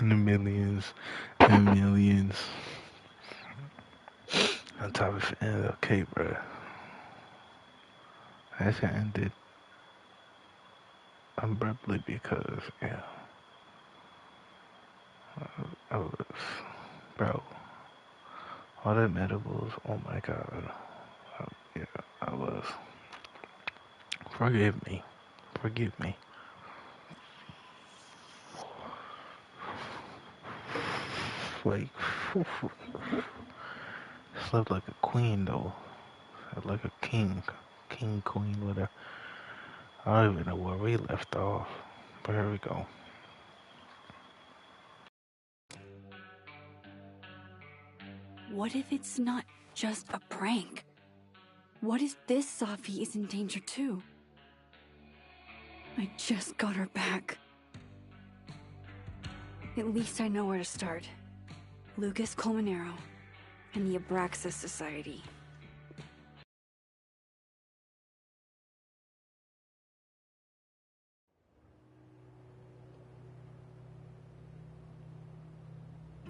and the millions and millions on top of it. Okay, bro. I just ended abruptly because, yeah, I was, bro, all that medicals, oh my god. Yeah, I was. Forgive me. Forgive me. Like, slept like a queen, though. Slept like a king. King, queen, whatever. I don't even know where we left off. But here we go. What if it's not just a prank? What if this Safi is in danger too? I just got her back. At least I know where to start. Lucas Colmenero and the Abraxas Society.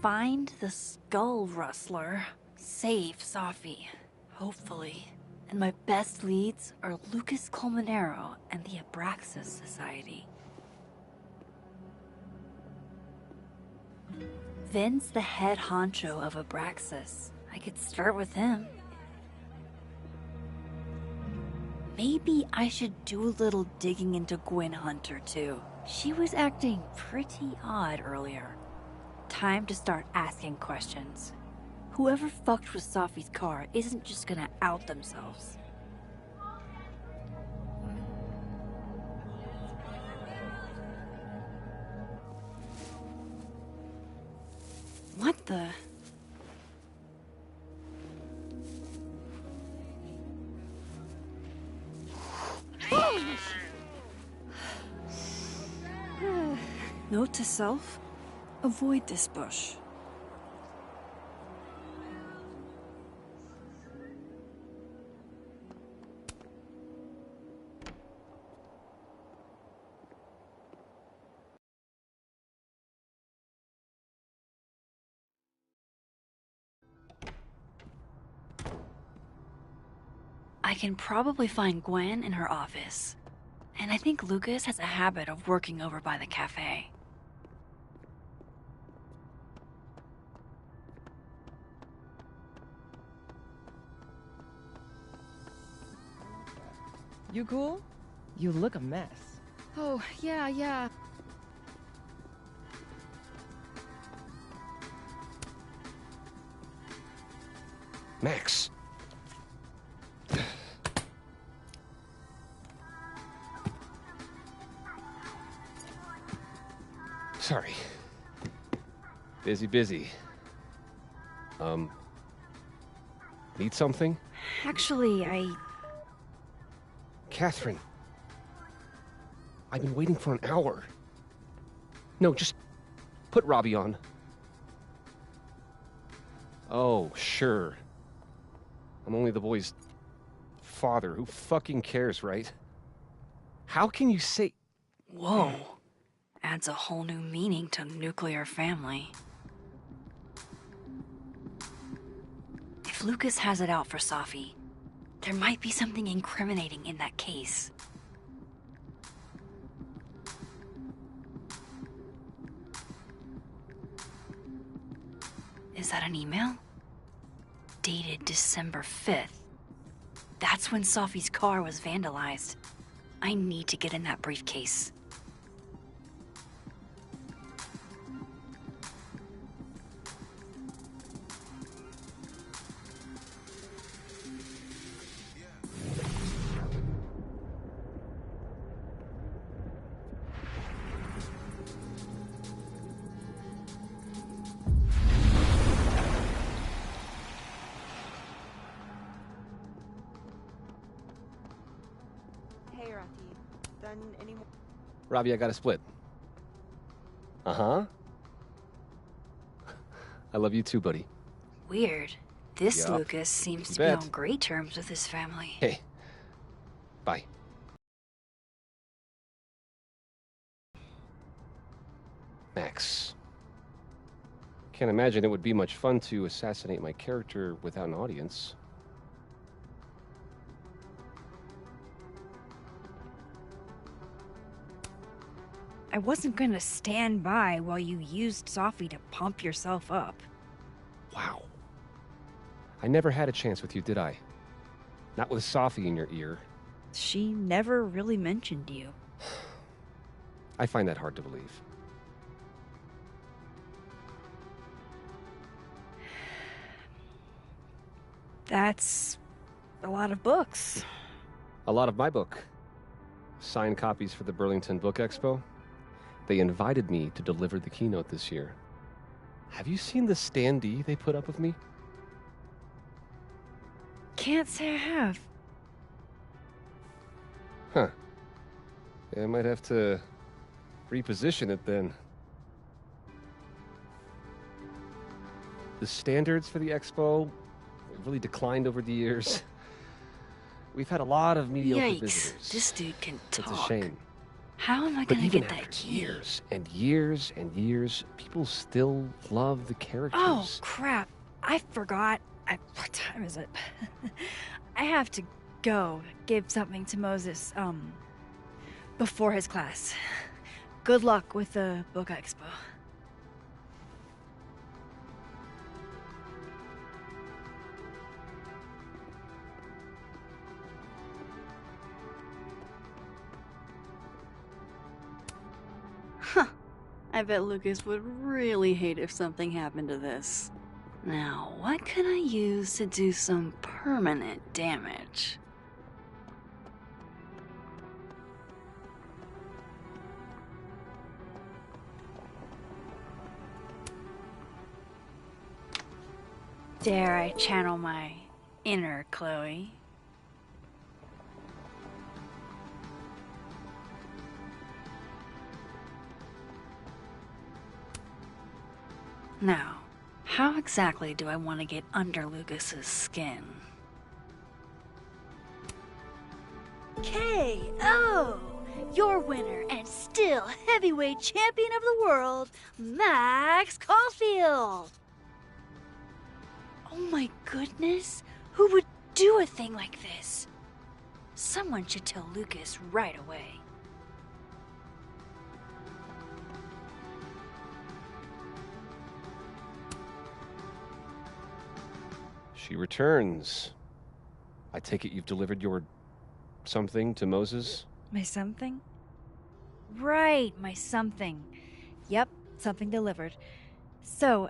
Find the Skull Rustler. Save Safi. Hopefully. And my best leads are Lucas Colmenero and the Abraxas Society. Vin's the head honcho of Abraxas. I could start with him. Maybe I should do a little digging into Gwen Hunter too. She was acting pretty odd earlier. Time to start asking questions. Whoever fucked with Safi's car isn't just gonna out themselves. What the? Note to self, avoid this bush. I can probably find Gwen in her office. And I think Lucas has a habit of working over by the cafe. You cool? You look a mess. Oh, yeah. Max. Sorry. Busy. Need something? Actually, Catherine. I've been waiting for an hour. No, just put Robbie on. Oh, sure. I'm only the boy's father. Who fucking cares, right? How can you say... Whoa. Adds a whole new meaning to nuclear family. If Lucas has it out for Safi, there might be something incriminating in that case. Is that an email? Dated December 5th. That's when Safi's car was vandalized. I need to get in that briefcase. Robbie, I got a split. Uh-huh. I love you too, buddy. Weird. This Yup. Lucas seems to be on great terms with his family. Hey. Bye. Max. Can't imagine it would be much fun to assassinate my character without an audience. I wasn't gonna stand by while you used Sophie to pump yourself up. Wow. I never had a chance with you, did I? Not with Sophie in your ear. She never really mentioned you. I find that hard to believe. That's a lot of books. A lot of my book. Signed copies for the Burlington Book Expo. They invited me to deliver the keynote this year. Have you seen the standee they put up of me? Can't say I have. Huh. Yeah, I might have to reposition it then. The standards for the expo have really declined over the years. We've had a lot of mediocre Yikes, visitors. this dude can talk. It's a shame. How am I But gonna even get that after key? years and years and years, people still love the characters. Oh, crap. I forgot. What time is it? I have to go give something to Moses, before his class. Good luck with the book expo. Huh. I bet Lucas would really hate if something happened to this. Now, what can I use to do some permanent damage? Dare I channel my inner Chloe? Now, how exactly do I want to get under Lucas's skin? KO! Your winner and still heavyweight champion of the world, Max Caulfield! Oh my goodness, who would do a thing like this? Someone should tell Lucas right away. She returns. I take it you've delivered your something to Moses? My something? Right, my something. Yep, something delivered. So,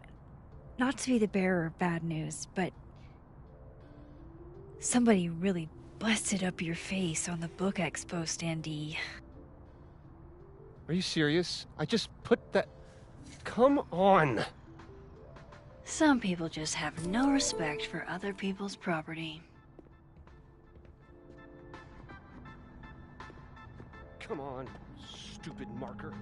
not to be the bearer of bad news, but somebody really busted up your face on the book expo standee. Are you serious? I just put that... Come on! Some people just have no respect for other people's property. Come on, stupid marker.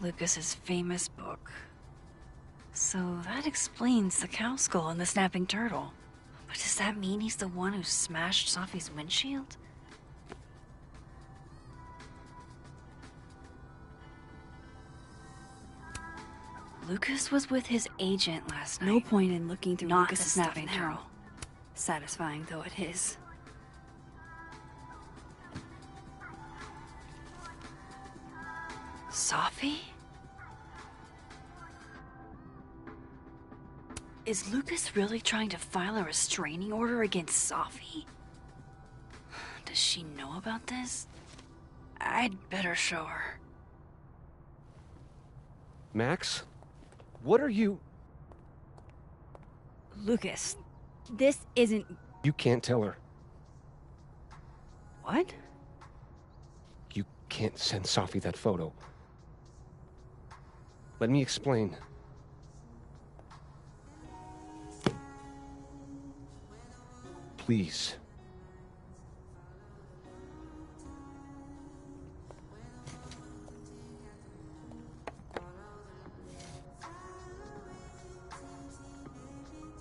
Lucas's famous book. So that explains the cow skull and the snapping turtle. But does that mean he's the one who smashed Sophie's windshield? Lucas was with his agent last night. No point in looking through Lucas's snapping turtle. Satisfying though it is. Sophie? Is Lucas really trying to file a restraining order against Sophie? Does she know about this? I'd better show her. Max? What are you... Lucas, this isn't... You can't tell her. What? You can't send Sophie that photo. Let me explain. Please.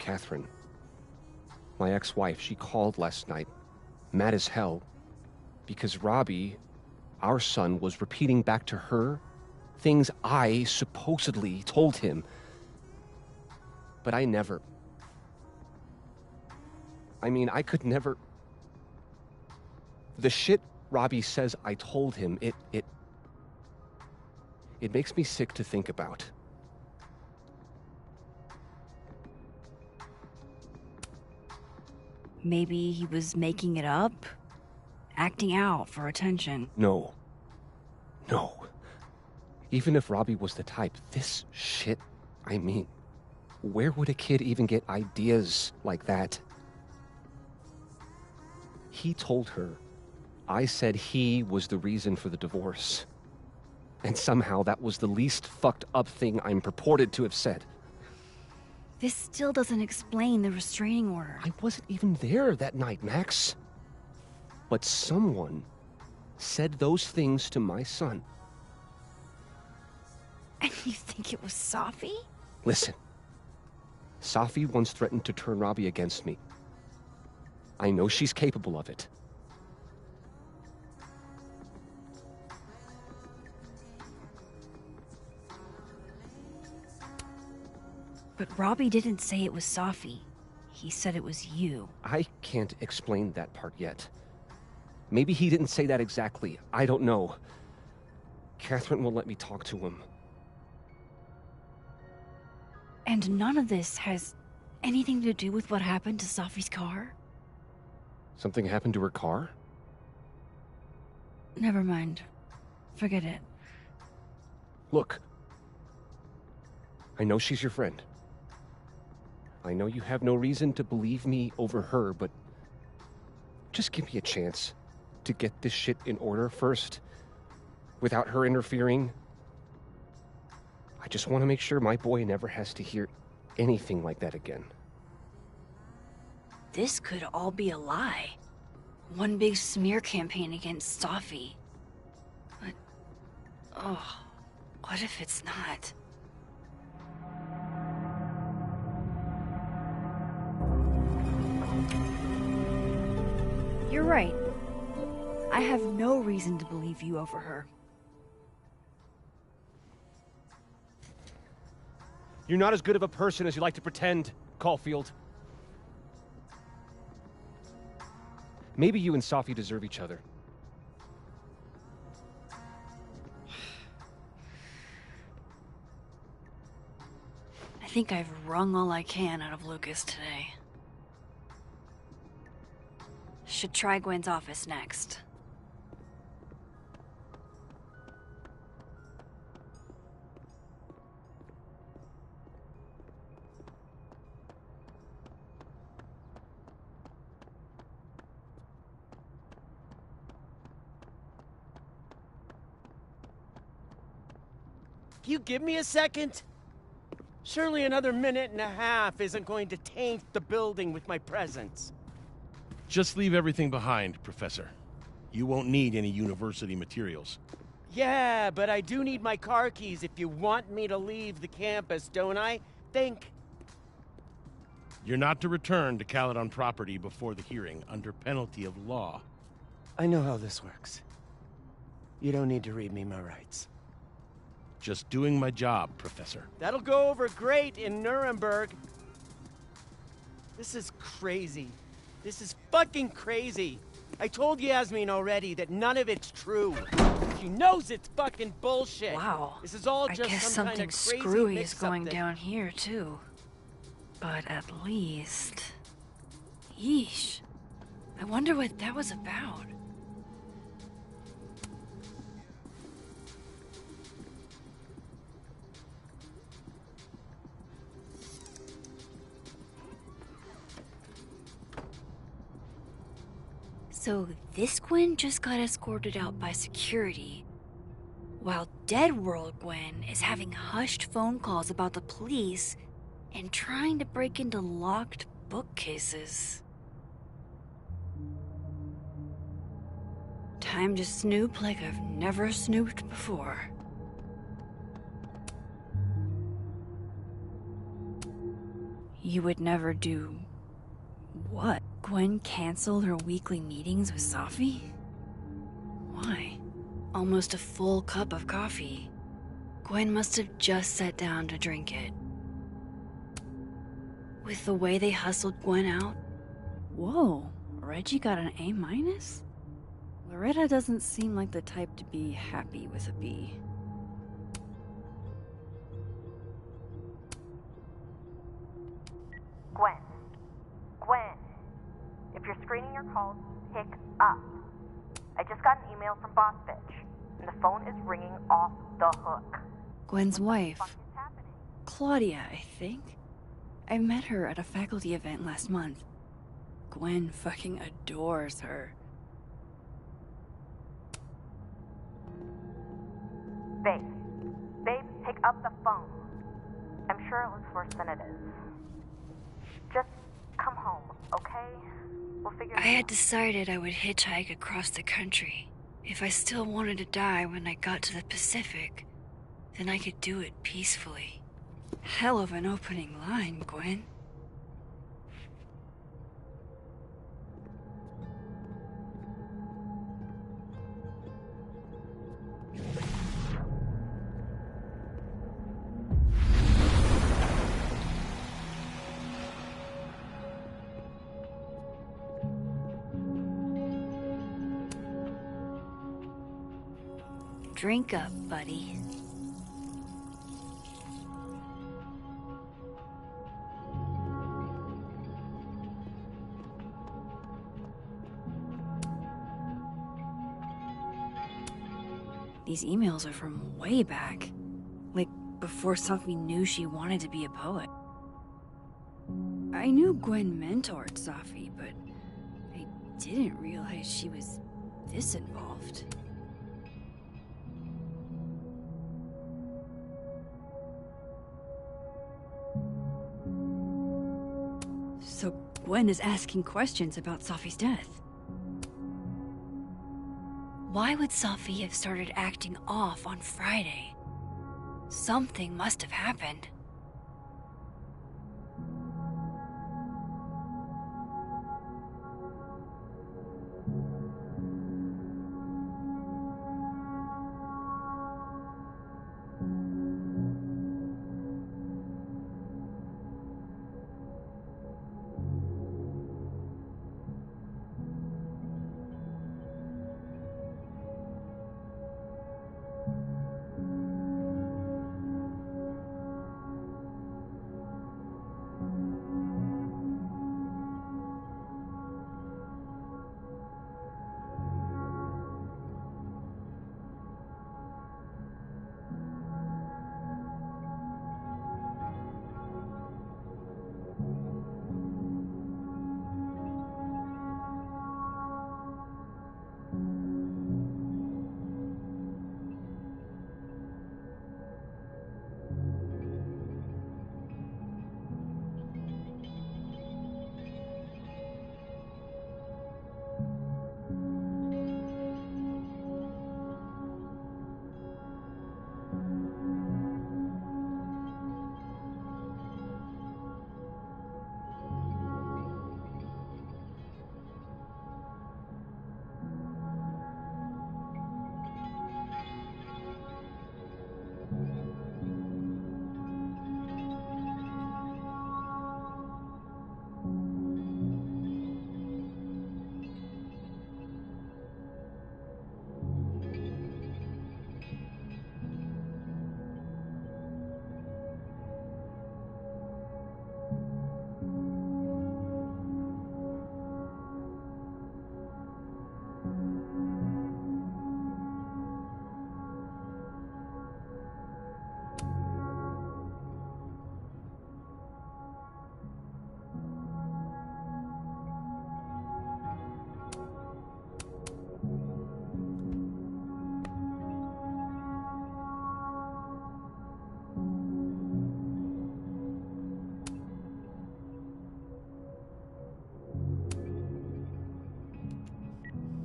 Catherine. My ex-wife, she called last night, mad as hell, because Robbie, our son, was repeating back to her things I supposedly told him. But I never. I mean, I could never. The shit Robbie says I told him, it makes me sick to think about. Maybe he was making it up? Acting out for attention. No. Even if Robbie was the type, this shit, I mean, where would a kid even get ideas like that? He told her I said he was the reason for the divorce. And somehow that was the least fucked up thing I'm purported to have said. This still doesn't explain the restraining order. I wasn't even there that night, Max. But someone said those things to my son. And you think it was Safi? Listen, Safi once threatened to turn Robbie against me. I know she's capable of it. But Robbie didn't say it was Safi. He said it was you. I can't explain that part yet. Maybe he didn't say that exactly. I don't know. Catherine won't let me talk to him. And none of this has anything to do with what happened to Safi's car? Something happened to her car? Never mind. Forget it. Look. I know she's your friend. I know you have no reason to believe me over her, but just give me a chance to get this shit in order first, without her interfering. I just want to make sure my boy never has to hear anything like that again. This could all be a lie. One big smear campaign against Safi. But, oh, what if it's not? You're right. I have no reason to believe you over her. You're not as good of a person as you like to pretend, Caulfield. Maybe you and Safi deserve each other. I think I've wrung all I can out of Lucas today. Should try Gwen's office next. You give me a second? Surely another minute and a half isn't going to taint the building with my presence. Just leave everything behind, Professor. You won't need any university materials. Yeah, but I do need my car keys if you want me to leave the campus, don't I? Think. You're not to return to Caledon property before the hearing, under penalty of law. I know how this works. You don't need to read me my rights. Just doing my job, Professor. That'll go over great in Nuremberg. This is crazy. This is fucking crazy. I told Yasmin already that none of it's true. She knows it's fucking bullshit. Wow. This is all I just guess some kind something of crazy screwy is mix-up going that- down here, too. But at least... Yeesh. I wonder what that was about. So this Gwen just got escorted out by security, while Dead World Gwen is having hushed phone calls about the police and trying to break into locked bookcases. Time to snoop like I've never snooped before. You would never do... what? Gwen canceled her weekly meetings with Safi? Why? Almost a full cup of coffee. Gwen must have just sat down to drink it. With the way they hustled Gwen out... Whoa, Reggie got an A-? Loretta doesn't seem like the type to be happy with a B. Gwen. Gwen. If you're screening your calls, pick up. I just got an email from Boss Bitch, and the phone is ringing off the hook. Gwen's wife. What the fuck is happening? Claudia, I think. I met her at a faculty event last month. Gwen fucking adores her. Babe. Babe, pick up the phone. I'm sure it looks worse than it is. Just come home, okay? We'll figure it I out. had decided I would hitchhike across the country. If I still wanted to die when I got to the Pacific, then I could do it peacefully. Hell of an opening line, Gwen. Drink up, buddy. These emails are from way back. Like, before Safi knew she wanted to be a poet. I knew Gwen mentored Safi, but I didn't realize she was this involved. So Gwen is asking questions about Safi's death. Why would Safi have started acting off on Friday? Something must have happened.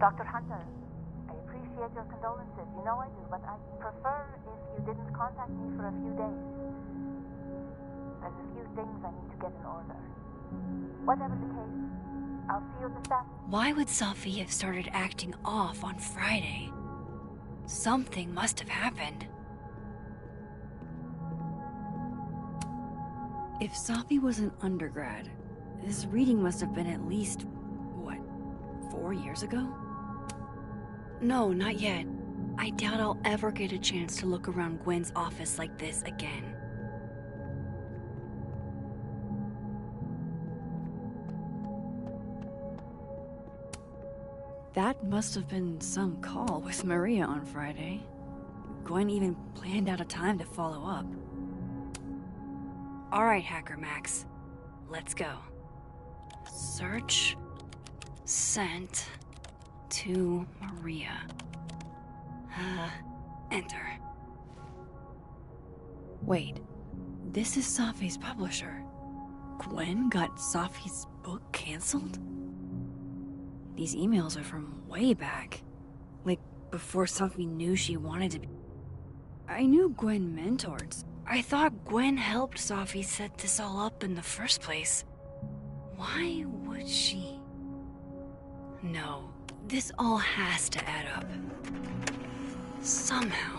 Dr. Hunter, I appreciate your condolences. You know I do, but I'd prefer if you didn't contact me for a few days. There's a few things I need to get in order. Whatever the case, I'll see you this afternoon. Why would Sophie have started acting off on Friday? Something must have happened. If Sophie was an undergrad, this reading must have been at least, what, 4 years ago? No, not yet. I doubt I'll ever get a chance to look around Gwen's office like this again. That must have been some call with Maria on Friday. Gwen even planned out a time to follow up. Alright, Hacker Max. Let's go. Search. Sent. To Maria. Enter. Wait. This is Sophie's publisher. Gwen got Sophie's book canceled? These emails are from way back. Like, before Sophie knew she wanted to be... I knew Gwen mentored. I thought Gwen helped Sophie set this all up in the first place. Why would she... No, this all has to add up. Somehow.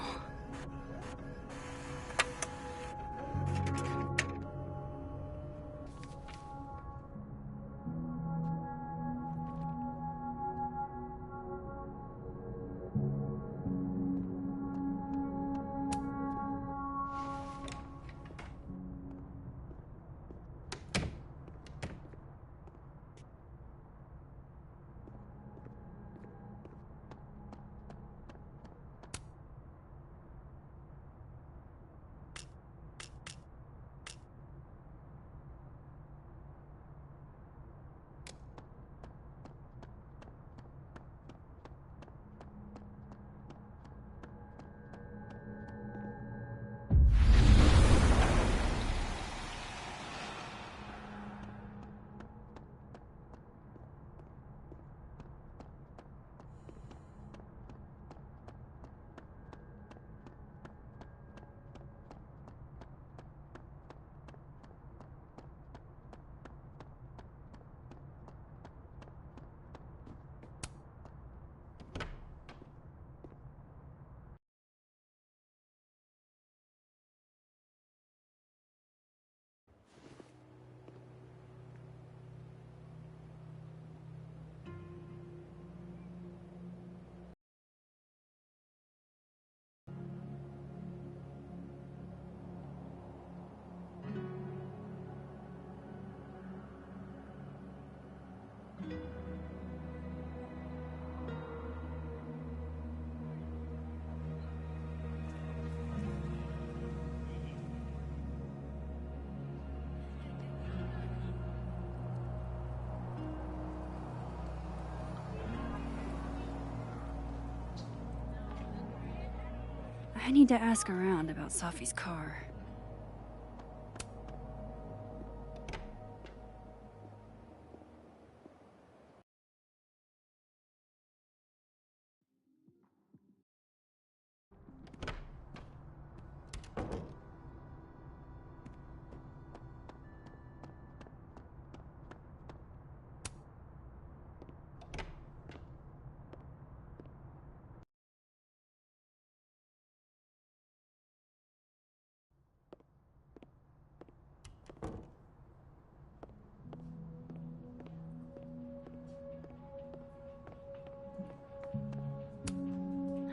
I need to ask around about Sophie's car.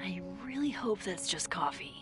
I really hope that's just coffee.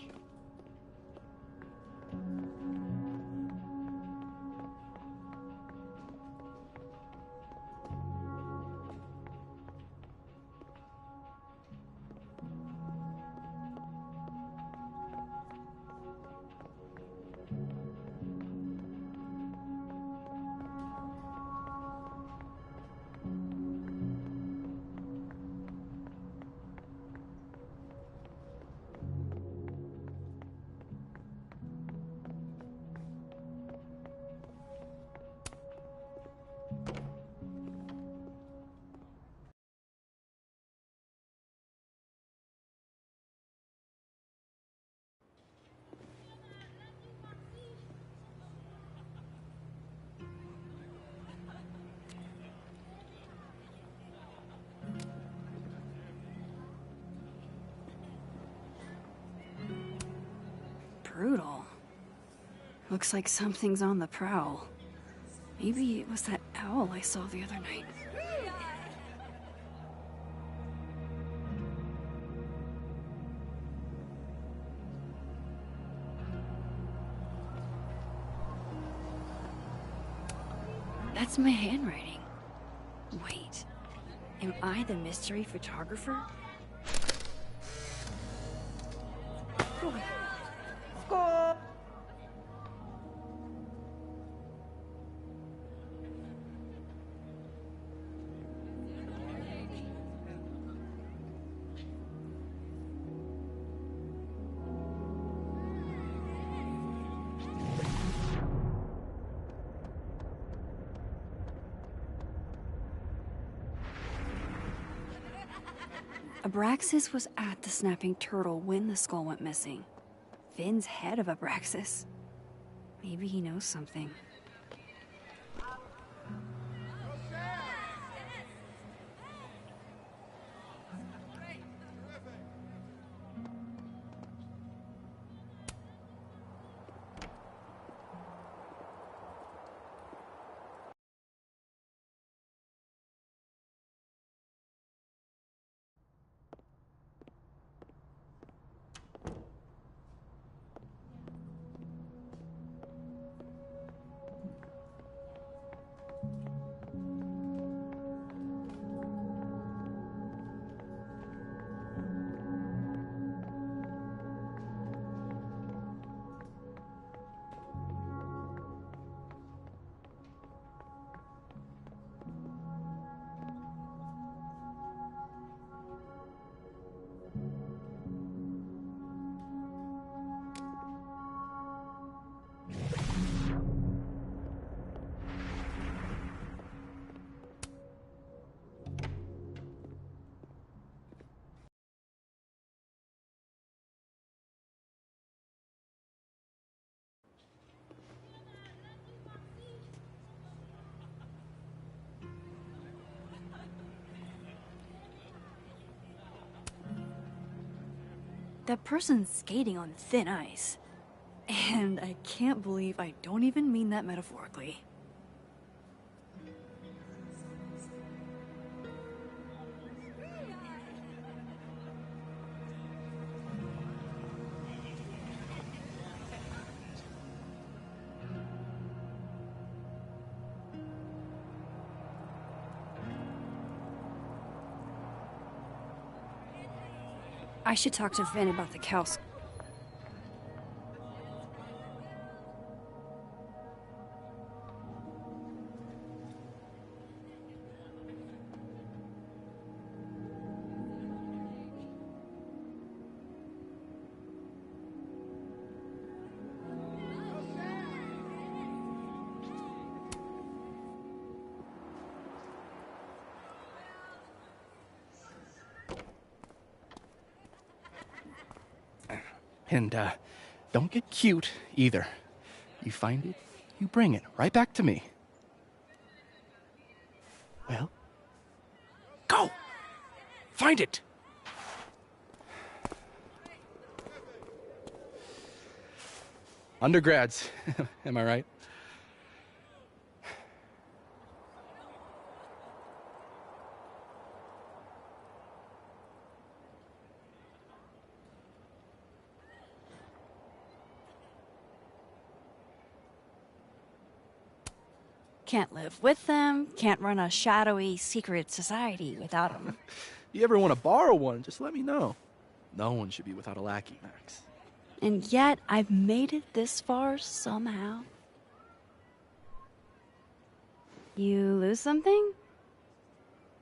brutal. Looks like something's on the prowl. Maybe it was that owl I saw the other night. That's my handwriting. Wait, am I the mystery photographer? Abraxas was at the Snapping Turtle when the skull went missing. Finn's head of Abraxas. Maybe he knows something. That person's skating on thin ice. And I can't believe I don't even mean that metaphorically. I should talk to Finn about the cows. And, don't get cute, either. You find it, you bring it right back to me. Well, go! Find it! Undergrads, am I right? Can't live with them, can't run a shadowy secret society without them. You ever want to borrow one, just let me know. No one should be without a lackey, Max. And yet, I've made it this far somehow. You lose something?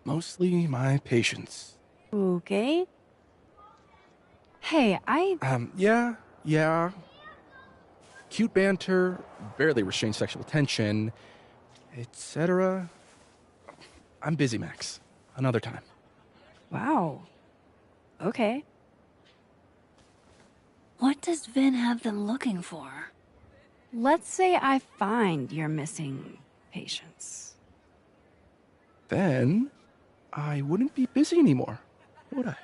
Mostly my patience. Okay. Hey, Yeah. Cute banter, barely restrained sexual tension, etc. I'm busy, Max. Another time. Wow. Okay. What does Vin have them looking for? Let's say I find your missing patients. Then I wouldn't be busy anymore, would I?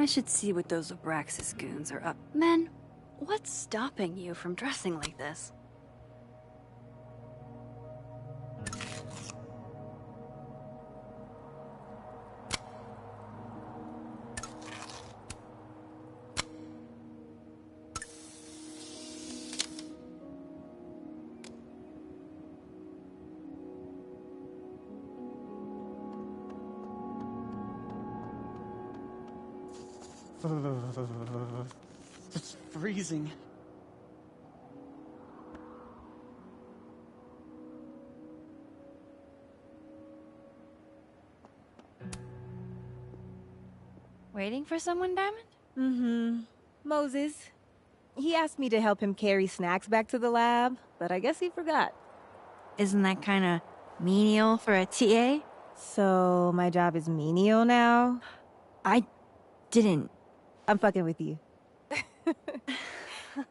I should see what those Abraxas goons are up. Men, what's stopping you from dressing like this? It's freezing. Waiting for someone, Diamond? Mm-hmm. Moses. He asked me to help him carry snacks back to the lab, but I guess he forgot. Isn't that kinda menial for a TA? So, my job is menial now? I didn't. I'm fucking with you.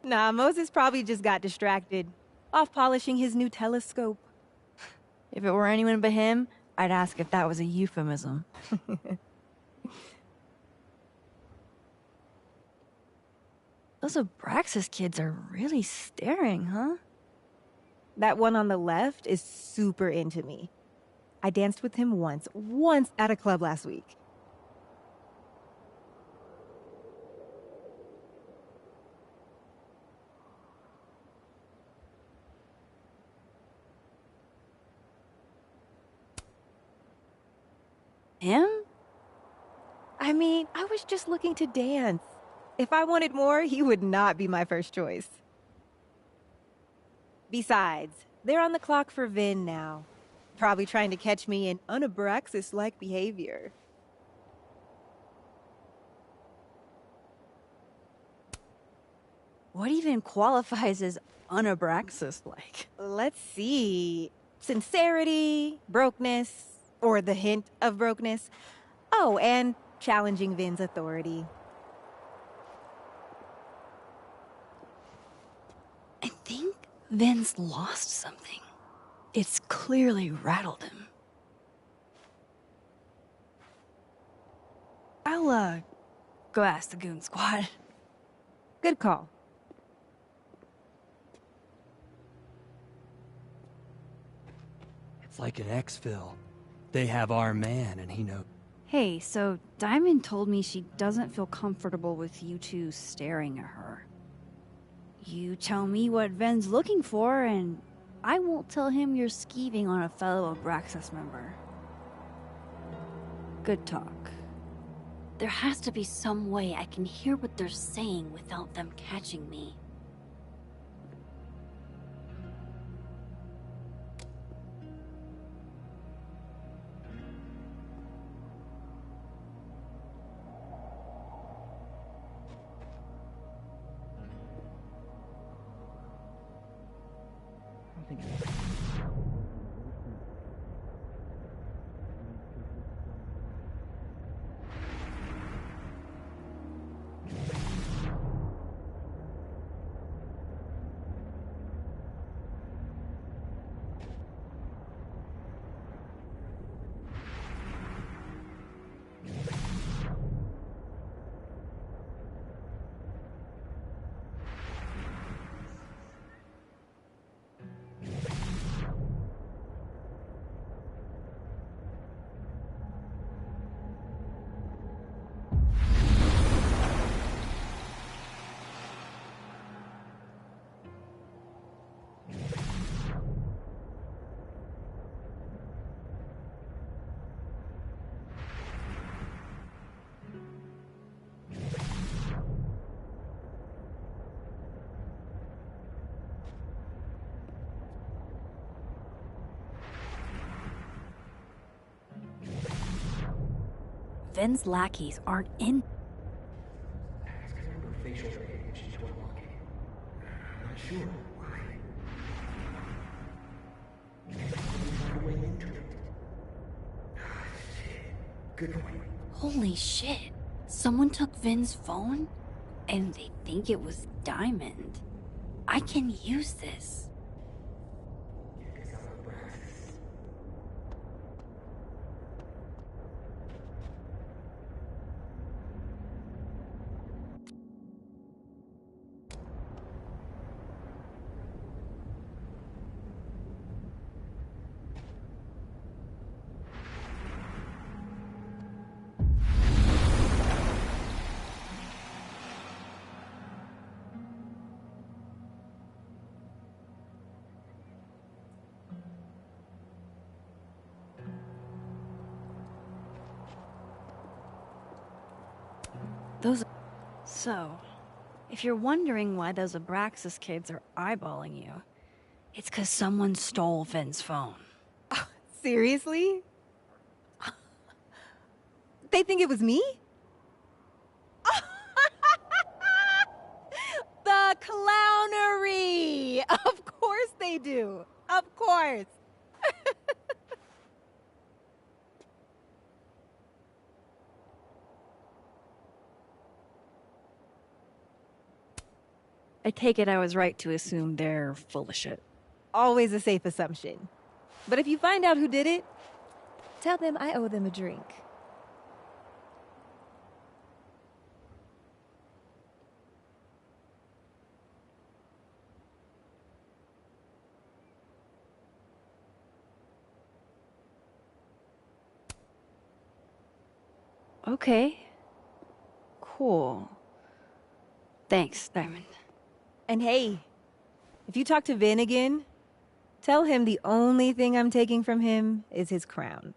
Nah, Moses probably just got distracted. Off polishing his new telescope. If it were anyone but him, I'd ask if that was a euphemism. Those Abraxas kids are really staring, huh? That one on the left is super into me. I danced with him once at a club last week. Him? I mean, I was just looking to dance. If I wanted more, he would not be my first choice. Besides, they're on the clock for Vin now. Probably trying to catch me in unabraxas-like behavior. What even qualifies as unabraxas-like? Let's see. Sincerity, brokenness, or the hint of brokenness. Oh, and challenging Vin's authority. I think Vin's lost something. It's clearly rattled him. I'll, go ask the goon squad. Good call. It's like an exfil. They have our man, and he knows. Hey, so Diamond told me she doesn't feel comfortable with you two staring at her. You tell me what Ven's looking for, and I won't tell him you're skeeving on a fellow Abraxas member. Good talk. There has to be some way I can hear what they're saying without them catching me. Ven's lackeys aren't in. Ask a number of facial recognition to unlock it. I'm not sure why. Find a way into it. Ah, shit. Good point. Holy shit. Someone took Vin's phone? And they think it was Diamond. I can use this. Because I'm a brass. So, if you're wondering why those Abraxas kids are eyeballing you, it's 'cause someone stole Vin's phone. Seriously? They think it was me? The clownery! Of course they do. Of course. I take it I was right to assume they're full of shit. Always a safe assumption. But if you find out who did it, tell them I owe them a drink. Okay. Cool. Thanks, Diamond. And hey, if you talk to Vin again, tell him the only thing I'm taking from him is his crown.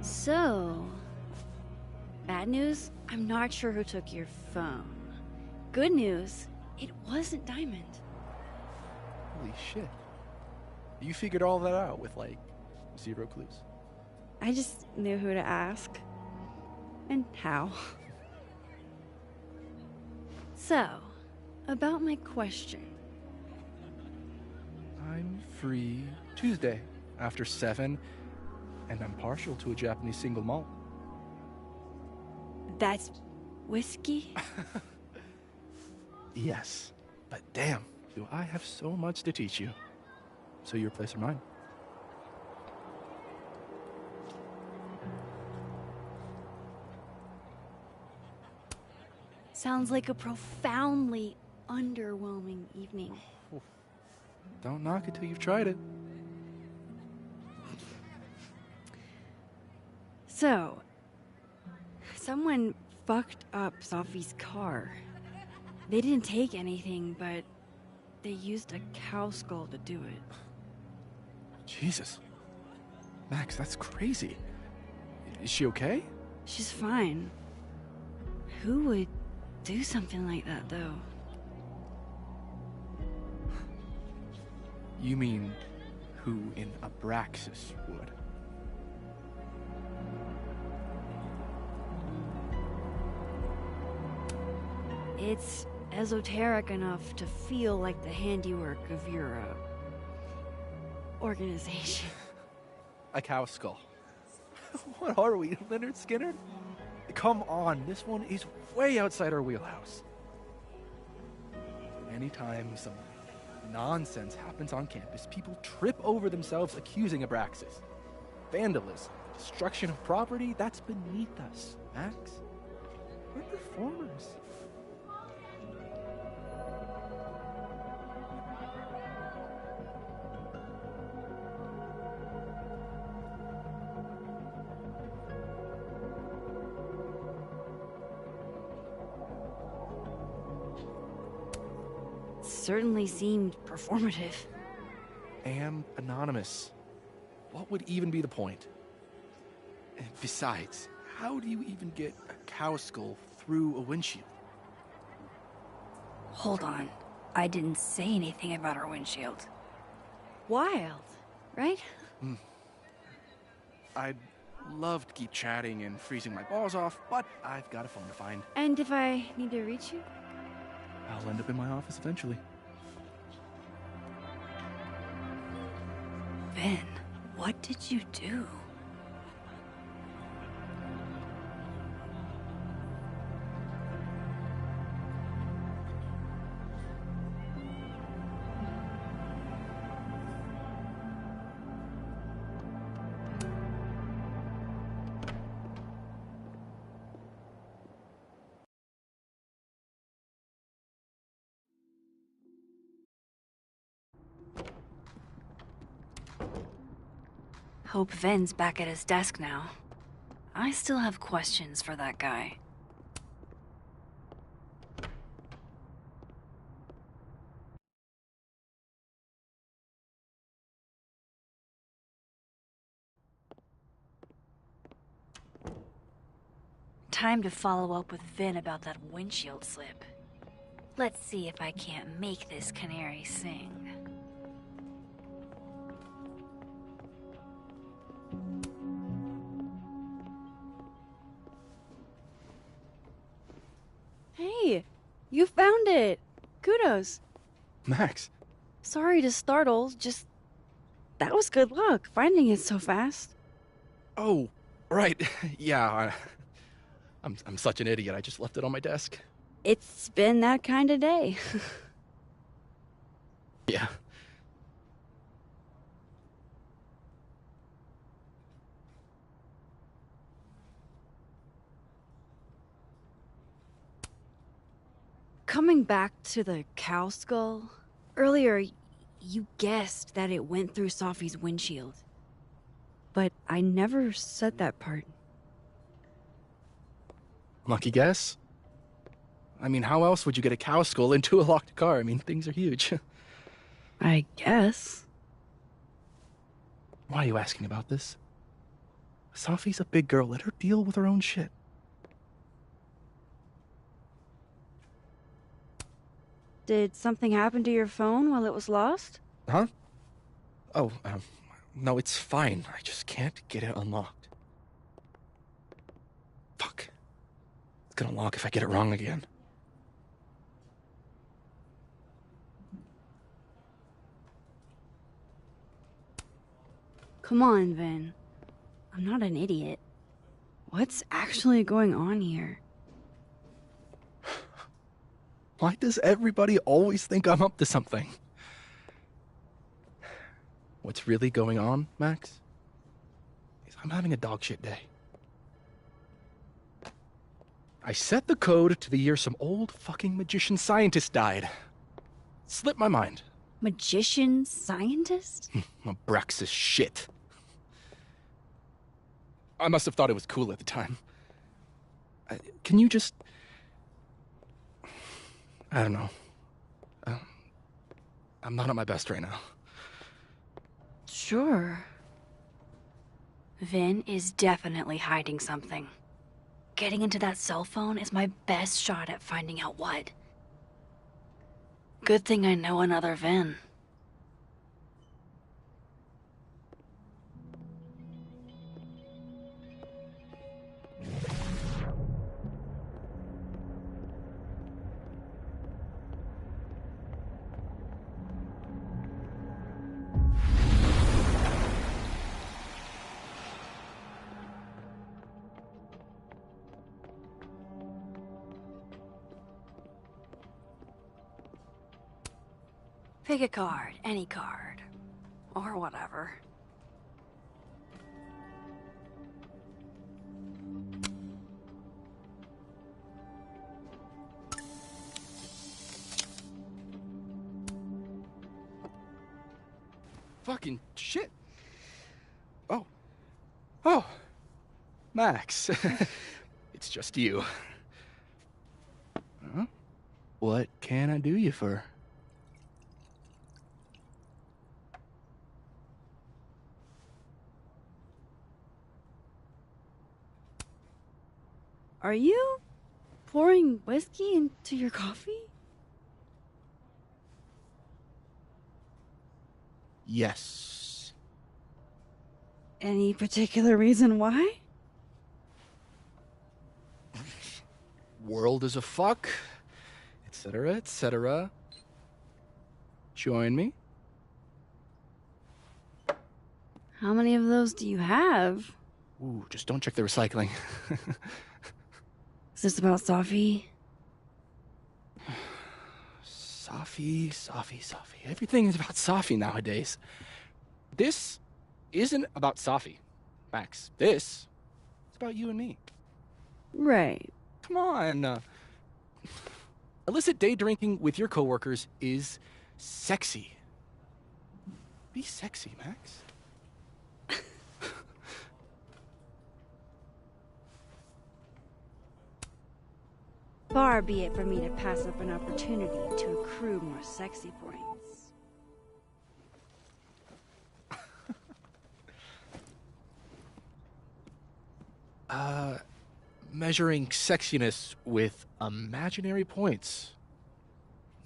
So, bad news, I'm not sure who took your phone. Good news, it wasn't Diamond. Holy shit. You figured all that out with, like, 0 clues. I just knew who to ask. And how. So, about my question. I'm free Tuesday after 7, and I'm partial to a Japanese single malt. That's whiskey? Yes, but damn, do I have so much to teach you. So your place or mine? Sounds like a profoundly underwhelming evening. Don't knock it till you've tried it. So, someone fucked up Sophie's car. They didn't take anything, but they used a cow skull to do it. Jesus. Max, that's crazy. Is she okay? She's fine. Who would do something like that, though? You mean who in Abraxas would? It's esoteric enough to feel like the handiwork of your organization. A cow skull. What are we, Leonard Skinner? Come on, this one is way outside our wheelhouse. Anytime some nonsense happens on campus, people trip over themselves accusing Abraxas. Vandalism, destruction of property, that's beneath us, Max. We're performers. Certainly seemed performative. Am anonymous. What would even be the point? And besides, how do you even get a cow skull through a windshield? Hold on. I didn't say anything about our windshield. Wild, right? I'd love to keep chatting and freezing my balls off, but I've got a phone to find. And if I need to reach you? I'll end up in my office eventually. Ben, what did you do? Hope Vin's back at his desk now. I still have questions for that guy. Time to follow up with Vin about that windshield slip. Let's see if I can't make this canary sing. Hey, you found it. Kudos. Max. Sorry to startle, just... That was good luck, finding it so fast. Oh, right. Yeah, I'm such an idiot. I just left it on my desk. It's been that kind of day. Yeah. Coming back to the cow skull, earlier you guessed that it went through Sophie's windshield. But I never said that part. Lucky guess? I mean, how else would you get a cow skull into a locked car? I mean, things are huge. I guess. Why are you asking about this? Sophie's a big girl. Let her deal with her own shit. Did something happen to your phone while it was lost? Huh? Oh, no, it's fine. I just can't get it unlocked. Fuck. It's gonna lock if I get it wrong again. Come on, Vin. I'm not an idiot. What's actually going on here? Why does everybody always think I'm up to something? What's really going on, Max? Is I'm having a dogshit day. I set the code to the year some old fucking magician scientist died. Slipped my mind. Magician scientist? Abraxas shit. I must have thought it was cool at the time. Can you just... I don't know. I'm not at my best right now. Sure. Vin is definitely hiding something. Getting into that cell phone is my best shot at finding out what. Good thing I know another Vin. Pick a card, any card. Or whatever. Fucking shit. Oh. Max. It's just you. Huh? What can I do you for? Are you pouring whiskey into your coffee? Yes. Any particular reason why? World is a fuck, etc., etc. Join me. How many of those do you have? Ooh, just don't check the recycling. Is this about Sophie? Sophie. Everything is about Sophie nowadays. This isn't about Sophie, Max. This is about you and me. Right. Come on. Illicit day drinking with your coworkers is sexy. Be sexy, Max. Far be it for me to pass up an opportunity to accrue more sexy points. Measuring sexiness with imaginary points.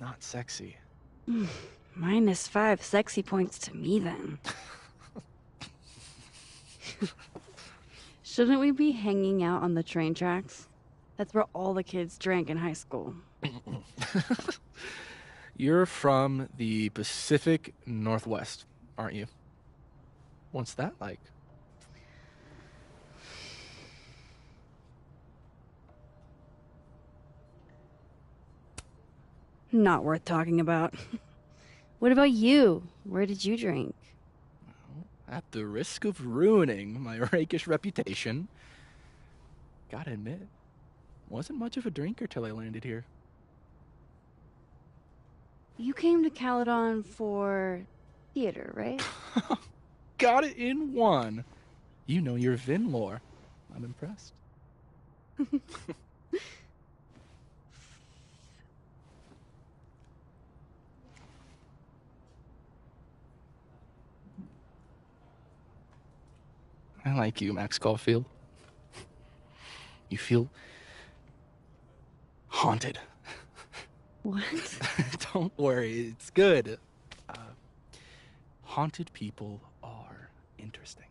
Not sexy. -5 sexy points to me, then. Shouldn't we be hanging out on the train tracks? That's where all the kids drank in high school. You're from the Pacific Northwest, aren't you? What's that like? Not worth talking about. What about you? Where did you drink? At the risk of ruining my rakish reputation, gotta admit, wasn't much of a drinker till I landed here. You came to Caledon for theater, right? Got it in one. You know your Vin lore. I'm impressed. I like you, Max Caulfield. You feel haunted. What? Don't worry, it's good. Haunted people are interesting.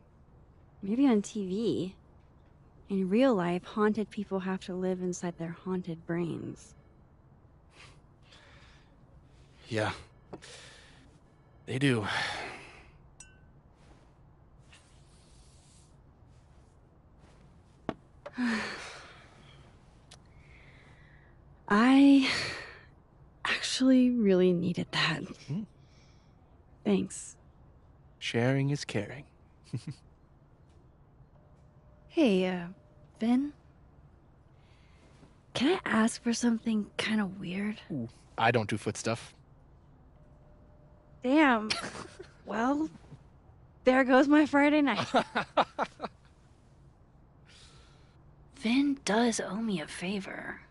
Maybe on TV. In real life, haunted people have to live inside their haunted brains. Yeah, they do. I actually really needed that. Thanks. Sharing is caring. Hey, Ben? Can I ask for something kind of weird? Ooh, I don't do foot stuff. Damn. Well, there goes my Friday night. Vin does owe me a favor.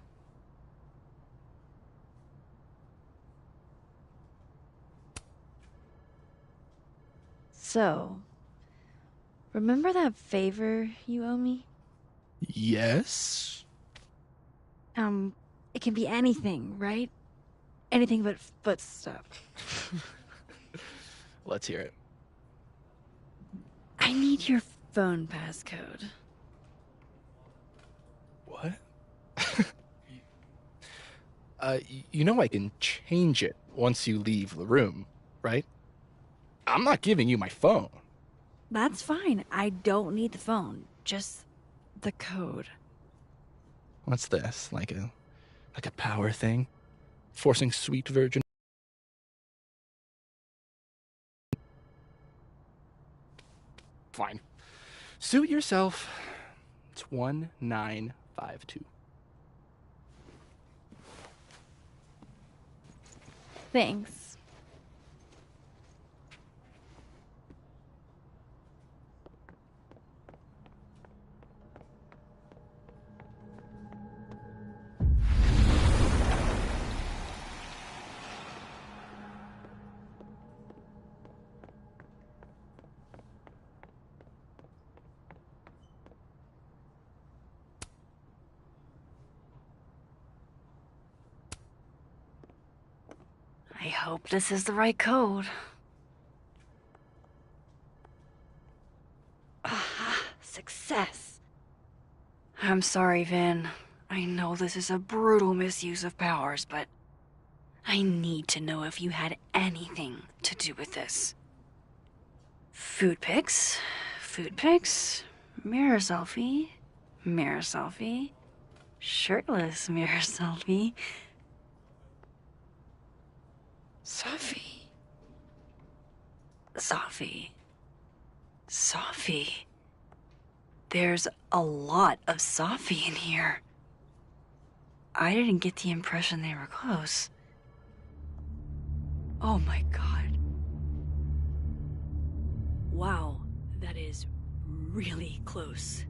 So, remember that favor you owe me? Yes? It can be anything, right? Anything but foot stuff. Let's hear it. I need your phone passcode. What? You know I can change it once you leave the room, right? I'm not giving you my phone. That's fine. I don't need the phone. Just the code. What's this? Like a power thing? Forcing sweet virgin? Fine. Suit yourself. It's 1952. Thanks. I hope this is the right code. Aha! Success! I'm sorry, Vin. I know this is a brutal misuse of powers, but I need to know if you had anything to do with this. Food pics, mirror selfie, shirtless mirror selfie. Sophie. There's a lot of Sophie in here. I didn't get the impression they were close. Oh my god. Wow, that is really close.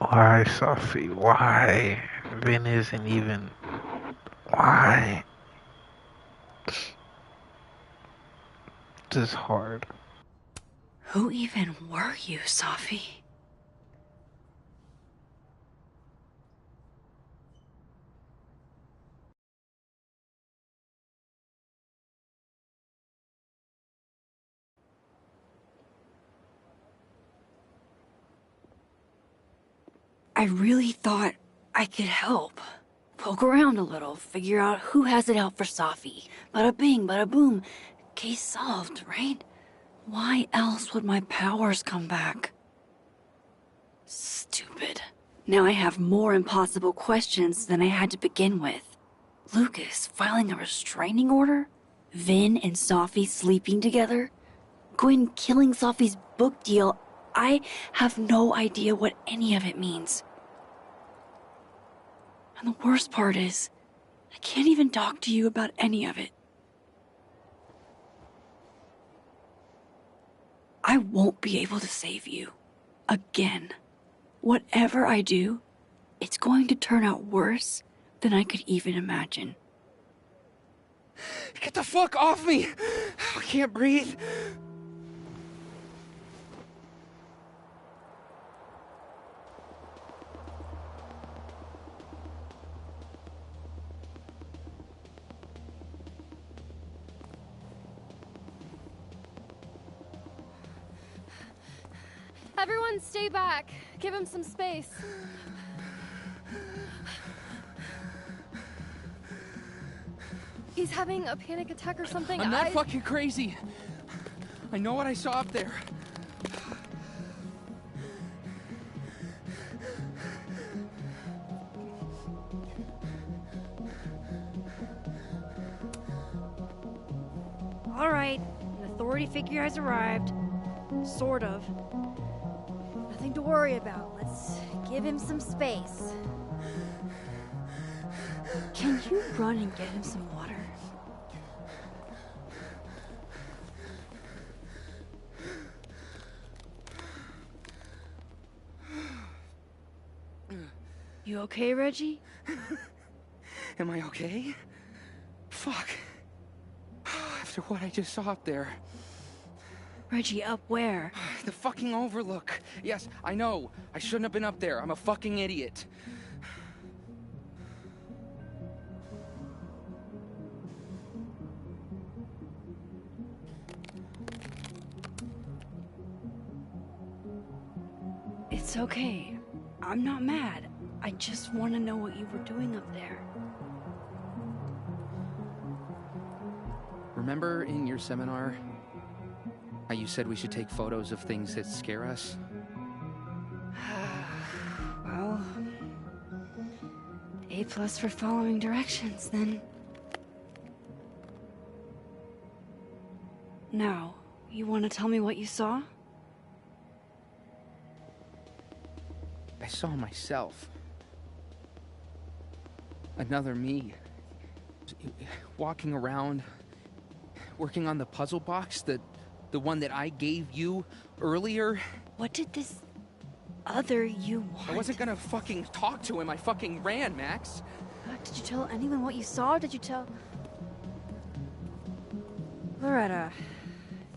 Why, Sophie? Why? Vin isn't even. Why? This is hard. Who even were you, Sophie? I really thought I could help. Poke around a little, figure out who has it out for Sophie. Bada bing, bada boom. Case solved, right? Why else would my powers come back? Stupid. Now I have more impossible questions than I had to begin with. Lucas filing a restraining order? Vin and Sophie sleeping together? Gwen killing Sophie's book deal? I have no idea what any of it means. And the worst part is, I can't even talk to you about any of it. I won't be able to save you. Again. Whatever I do, it's going to turn out worse than I could even imagine. Get the fuck off me! I can't breathe. Everyone stay back. Give him some space. He's having a panic attack or something. I'm not fucking crazy. I know what I saw up there. All right, an authority figure has arrived. Sort of. Nothing to worry about. Let's give him some space. Can you run and get him some water? You okay, Reggie? Am I okay? Fuck. After what I just saw up there. Reggie, up where? The fucking overlook. Yes, I know. I shouldn't have been up there. I'm a fucking idiot. It's okay. I'm not mad. I just want to know what you were doing up there. Remember in your seminar how you said we should take photos of things that scare us? Well, A+ for following directions, then. Now, you want to tell me what you saw? I saw myself. Another me. Walking around, working on the puzzle box, the one that I gave you earlier. What did this other you want? I wasn't gonna fucking talk to him. I fucking ran, Max. Did you tell anyone what you saw? Did you tell... Loretta,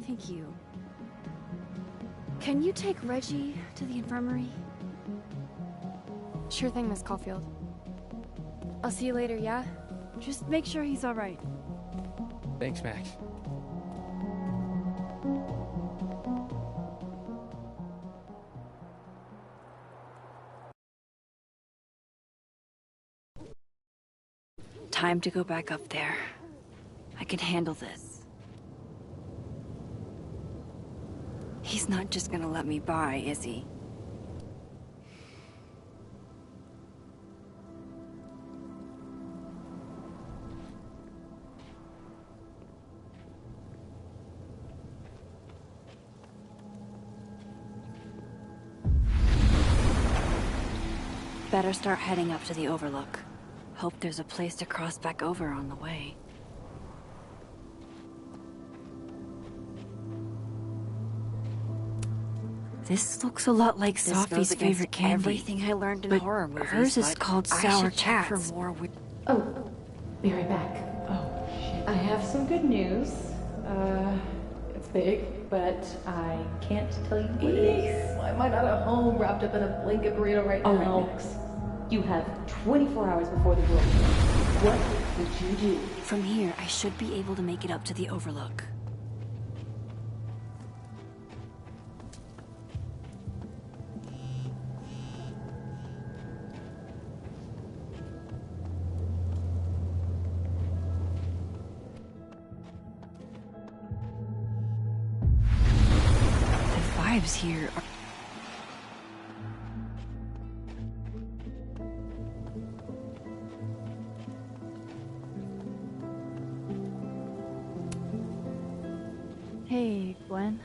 thank you. Can you take Reggie to the infirmary? Sure thing, Miss Caulfield. I'll see you later, yeah? Just make sure he's all right. Thanks, Max. Time to go back up there. I can handle this. He's not just gonna let me by, is he? Better start heading up to the overlook. Hope there's a place to cross back over on the way. This looks a lot like This Sophie's goes against favorite candy. everything I learned in but horror movies. hers is but called I Sour should check Cats. for more. Oh, be right back. Oh, shit. I have some good news. It's big, but I can't tell you what it is. Why am I not at home wrapped up in a blanket burrito right now? Oh, Alex, you have 24 hours before the world. What would you do? From here, I should be able to make it up to the Overlook. Vibes here are... Hey, Gwen.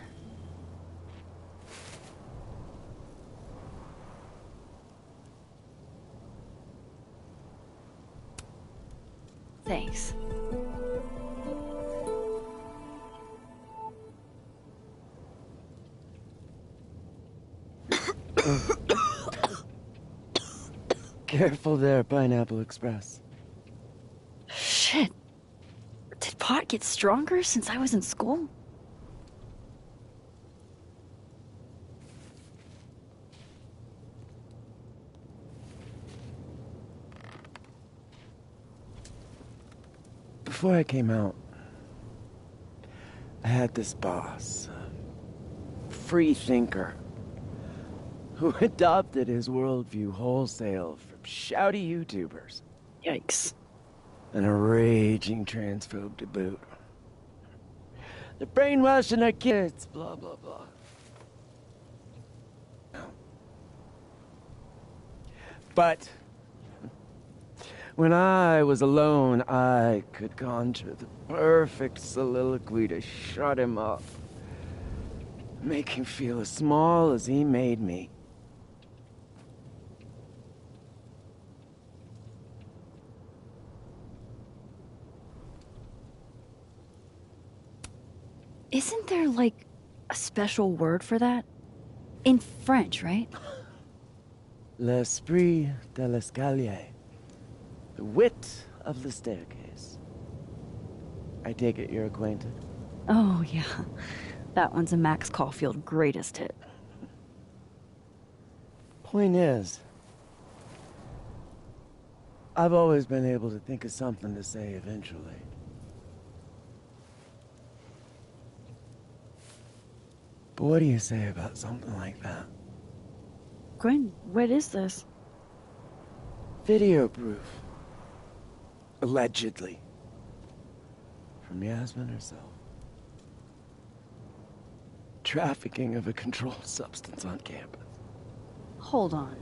Thanks. Careful there, Pineapple Express. Shit. Did pot get stronger since I was in school? Before I came out, I had this boss, a free thinker, who adopted his worldview wholesale from shouty YouTubers. Yikes. And a raging transphobe to boot. They're brainwashing our kids, blah, blah, blah. But when I was alone, I could conjure the perfect soliloquy to shut him up. Make him feel as small as he made me. Isn't there, like, a special word for that? In French, right? L'esprit de l'escalier. The wit of the staircase. I take it you're acquainted? Oh, yeah. That one's a Max Caulfield greatest hit. Point is, I've always been able to think of something to say eventually. But what do you say about something like that? Gwen, what is this? Video proof. Allegedly. From Yasmin herself. Trafficking of a controlled substance on campus. Hold on.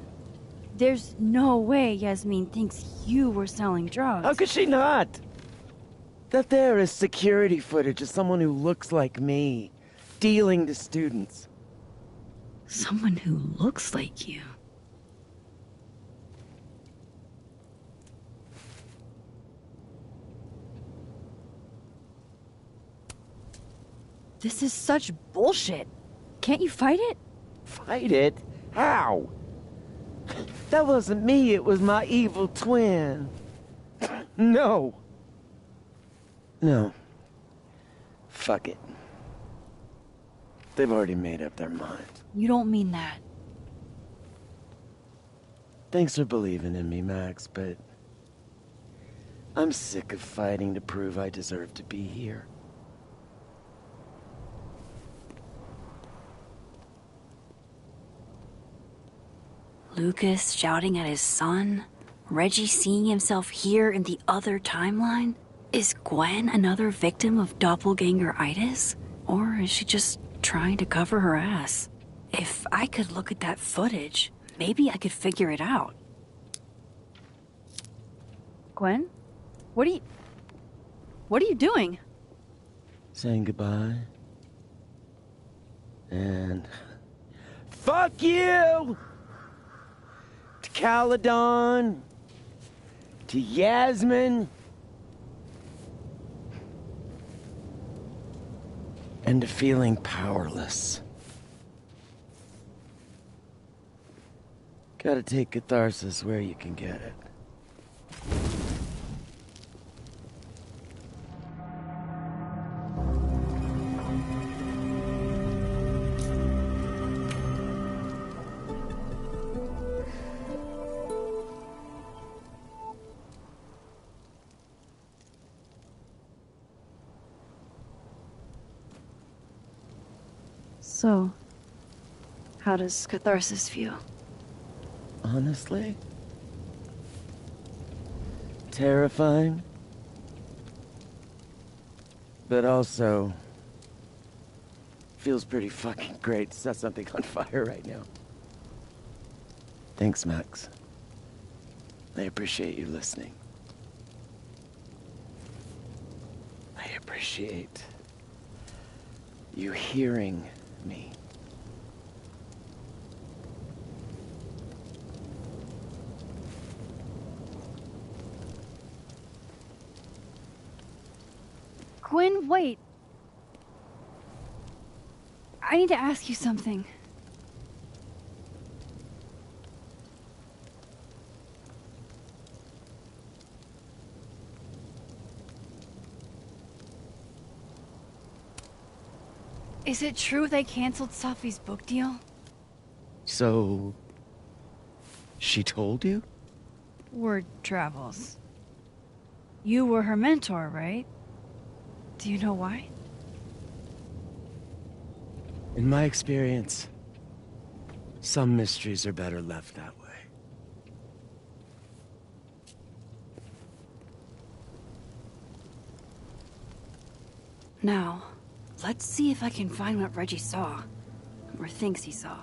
There's no way Yasmin thinks you were selling drugs. How could she not? That there is security footage of someone who looks like me, dealing to students. Someone who looks like you. This is such bullshit. Can't you fight it? Fight it? How? That wasn't me, it was my evil twin. No. No. Fuck it. They've already made up their minds. You don't mean that. Thanks for believing in me, Max, but I'm sick of fighting to prove I deserve to be here. Lucas shouting at his son? Reggie seeing himself here in the other timeline? Is Gwen another victim of doppelganger-itis? Or is she just trying to cover her ass? If I could look at that footage, maybe I could figure it out. Gwen? What are you doing? Saying goodbye. And fuck you! To Caledon. To Yasmin. And to feeling powerless. Gotta take catharsis where you can get it. So, how does catharsis feel? Honestly? Terrifying. But also... feels pretty fucking great to set something on fire right now. Thanks, Max. I appreciate you listening. I appreciate you hearing me. Quinn, wait. I need to ask you something. Is it true they canceled Safi's book deal? So... she told you? Word travels. You were her mentor, right? Do you know why? In my experience, some mysteries are better left that way. Now, let's see if I can find what Reggie saw. Or thinks he saw.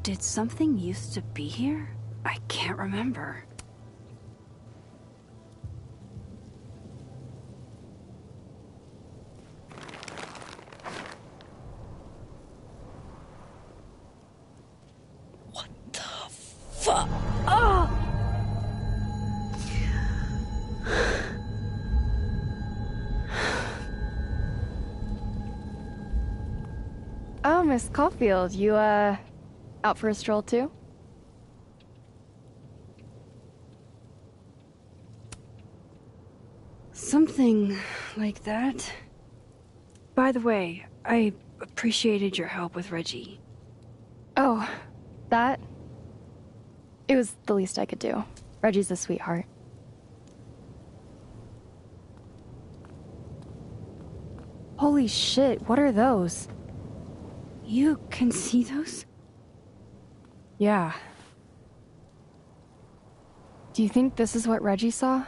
Did something used to be here? I can't remember. What the fuck? Oh! Oh, Miss Caulfield, you, out for a stroll too? Something like that. By the way, I appreciated your help with Reggie. Oh, that? It was the least I could do. Reggie's a sweetheart. Holy shit, what are those? You can see those? Yeah. Do you think this is what Reggie saw?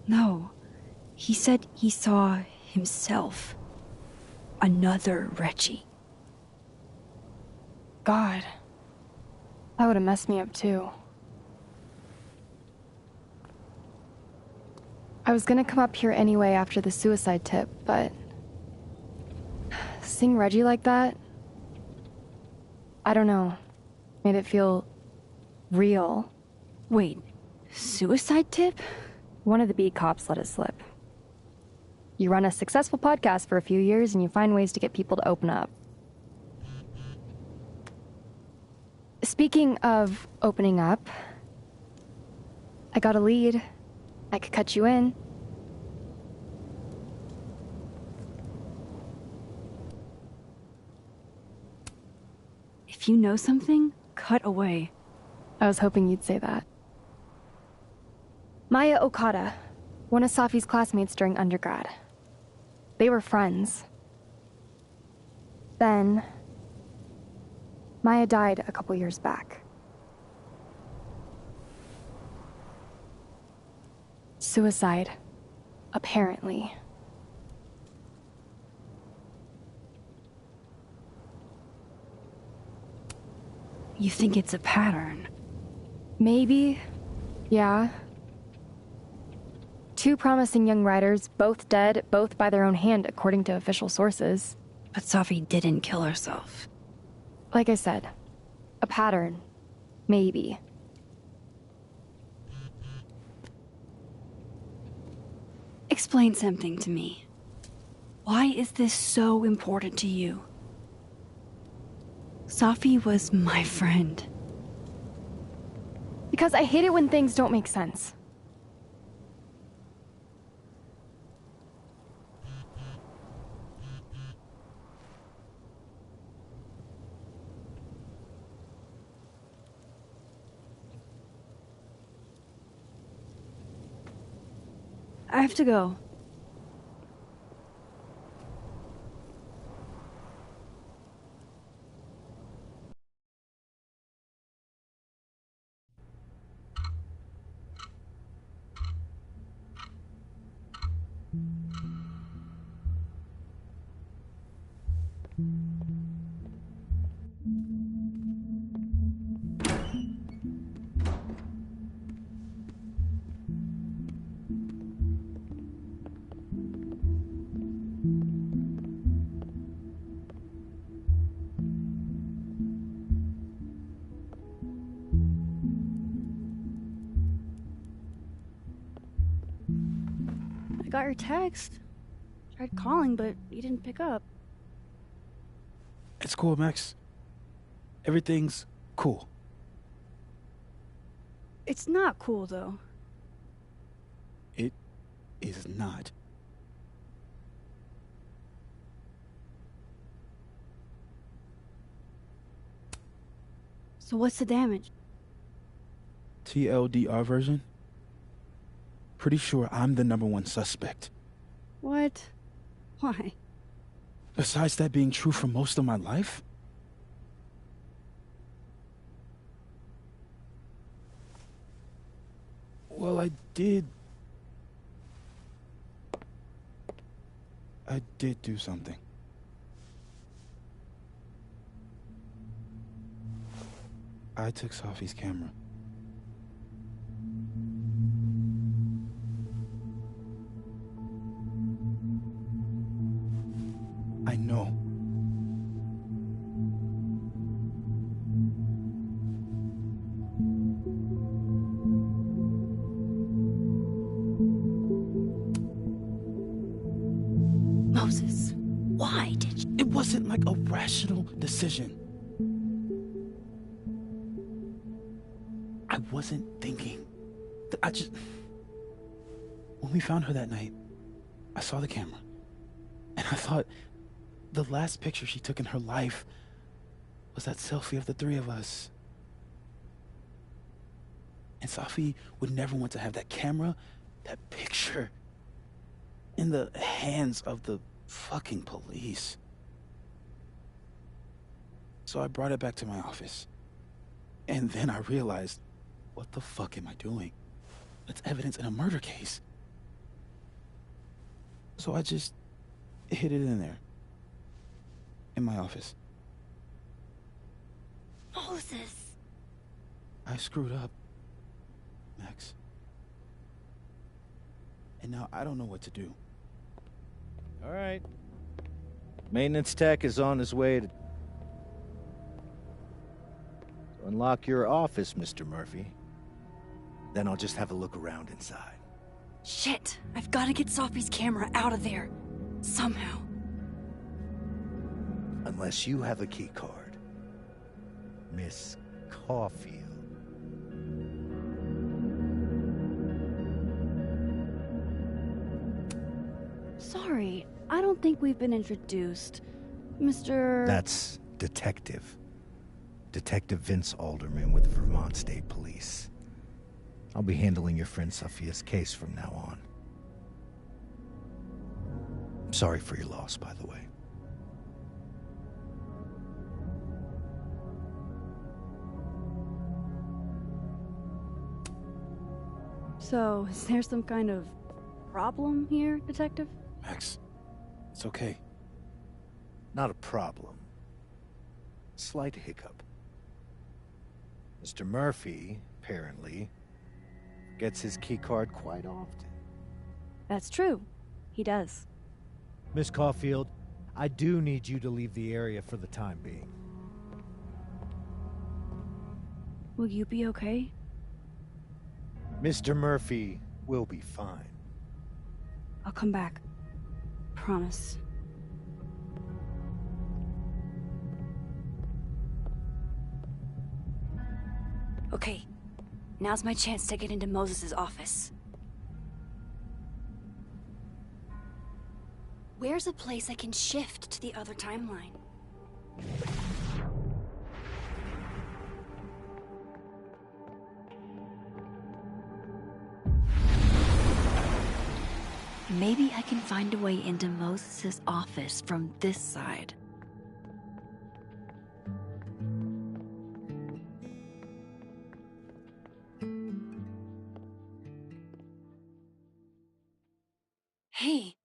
No. He said he saw himself. Another Reggie. God. That would have messed me up too. I was gonna come up here anyway after the suicide tip, but... seeing Reggie like that... I don't know. Made it feel... real. Wait, suicide tip? One of the beat cops let it slip. You run a successful podcast for a few years and you find ways to get people to open up. Speaking of opening up, I got a lead. I could cut you in. If you know something, cut away. I was hoping you'd say that. Maya Okada, one of Safi's classmates during undergrad. They were friends. Then, Maya died a couple years back. Suicide, apparently. You think it's a pattern? Maybe. Yeah. 2 promising young writers, both dead, both by their own hand, according to official sources. But Safi didn't kill herself. Like I said, a pattern. Maybe. Explain something to me. Why is this so important to you? Safi was my friend. Because I hate it when things don't make sense. I have to go. I got your text. Tried calling, but you didn't pick up. It's cool, Max. Everything's cool. It's not cool, though. It is not. So what's the damage? TLDR version? Pretty sure I'm the #1 suspect. What? Why? Besides that being true for most of my life? Well, I did do something. I took Safi's camera. I know. Moses, why did you? It wasn't like a rational decision. I wasn't thinking. When we found her that night, I saw the camera. And I thought the last picture she took in her life was that selfie of the 3 of us. And Safi would never want to have that camera, that picture, in the hands of the fucking police. So I brought it back to my office. And then I realized, what the fuck am I doing? That's evidence in a murder case. So I just hid it in there. In my office. Moses! I screwed up, Max. And now I don't know what to do. All right. Maintenance tech is on his way to unlock your office, Mr. Murphy. Then I'll just have a look around inside. Shit! I've got to get Safi's camera out of there. Somehow. Unless you have a key card, Miss Caulfield. Sorry, I don't think we've been introduced. Mr. That's Detective. Detective Vince Alderman with Vermont State Police. I'll be handling your friend Sophia's case from now on. I'm sorry for your loss, by the way. So, is there some kind of problem here, Detective? Max, it's okay. Not a problem. Slight hiccup. Mr. Murphy, apparently, gets his keycard quite often. That's true. He does. Miss Caulfield, I do need you to leave the area for the time being. Will you be okay? Mr. Murphy will be fine. I'll come back. Promise. Okay, now's my chance to get into Moses' office. Where's a place I can shift to the other timeline? Maybe I can find a way into Moses' office from this side. Hey,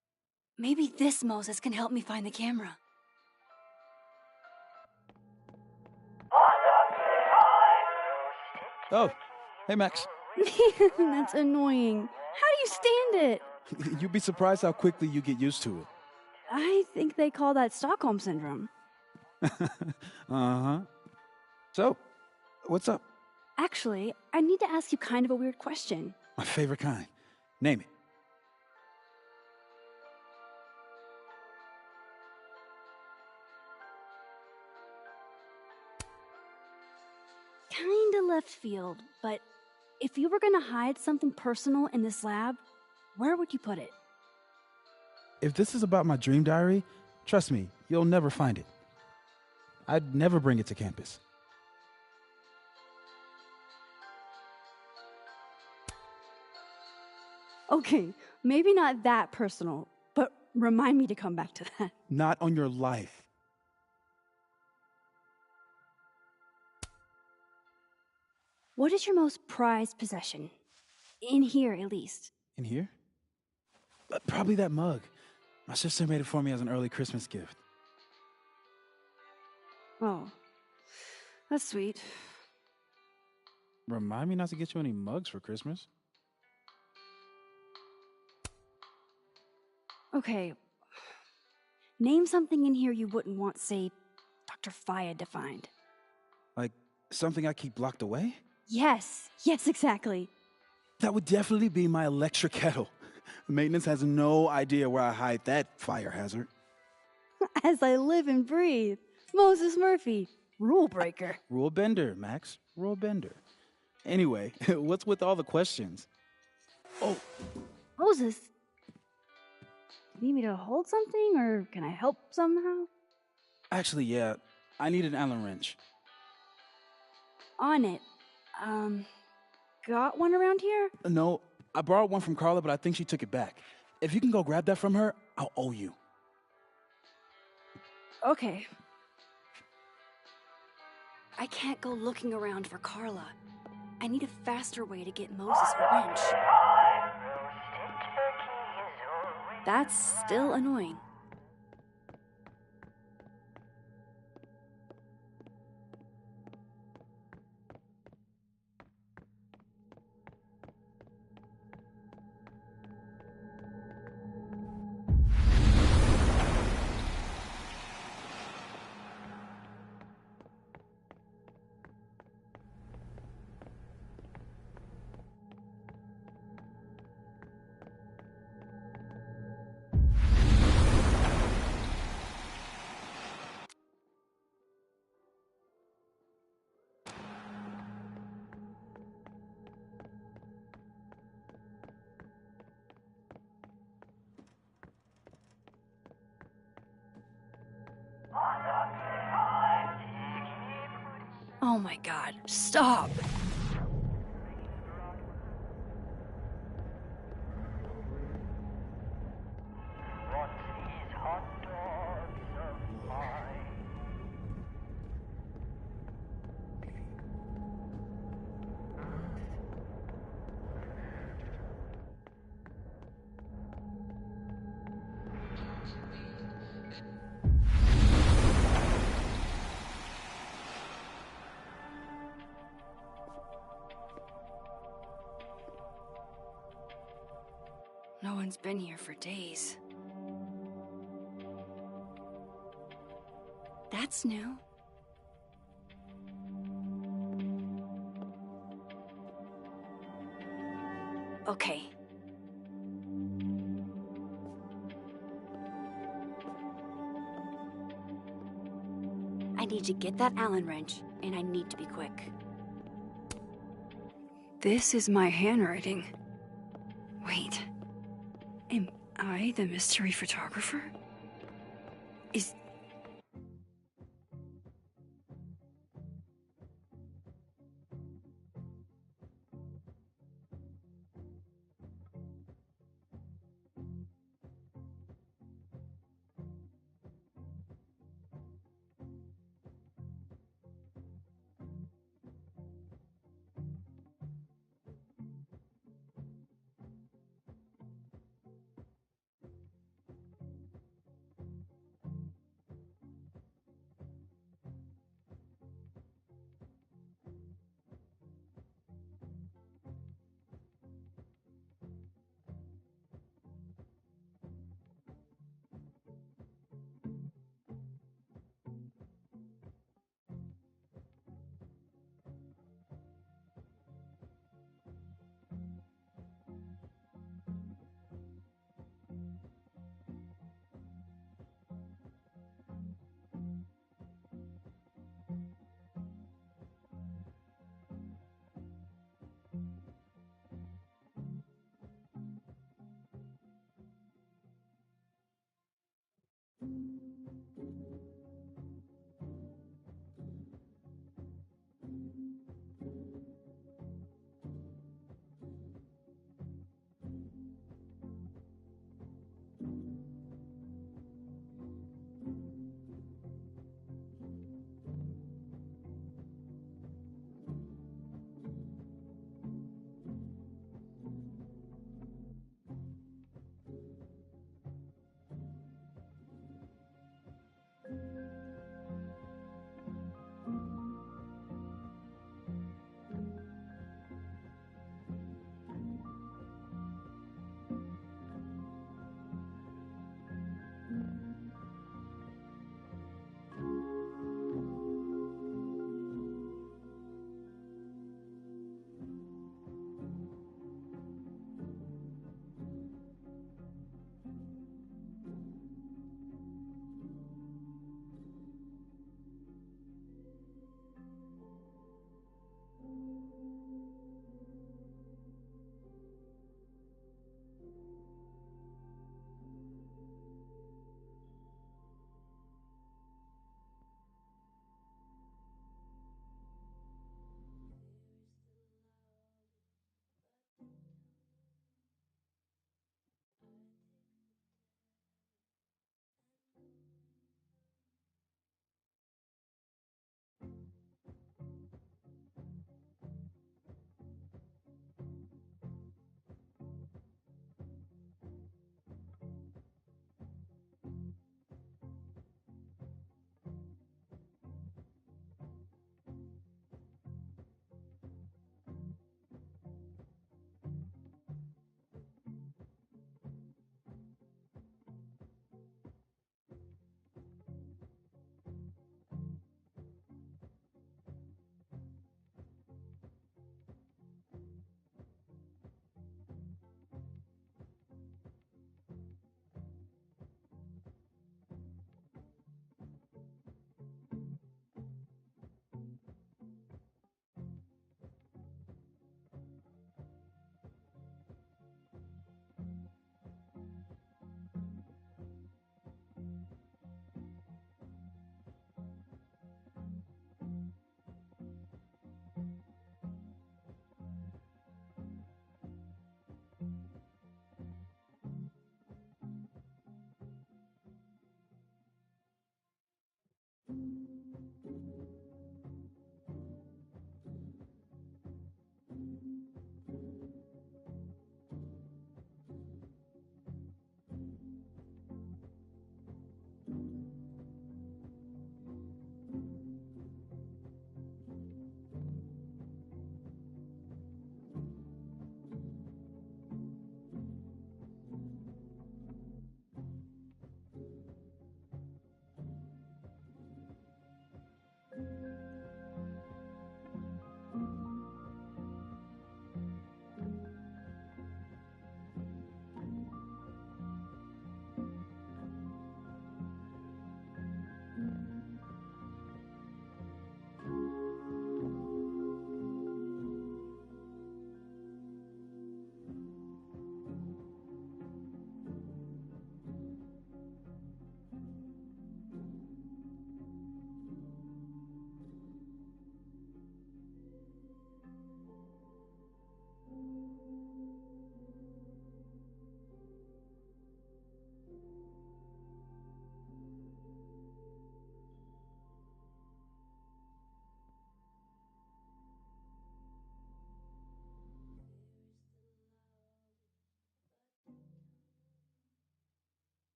maybe this Moses can help me find the camera. Oh, hey Max. That's annoying. How do you stand it? You'd be surprised how quickly you get used to it. I think they call that Stockholm Syndrome. Uh-huh. So, what's up? Actually, I need to ask you kind of a weird question. My favorite kind. Name it. Kinda left field, but if you were gonna hide something personal in this lab, where would you put it? If this is about my dream diary, trust me, you'll never find it. I'd never bring it to campus. Okay, maybe not that personal, but remind me to come back to that. Not on your life. What is your most prized possession? In here, at least. In here? Probably that mug. My sister made it for me as an early Christmas gift. Oh, that's sweet. Remind me not to get you any mugs for Christmas. Okay. Name something in here you wouldn't want, say, Dr. Fayed to find. Like something I keep locked away? Yes, exactly. That would definitely be my electric kettle. Maintenance has no idea where I hide that fire hazard. As I live and breathe. Moses Murphy, rule breaker. Rule bender, Max. Rule bender. Anyway, what's with all the questions? Oh, Moses, you need me to hold something, or can I help somehow? actually, yeah. I need an Allen wrench. On it. Got one around here? No, I borrowed one from Carla, but I think she took it back. If you can go grab that from her, I'll owe you. Okay. I can't go looking around for Carla. I need a faster way to get Moses a wrench. That's still annoying. Oh my god, stop! No one's been here for days. That's new. Okay. I need to get that Allen wrench, and I need to be quick. This is my handwriting. Wait. Am I the mystery photographer? Is...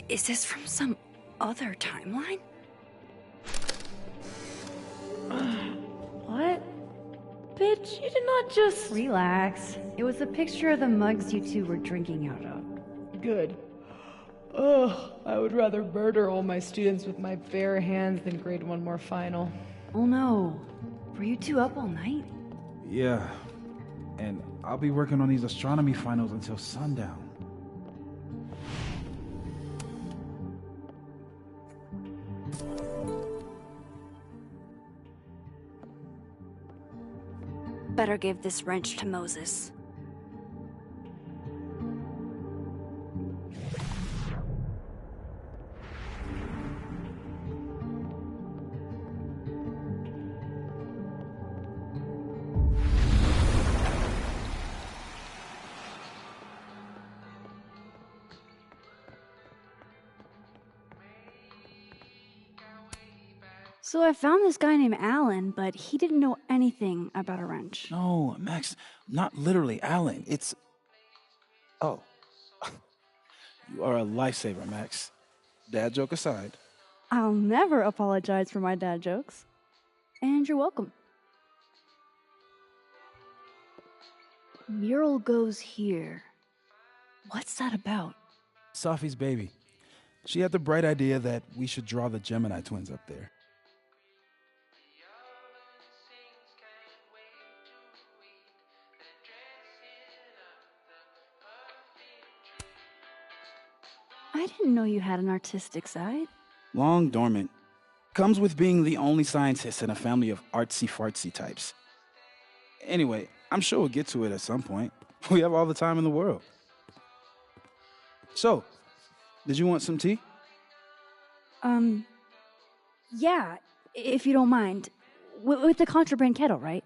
Is this from some other timeline? What? Bitch, you did not just... Relax. It was a picture of the mugs you two were drinking out of. Good. Ugh, I would rather murder all my students with my bare hands than grade one more final. Oh no. Were you two up all night? Yeah. And I'll be working on these astronomy finals until sundown. Better give this wrench to Moses. So I found this guy named Alan, but he didn't know anything about a wrench. No, Max, not literally Alan. It's... Oh. You are a lifesaver, Max. Dad joke aside. I'll never apologize for my dad jokes. And you're welcome. Mural goes here. What's that about? Safi's baby. She had the bright idea that we should draw the Gemini twins up there. I didn't know you had an artistic side. Long dormant. Comes with being the only scientist in a family of artsy-fartsy types. Anyway, I'm sure we'll get to it at some point. We have all the time in the world. So, did you want some tea? Yeah, if you don't mind. With the contraband kettle, right?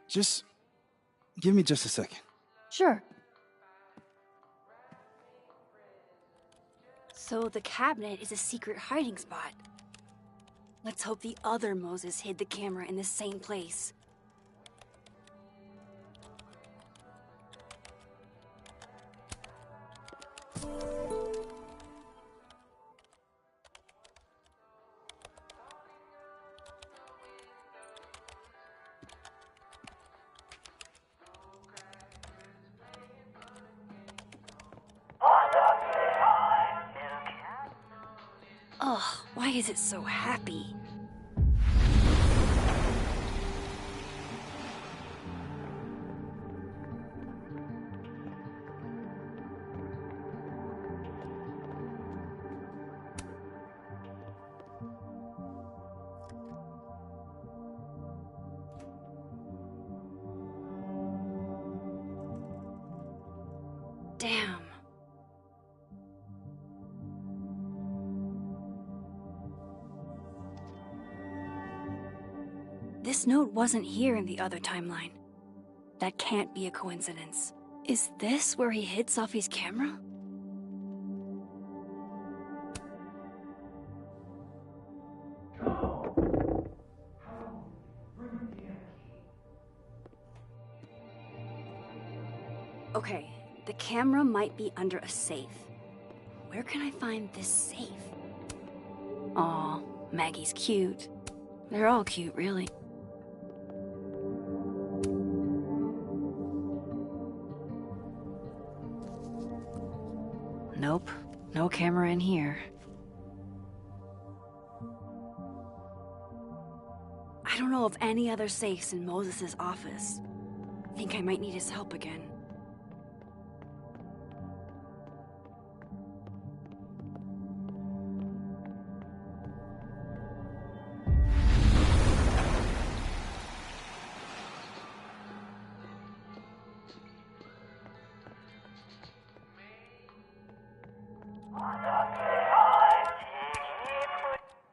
Just give me just a second. Sure. So the cabinet is a secret hiding spot. Let's hope the other Moses hid the camera in the same place. Ugh, why is it so happy? Damn. This note wasn't here in the other timeline. That can't be a coincidence. Is this where he hid Safi's camera? Okay, the camera might be under a safe. Where can I find this safe? Aw, Maggie's cute. They're all cute, really. Nope, no camera in here. I don't know of any other safes in Moses' office. Think I might need his help again.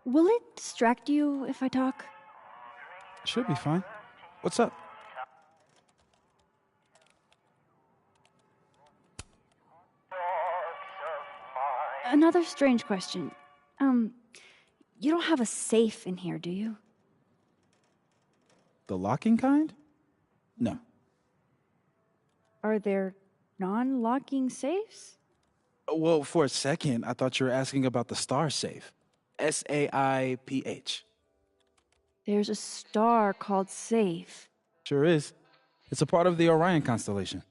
Will it distract you if I talk? Should be fine. What's up? Another strange question. You don't have a safe in here, do you? The locking kind? No. Are there non-locking safes? Well, for a second, I thought you were asking about the star safe. SAIPH. There's a star called Safe. Sure is. It's a part of the Orion constellation.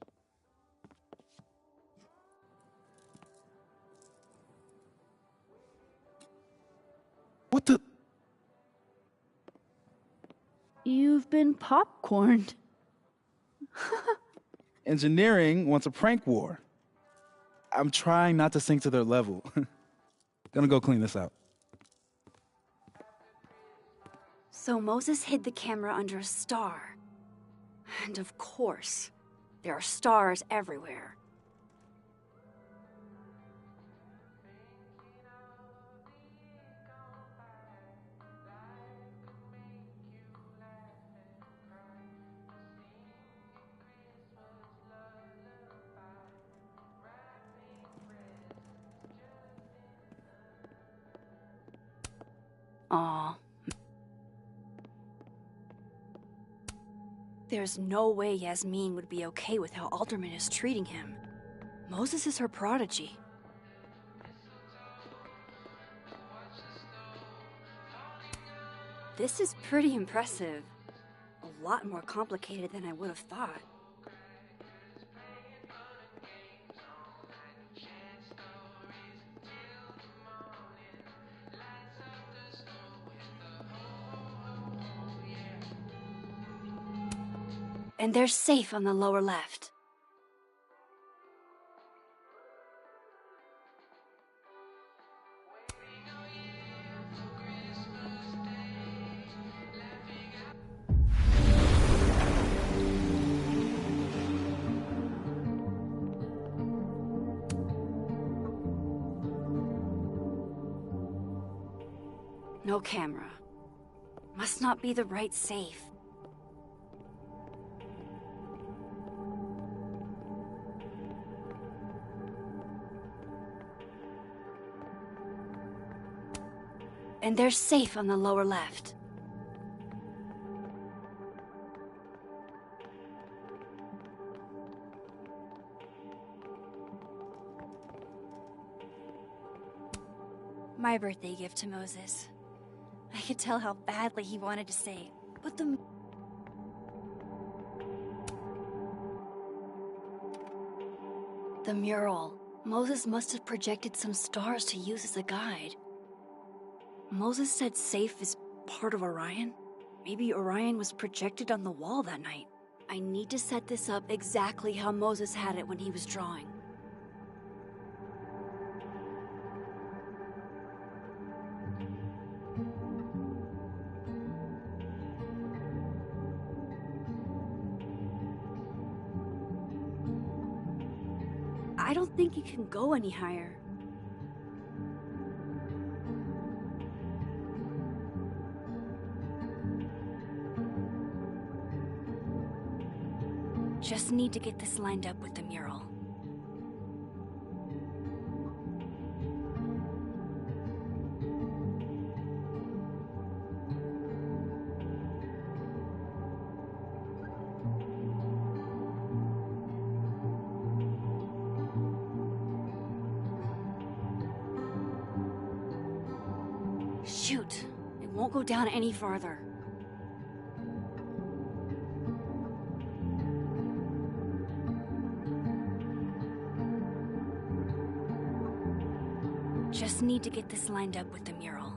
What the? You've been popcorned. Engineering wants a prank war. I'm trying not to sink to their level. Gonna go clean this out. So Moses hid the camera under a star. And of course, there are stars everywhere. Aw. There's no way Yasmin would be okay with how Alderman is treating him. Moses is her prodigy. This is pretty impressive. A lot more complicated than I would have thought. And they're safe on the lower left. No camera. Must not be the right safe. And they're safe on the lower left. My birthday gift to Moses. I could tell how badly he wanted to say, but the mural. Moses must have projected some stars to use as a guide. Moses said Safe is part of Orion? Maybe Orion was projected on the wall that night. I need to set this up exactly how Moses had it when he was drawing. I don't think it can go any higher. Just need to get this lined up with the mural. Shoot, it won't go down any farther. Just need to get this lined up with the mural.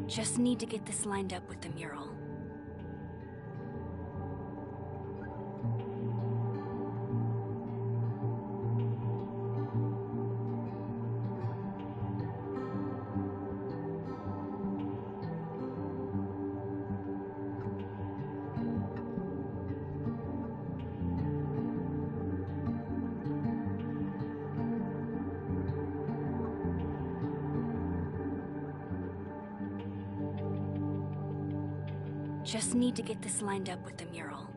Just need to get this lined up with the mural. Just need to get this lined up with the mural.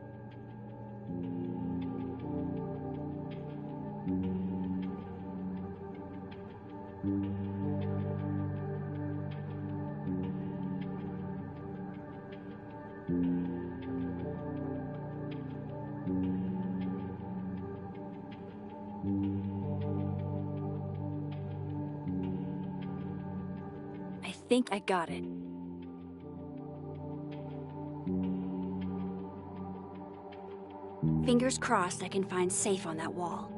I think I got it. Fingers crossed I can find safe on that wall.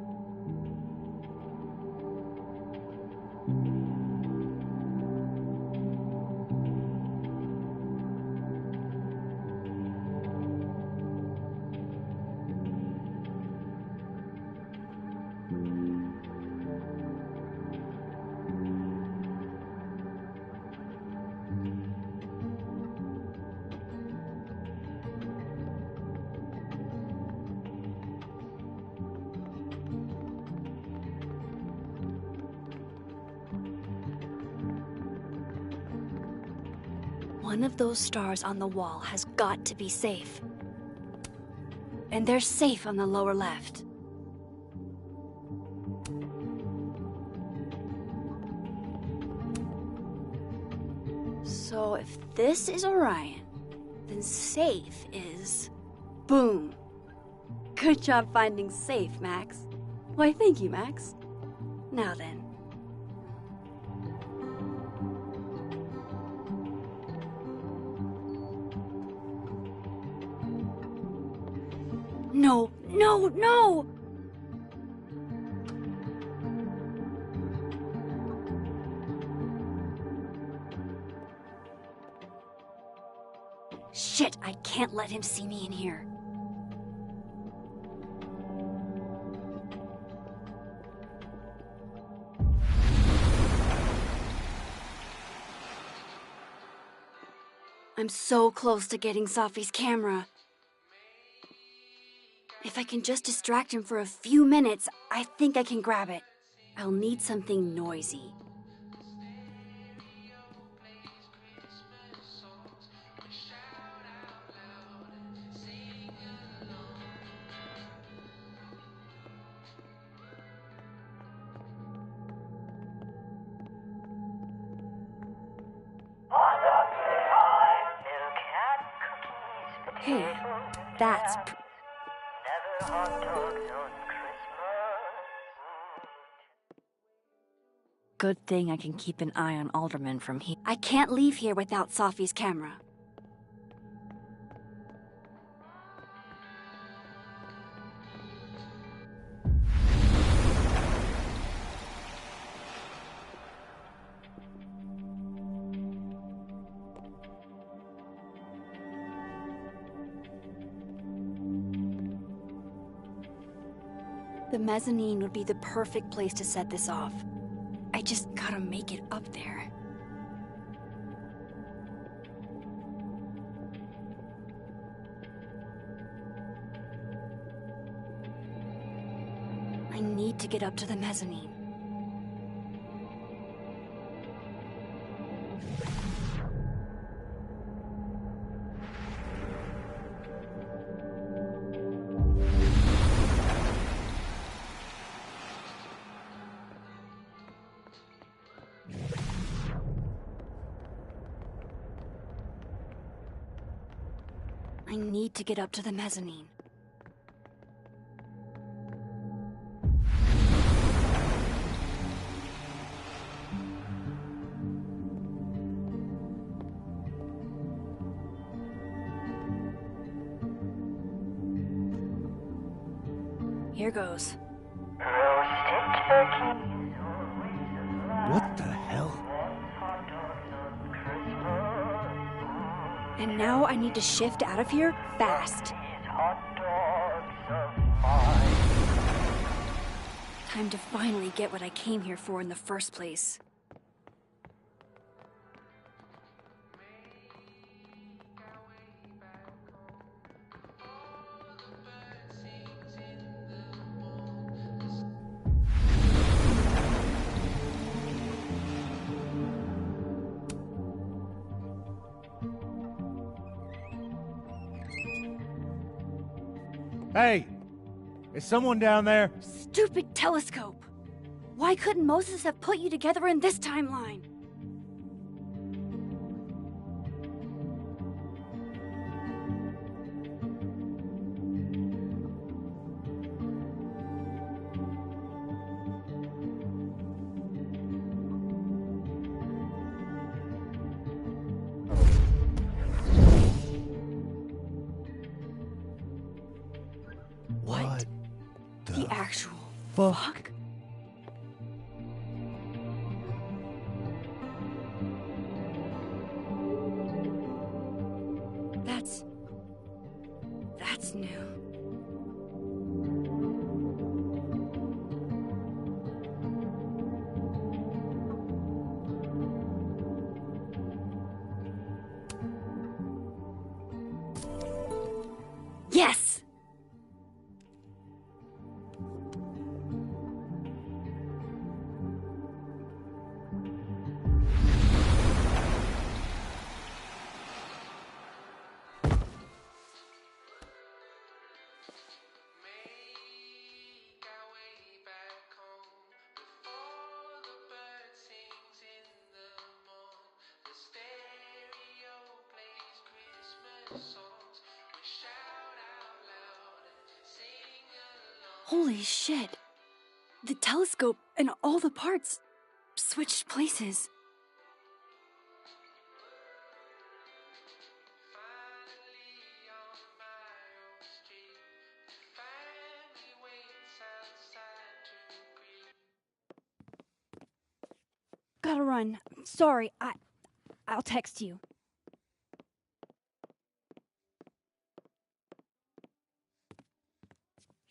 One of those stars on the wall has got to be safe. And they're safe on the lower left. So if this is Orion, then safe is... boom. Good job finding safe, Max. Why, thank you, Max. Now then. No, no, no! Shit, I can't let him see me in here. I'm so close to getting Safi's camera. If I can just distract him for a few minutes, I think I can grab it. I'll need something noisy. Hey, that's... Good thing I can keep an eye on Alderman from here. I can't leave here without Safi's camera. The mezzanine would be the perfect place to set this off. I just gotta make it up there. I need to get up to the mezzanine. I need to get up to the mezzanine. Here goes. What the hell? And now I need to shift out of here fast. Time to finally get what I came here for in the first place. Hey! Is someone down there? Stupid telescope! Why couldn't Moses have put you together in this timeline? What The actual fuck? fuck? That's new. Yes! Holy shit. The telescope and all the parts switched places. Gotta run. Sorry, I'll text you.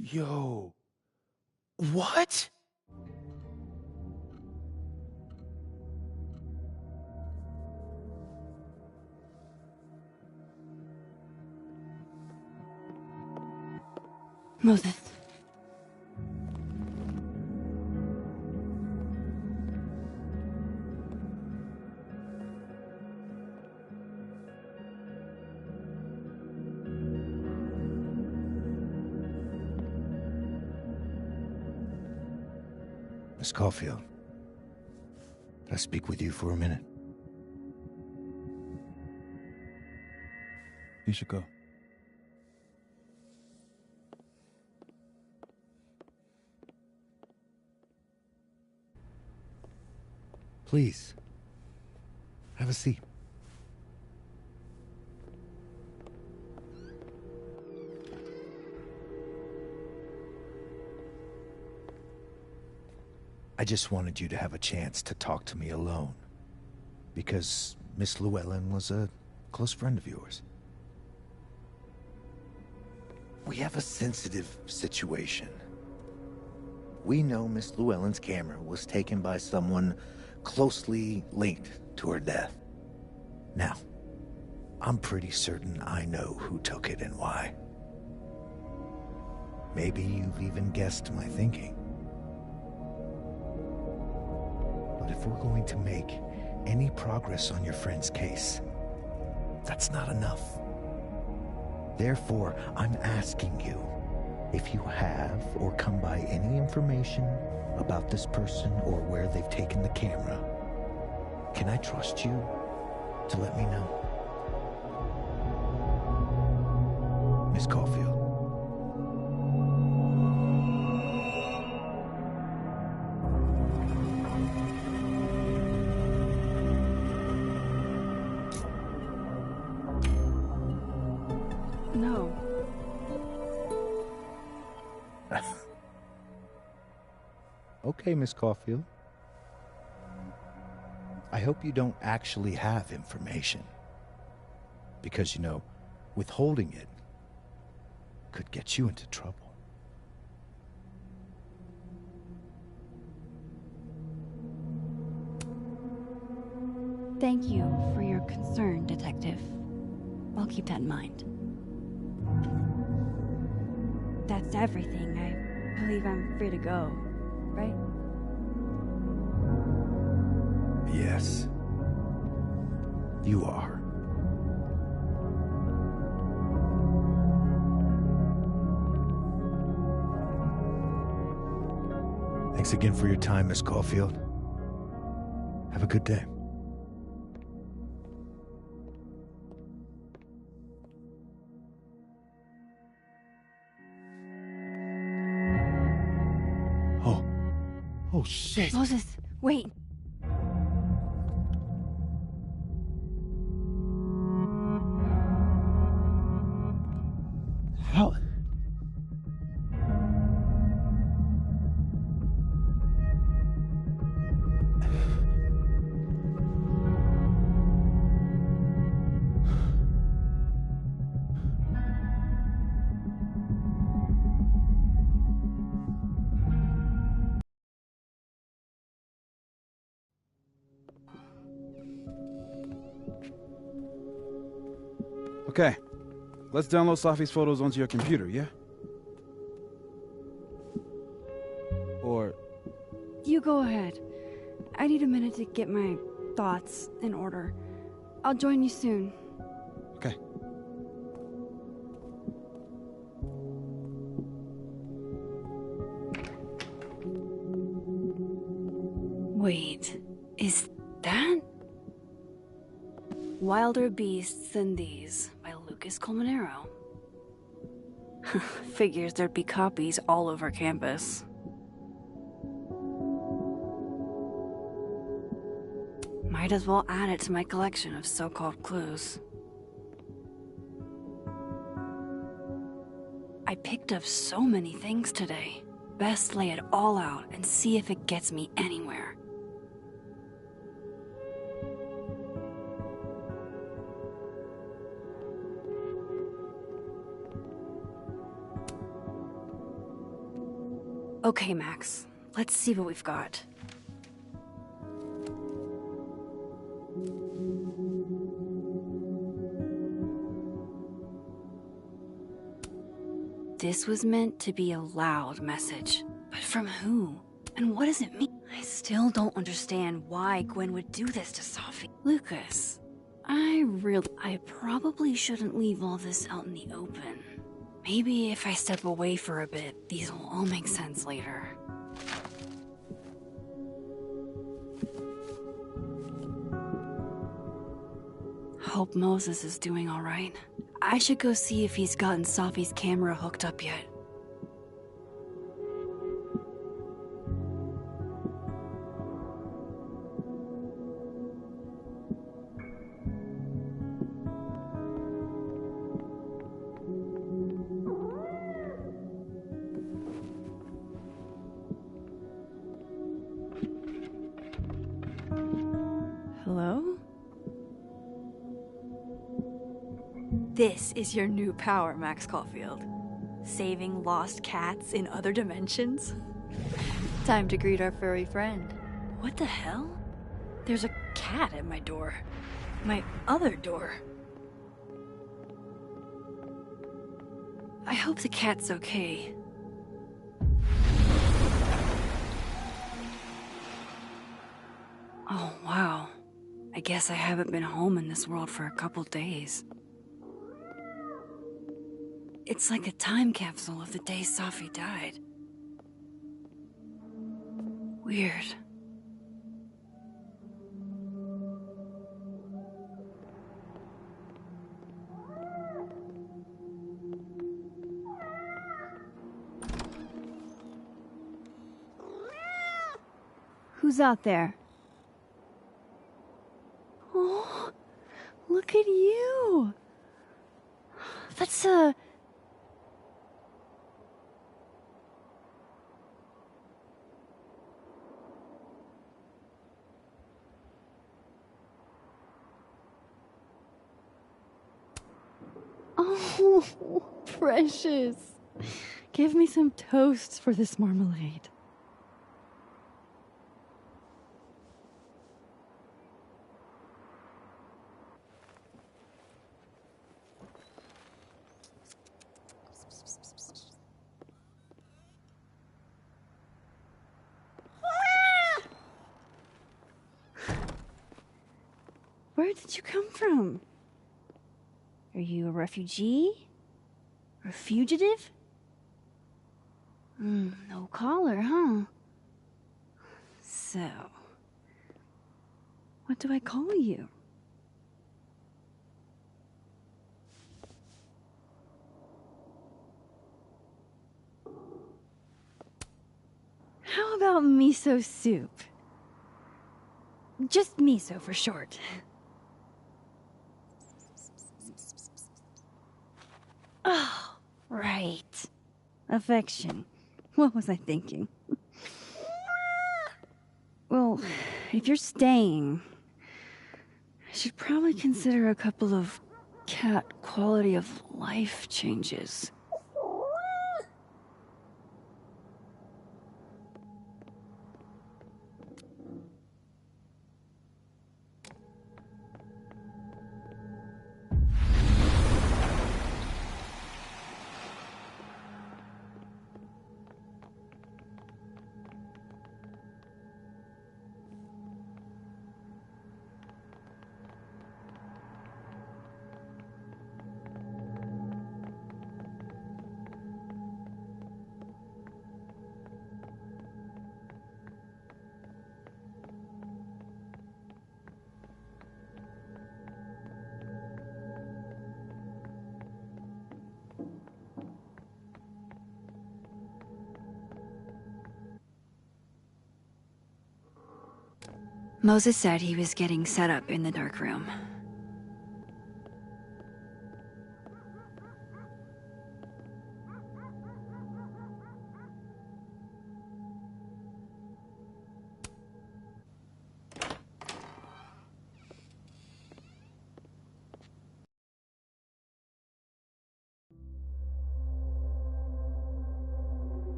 Yo. What? Moses. Miss Caulfield, can I speak with you for a minute? You should go. Please, have a seat. I just wanted you to have a chance to talk to me alone, because Miss Llewellyn was a close friend of yours. We have a sensitive situation. We know Miss Llewellyn's camera was taken by someone closely linked to her death. Now, I'm pretty certain I know who took it and why. Maybe you've even guessed my thinking. But if we're going to make any progress on your friend's case, that's not enough. Therefore, I'm asking you, if you have or come by any information about this person or where they've taken the camera, can I trust you to let me know? Miss Caulfield. No. Okay, Miss Caulfield. I hope you don't actually have information. Because, you know, withholding it could get you into trouble. Thank you for your concern, Detective. I'll keep that in mind. That's everything. I believe I'm free to go, right? Yes. You are. Thanks again for your time, Miss Caulfield. Have a good day. Oh, shit. Moses, wait. How? Okay, let's download Safi's photos onto your computer, yeah? Or... You go ahead. I need a minute to get my thoughts in order. I'll join you soon. Okay. Wait, is that... Wilder Beasts Than These by Lucas Colmenero. Figures there'd be copies all over campus. Might as well add it to my collection of so-called clues. I picked up so many things today. Best lay it all out and see if it gets me anywhere. Okay, Max. Let's see what we've got. This was meant to be a loud message. But from who? And what does it mean? I still don't understand why Gwen would do this to Safi. Lucas, I probably shouldn't leave all this out in the open. Maybe if I step away for a bit, these will all make sense later. Hope Moses is doing all right. I should go see if he's gotten Safi's camera hooked up yet. Hello? This is your new power, Max Caulfield. Saving lost cats in other dimensions? Time to greet our furry friend. What the hell? There's a cat at my door. My other door. I hope the cat's okay. Oh, wow. I guess I haven't been home in this world for a couple days. It's like a time capsule of the day Safi died. Weird. Who's out there? Oh, look at you. That's a... Oh, precious. Give me some toast for this marmalade. Where did you come from? Are you a refugee? A fugitive? No collar, huh? So, what do I call you? How about miso soup? Just miso for short. Oh, right. Affection. What was I thinking? Well, if you're staying, I should probably consider a couple of cat quality of life changes. Moses said he was getting set up in the dark room.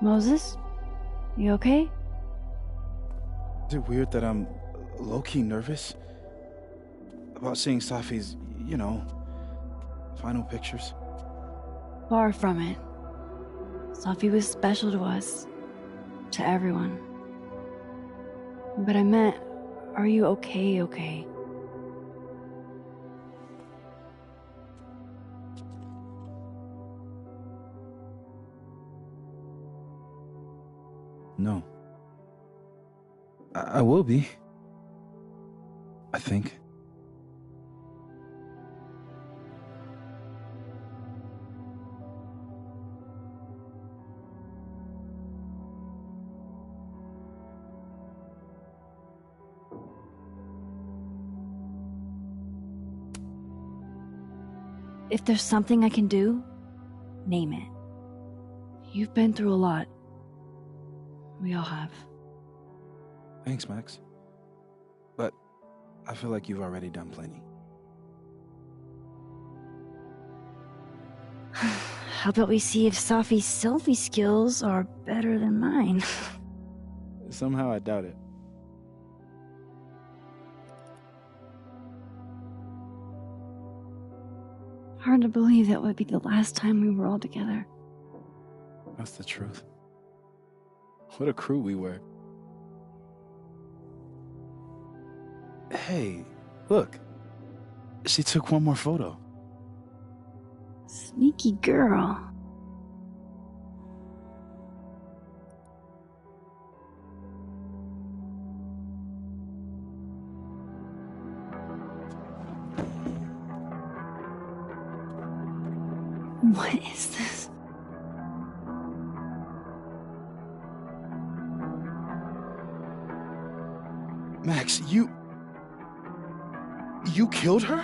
Moses? You okay? Is it weird that I'm low-key nervous about seeing Safi's, final pictures? Far from it. Safi was special to us. To everyone. But I meant, are you okay? No. I will be. I think. If there's something I can do, name it. You've been through a lot. We all have. Thanks, Max. But I feel like you've already done plenty. How about we see if Safi's selfie skills are better than mine? Somehow I doubt it. Hard to believe that would be the last time we were all together. That's the truth. What a crew we were. Hey, look. She took one more photo. Sneaky girl. What is this? Max, you killed her?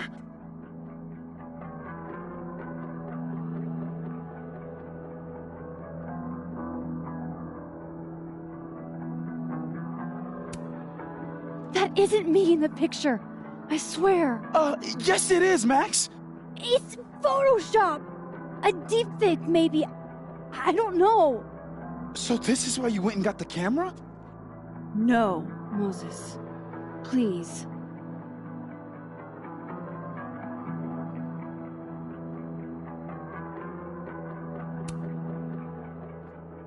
That isn't me in the picture. I swear. Yes it is, Max. It's Photoshop. A deepfake, maybe. I don't know. So this is why you went and got the camera? No, Moses. Please.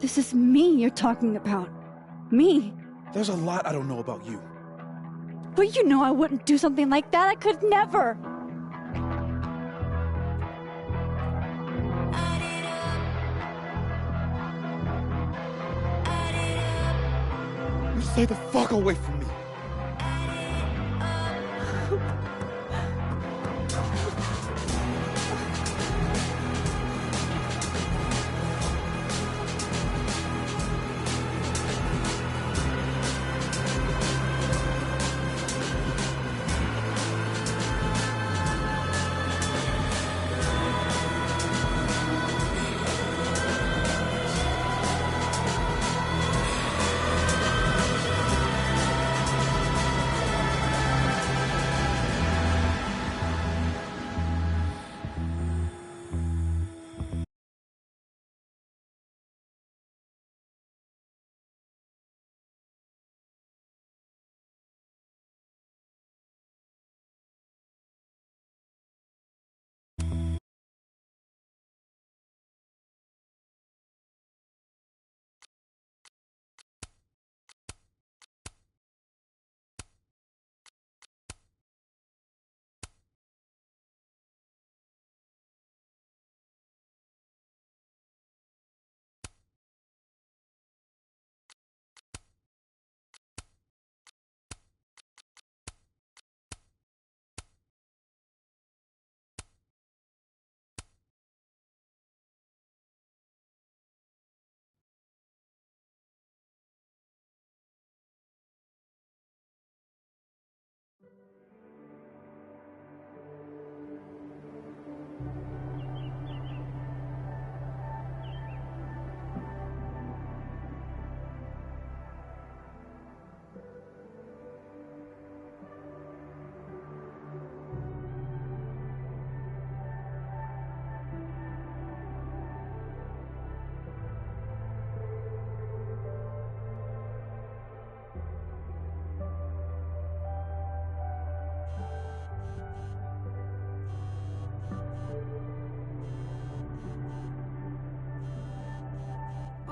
This is me you're talking about. Me. There's a lot I don't know about you. But you know I wouldn't do something like that. I could never. You stay the fuck away from me.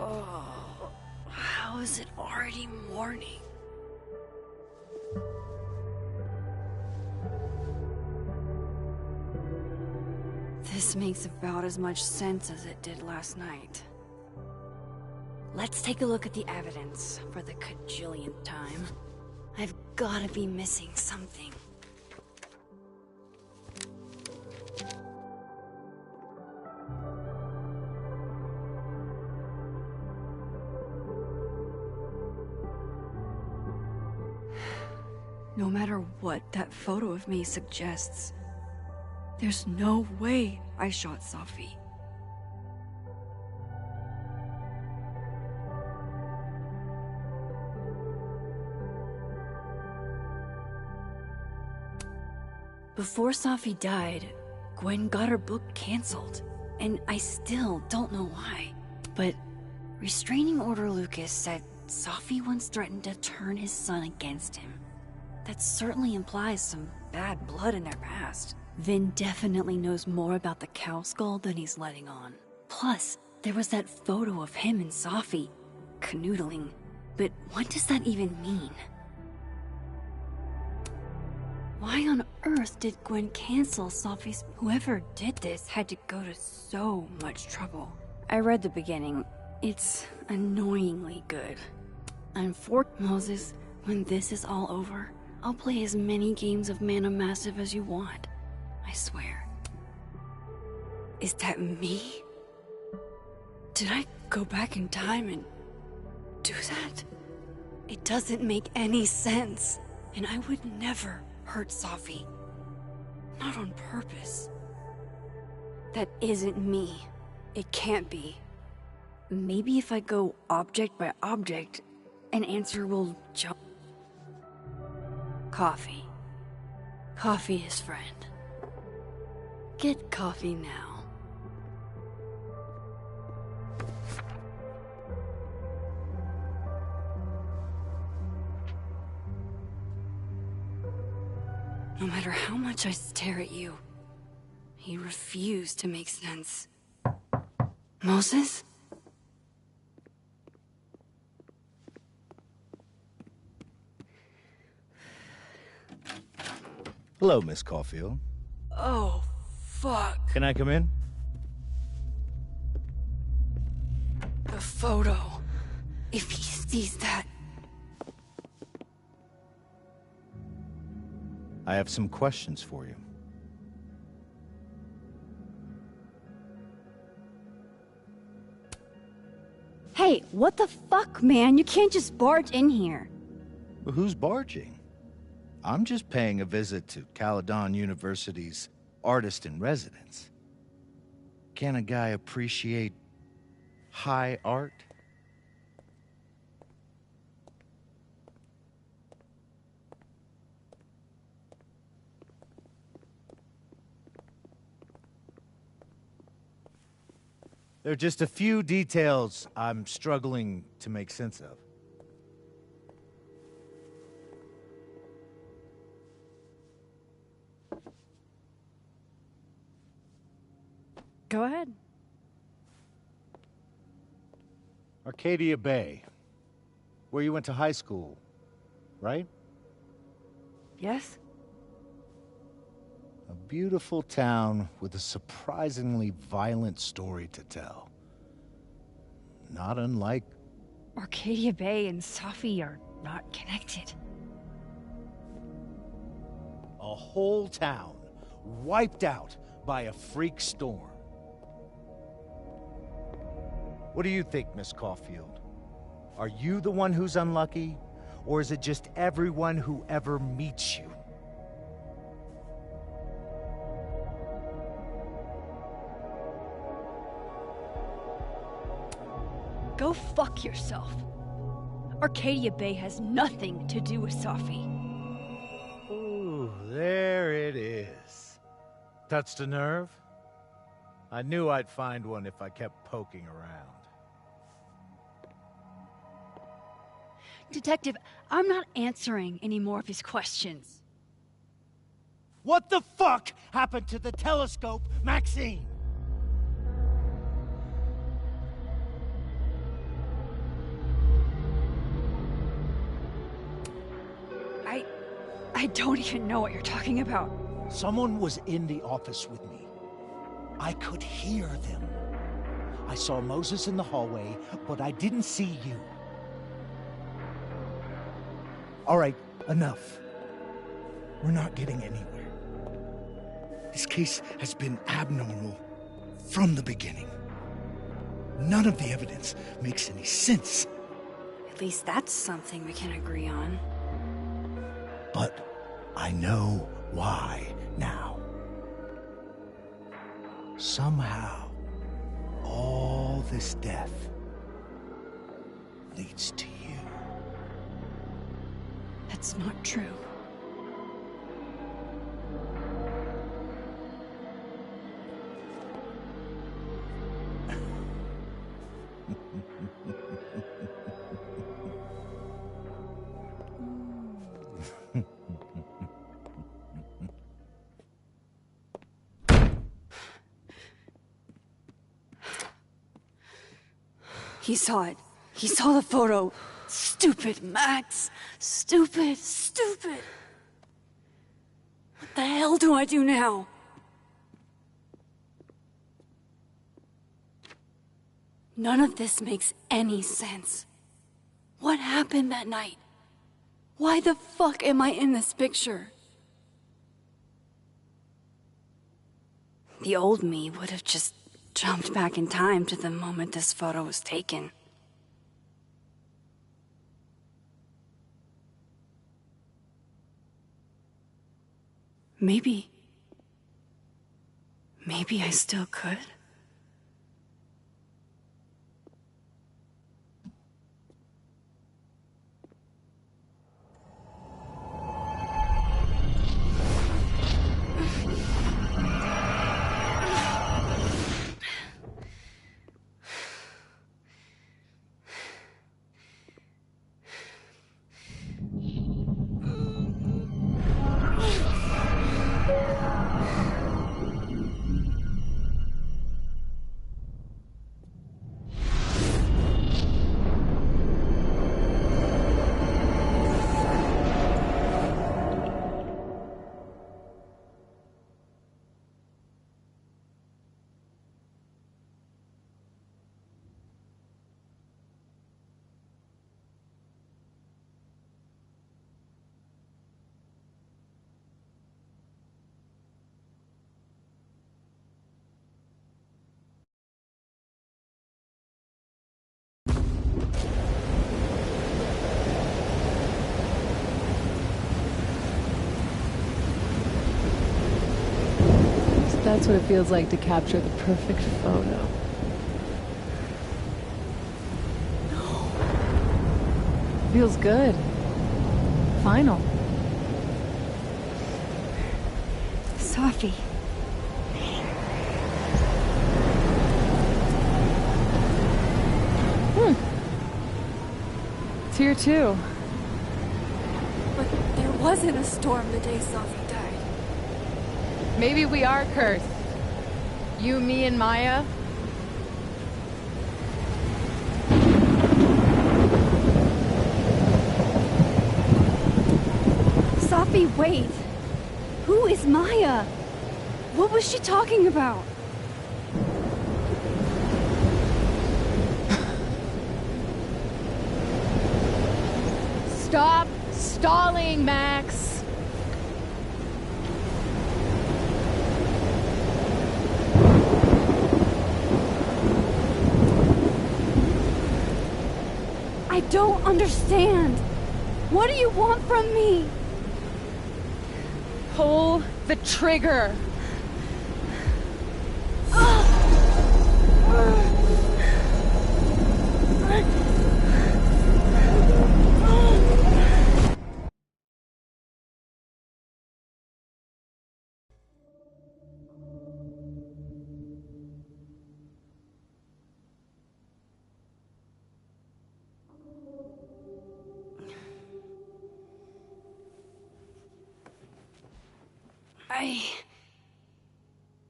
Oh, how is it already morning? This makes about as much sense as it did last night. Let's take a look at the evidence for the cajillionth time. I've gotta be missing something. No matter what that photo of me suggests, there's no way I shot Safi. Before Safi died, Gwen got her book canceled, and I still don't know why. But Restraining Order Lucas said Safi once threatened to turn his son against him. That certainly implies some bad blood in their past. Vin definitely knows more about the cow skull than he's letting on. Plus, there was that photo of him and Safi canoodling. But what does that even mean? Why on earth did Gwen cancel Safi's... Whoever did this had to go to so much trouble. I read the beginning. It's annoyingly good. I'm for Moses. When this is all over, I'll play as many games of Mana Massive as you want. I swear. Is that me? Did I go back in time and do that? It doesn't make any sense. And I would never hurt Safi. Not on purpose. That isn't me. It can't be. Maybe if I go object by object, an answer will jump. Coffee. Coffee is friend. Get coffee now. No matter how much I stare at you, you refuse to make sense. Moses? Hello, Miss Caulfield. Oh, fuck. Can I come in? The photo. If he sees that. I have some questions for you. Hey, what the fuck, man? You can't just barge in here. Well, who's barging? I'm just paying a visit to Caledon University's artist in residence. Can a guy appreciate high art? There are just a few details I'm struggling to make sense of. Go ahead. Arcadia Bay, where you went to high school, right? Yes? A beautiful town with a surprisingly violent story to tell. Not unlike... Arcadia Bay and Safi are not connected. A whole town wiped out by a freak storm. What do you think, Miss Caulfield? Are you the one who's unlucky, or is it just everyone who ever meets you? Go fuck yourself. Arcadia Bay has nothing to do with Safi. Ooh, there it is. Touched a nerve? I knew I'd find one if I kept poking around. Detective, I'm not answering any more of his questions. What the fuck happened to the telescope, Maxine? I don't even know what you're talking about. Someone was in the office with me. I could hear them. I saw Moses in the hallway, but I didn't see you. All right, enough. We're not getting anywhere. This case has been abnormal from the beginning. None of the evidence makes any sense. At least that's something we can agree on. But I know why now. Somehow, all this death leads to you. That's not true. He saw it. He saw the photo. Stupid, Max. Stupid, stupid. What the hell do I do now? None of this makes any sense. What happened that night? Why the fuck am I in this picture? The old me would have just jumped back in time to the moment this photo was taken. Maybe I still could. That's what it feels like to capture the perfect photo. Feels good. Final. Sophie. It's here too. But there wasn't a storm the day Sophie died. Maybe we are cursed. You, me, and Maya. Sophie, wait! Who is Maya? What was she talking about? Stop stalling, Max! I don't understand. What do you want from me? Pull the trigger.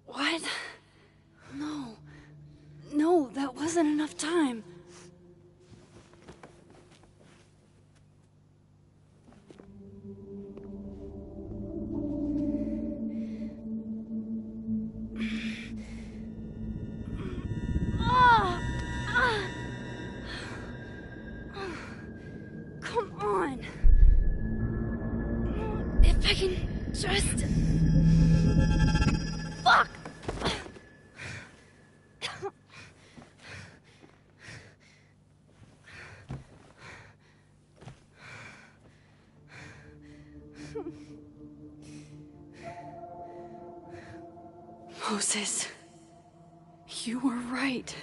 What? No. No, that wasn't enough time. Come on. If I can just... Fuck! Moses, you were right.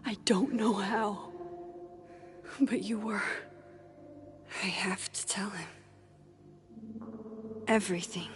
I don't know how, but you were. I have to tell him. Everything.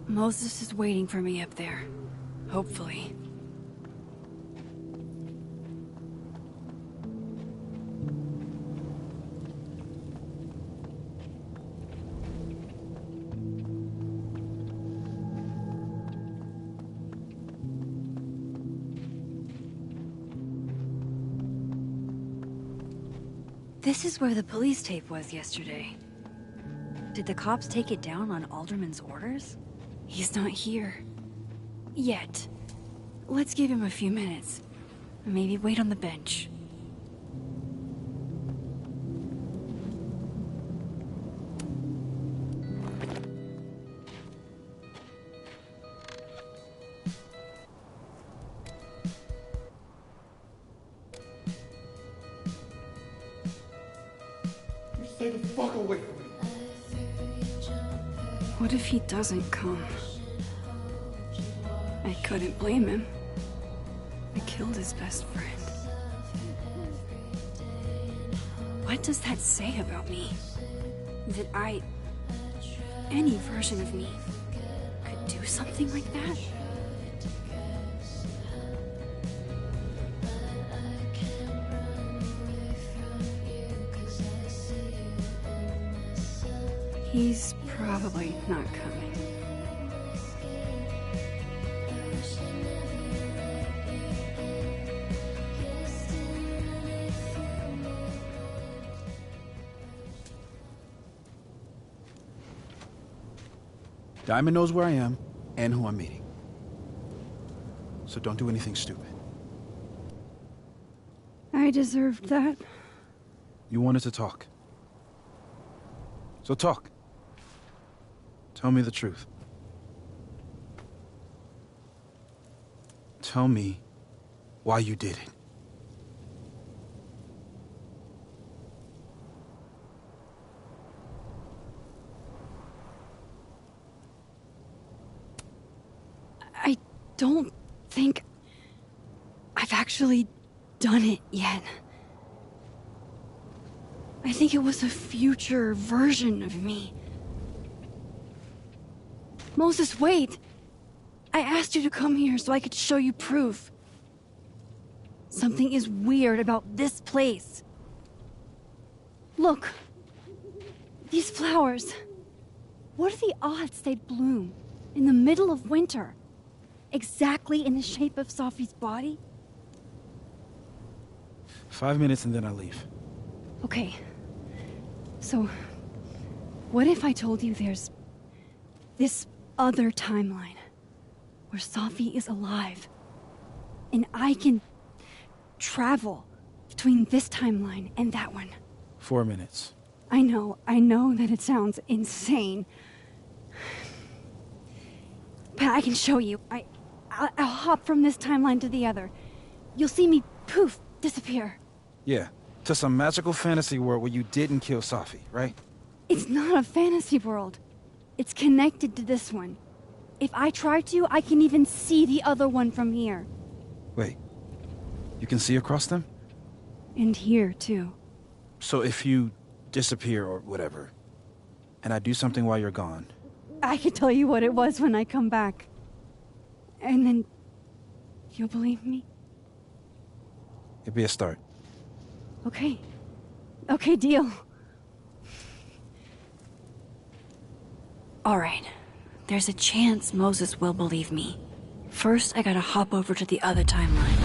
Moses is waiting for me up there. Hopefully. This is where the police tape was yesterday. Did the cops take it down on Alderman's orders? He's not here. Yet. Let's give him a few minutes. Maybe wait on the bench. Stay the fuck away from me. What if he doesn't come? I couldn't blame him. I killed his best friend. What does that say about me? That any version of me, could do something like that? He's probably not coming. Diamond knows where I am and who I'm meeting. So don't do anything stupid. I deserved that. You wanted to talk. So talk. Tell me the truth. Tell me why you did it. I don't think I've actually done it yet. I think it was a future version of me. Moses, wait! I asked you to come here so I could show you proof. Something is weird about this place. Look. These flowers. What are the odds they'd bloom in the middle of winter? Exactly in the shape of Sophie's body? 5 minutes and then I leave. Okay. So, what if I told you there's this other timeline where Sophie is alive and I can travel between this timeline and that one? 4 minutes. I know that it sounds insane. But I can show you. I'll hop from this timeline to the other. You'll see me, poof, disappear. Yeah, to some magical fantasy world where you didn't kill Sophie, right? It's not a fantasy world. It's connected to this one. If I try to, I can even see the other one from here. Wait, you can see across them? And here, too. So if you disappear or whatever, and I do something while you're gone... I can tell you what it was when I come back. And then... you'll believe me? It'd be a start. Okay. Okay, deal. All right. There's a chance Moses will believe me. First, I gotta hop over to the other timeline.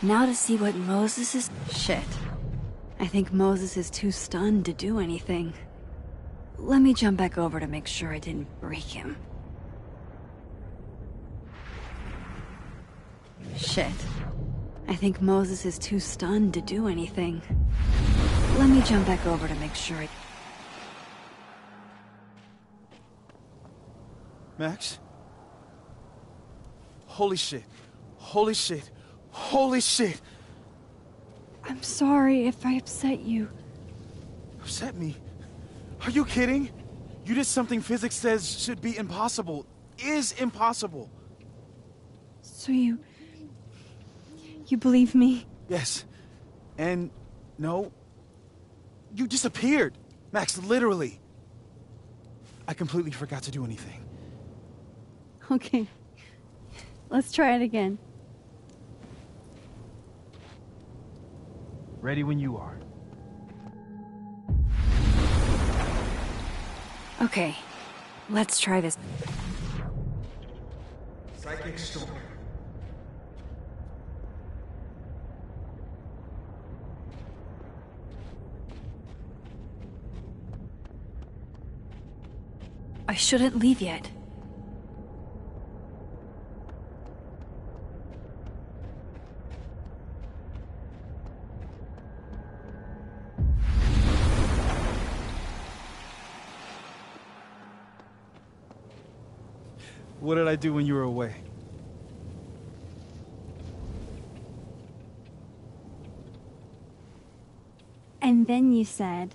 Now to see what Moses is... Shit. I think Moses is too stunned to do anything. Let me jump back over to make sure I didn't break him. Shit. I think Moses is too stunned to do anything. Let me jump back over to make sure I... Max? Holy shit. Holy shit. Holy shit! I'm sorry if I upset you. Upset me? Are you kidding? You did something physics says should be impossible. Is impossible. So you believe me? Yes. And no. You disappeared. Max, literally. I completely forgot to do anything. Okay. Let's try it again. Ready when you are. Okay. Let's try this. Psychic storm. shouldn't leave yet. What did I do when you were away? And then you said,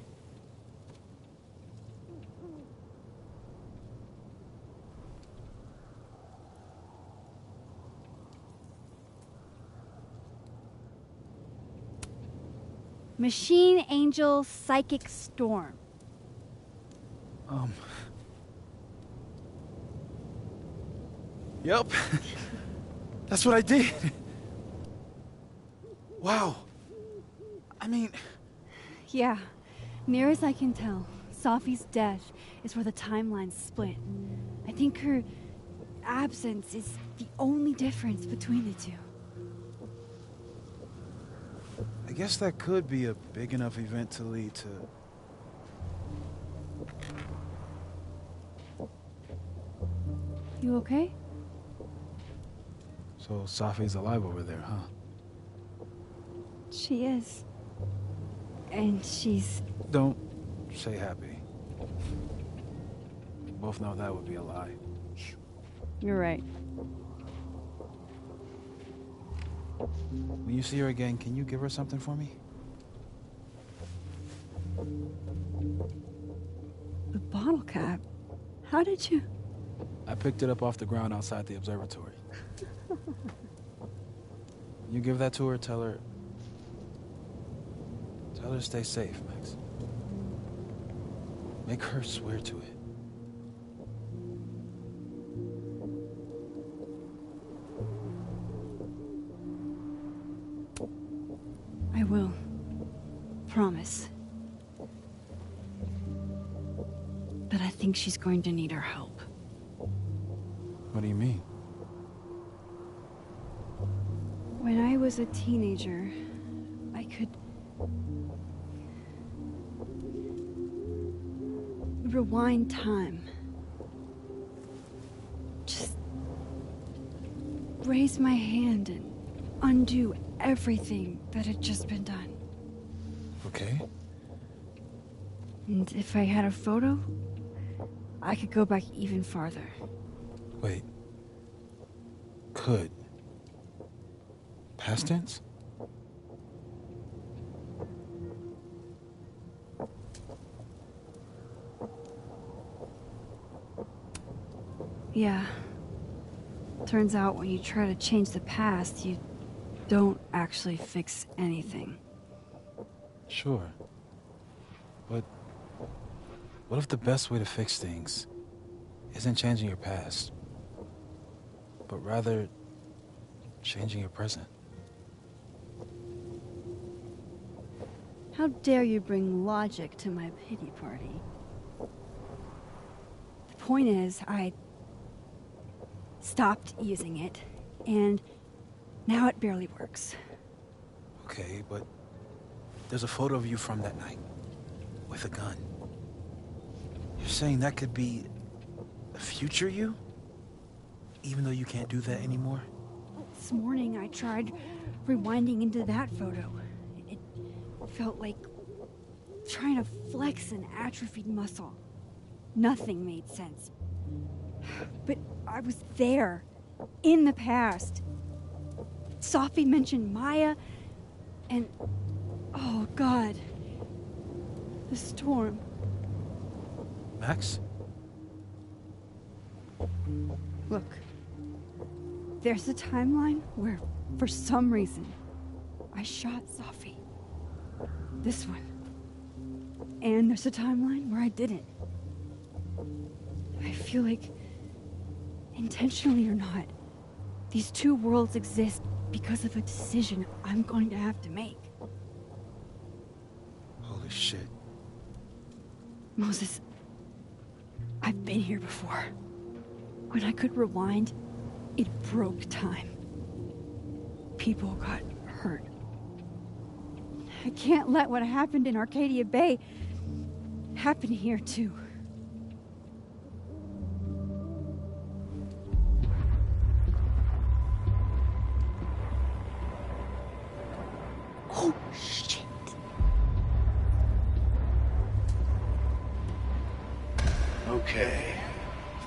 Machine Angel Psychic Storm. Yep. That's what I did. Wow. I mean... Yeah, near as I can tell, Safi's death is where the timelines split. I think her absence is the only difference between the two. I guess that could be a big enough event to lead to... You okay? So Safi's alive over there, huh? She is. And she's... Don't say happy. We both know that would be a lie. You're right. When you see her again, can you give her something for me? The bottle cap? How did you... I picked it up off the ground outside the observatory. You give that to her, tell her to stay safe, Max. Make her swear to it. I will. Promise. But I think she's going to need our help. What do you mean? When I was a teenager, I could... rewind time. Just... raise my hand and undo everything that had just been done. Okay. And if I had a photo, I could go back even farther. Wait. Could. Past tense? Yeah. Turns out when you try to change the past, you don't actually fix anything. Sure. But what if the best way to fix things isn't changing your past, but rather changing your present? How dare you bring logic to my pity party? The point is, I stopped using it, and now it barely works. Okay, but there's a photo of you from that night, with a gun. You're saying that could be a future you? Even though you can't do that anymore? This morning I tried rewinding into that photo. It felt like trying to flex an atrophied muscle. Nothing made sense. But I was there, in the past. Safi mentioned Maya, and oh God, the storm. Max? Look, there's a timeline where, for some reason, I shot Safi. This one. And there's a timeline where I didn't. I feel like, intentionally or not, these two worlds exist because of a decision I'm going to have to make. Holy shit. Moses, I've been here before. When I could rewind, it broke time. People got hurt. I can't let what happened in Arcadia Bay happen here, too.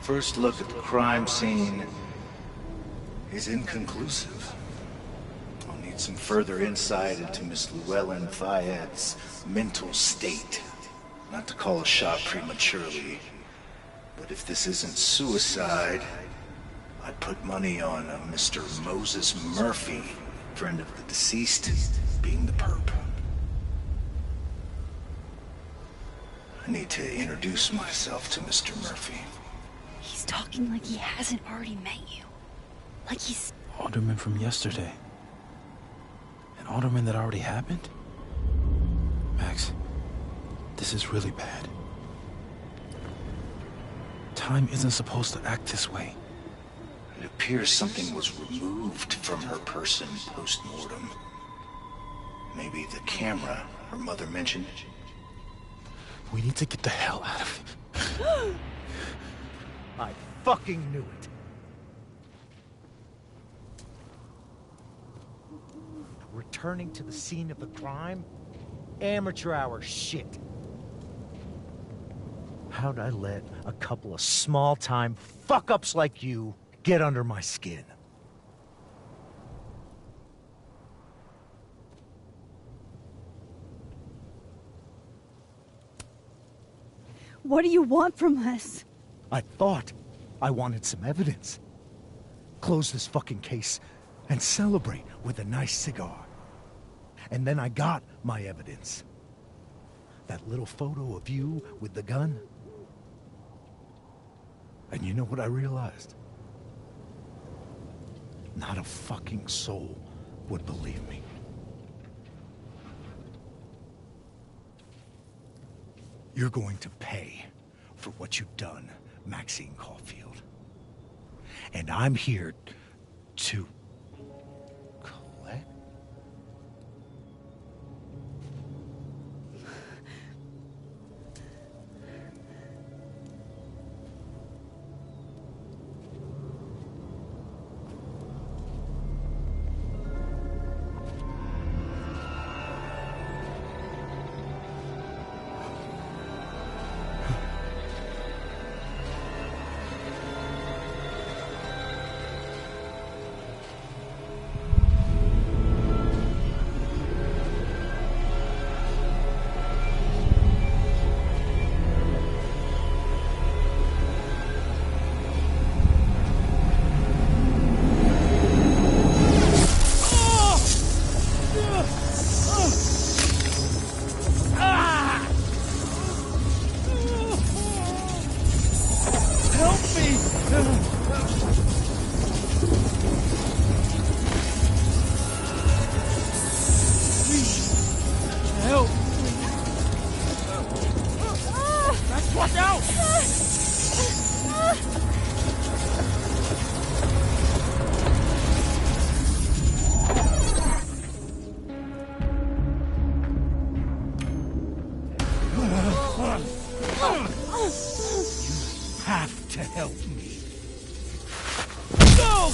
First look at the crime scene is inconclusive. I'll need some further insight into Miss Llewellyn Fayette's mental state. Not to call a shot prematurely, but if this isn't suicide, I'd put money on a Mr. Moses Murphy, friend of the deceased, being the perp. I need to introduce myself to Mr. Murphy. He's talking like he hasn't already met you. Like he's... Alderman from yesterday. An alderman that already happened? Max, this is really bad. Time isn't supposed to act this way. It appears something was removed from her person post-mortem. Maybe the camera her mother mentioned. We need to get the hell out of here. I fucking knew it. Returning to the scene of the crime? Amateur hour shit. How'd I let a couple of small-time fuck-ups like you get under my skin? What do you want from us? I thought I wanted some evidence. Close this fucking case and celebrate with a nice cigar. And then I got my evidence. That little photo of you with the gun. And you know what I realized? Not a fucking soul would believe me. You're going to pay for what you've done, Maxine Caulfield. And I'm here to collect. Have to help me. Go!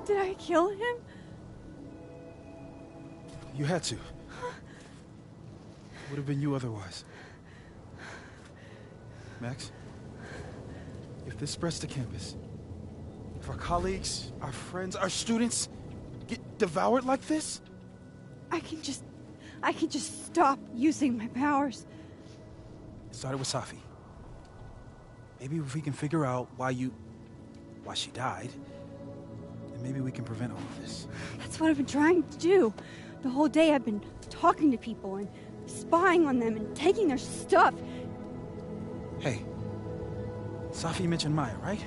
Did I kill him? You had to. Would have been you otherwise. Max, if this spreads to campus, if our colleagues, our friends, our students get devoured like this, I can just stop using my powers. it started with Safi. Maybe if we can figure out why she died, then maybe we can prevent all of this. That's what I've been trying to do. The whole day I've been talking to people and spying on them and taking their stuff. Hey, Safi mentioned Maya, right?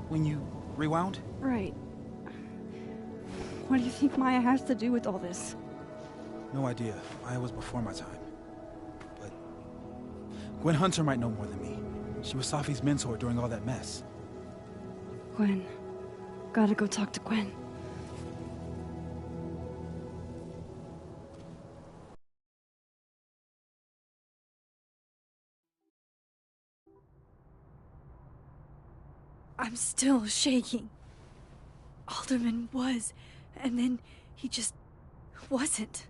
When you rewound? Right. What do you think Maya has to do with all this? No idea. Maya was before my time. But Gwen Hunter might know more than me. She was Safi's mentor during all that mess. Gwen. Gotta go talk to Gwen. I'm still shaking. Alderman was, and then he just wasn't.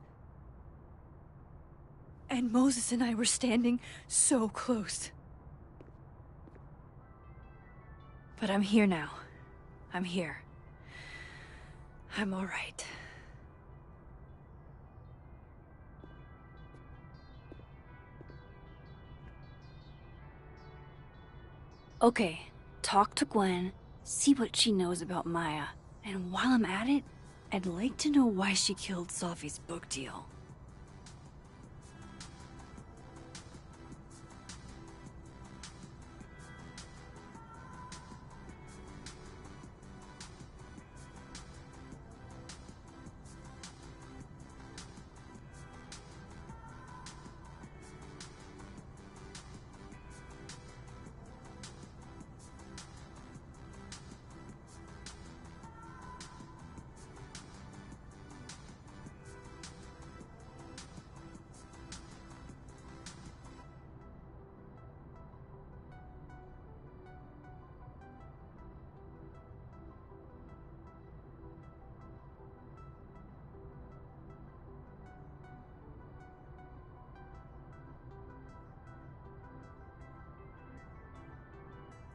And Moses and I were standing so close. But I'm here now. I'm here. I'm all right. Okay, talk to Gwen, see what she knows about Maya. And while I'm at it, I'd like to know why she killed Sophie's book deal.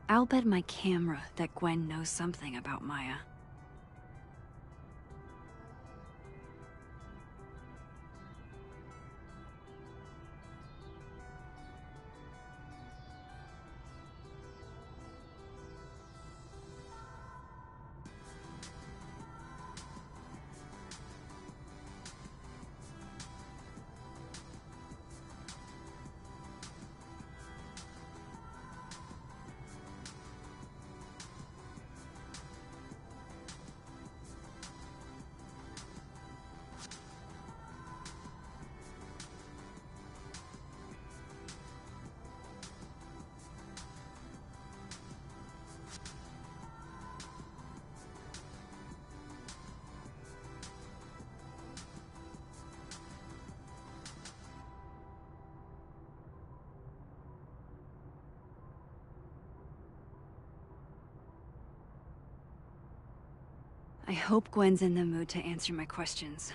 I'll bet my camera that Gwen knows something about Maya. I hope Gwen's in the mood to answer my questions.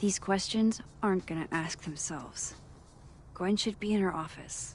These questions aren't gonna ask themselves. Gwen should be in her office.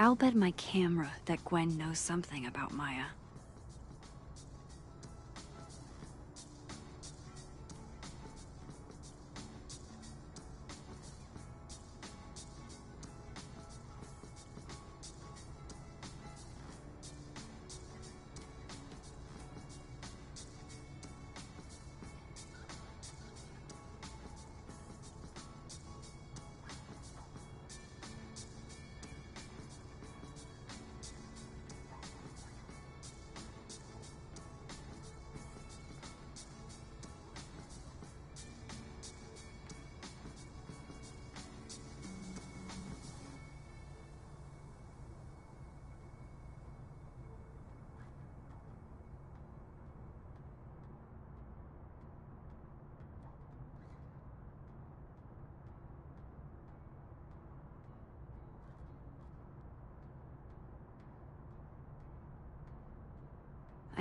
I'll bet my camera that Gwen knows something about Maya.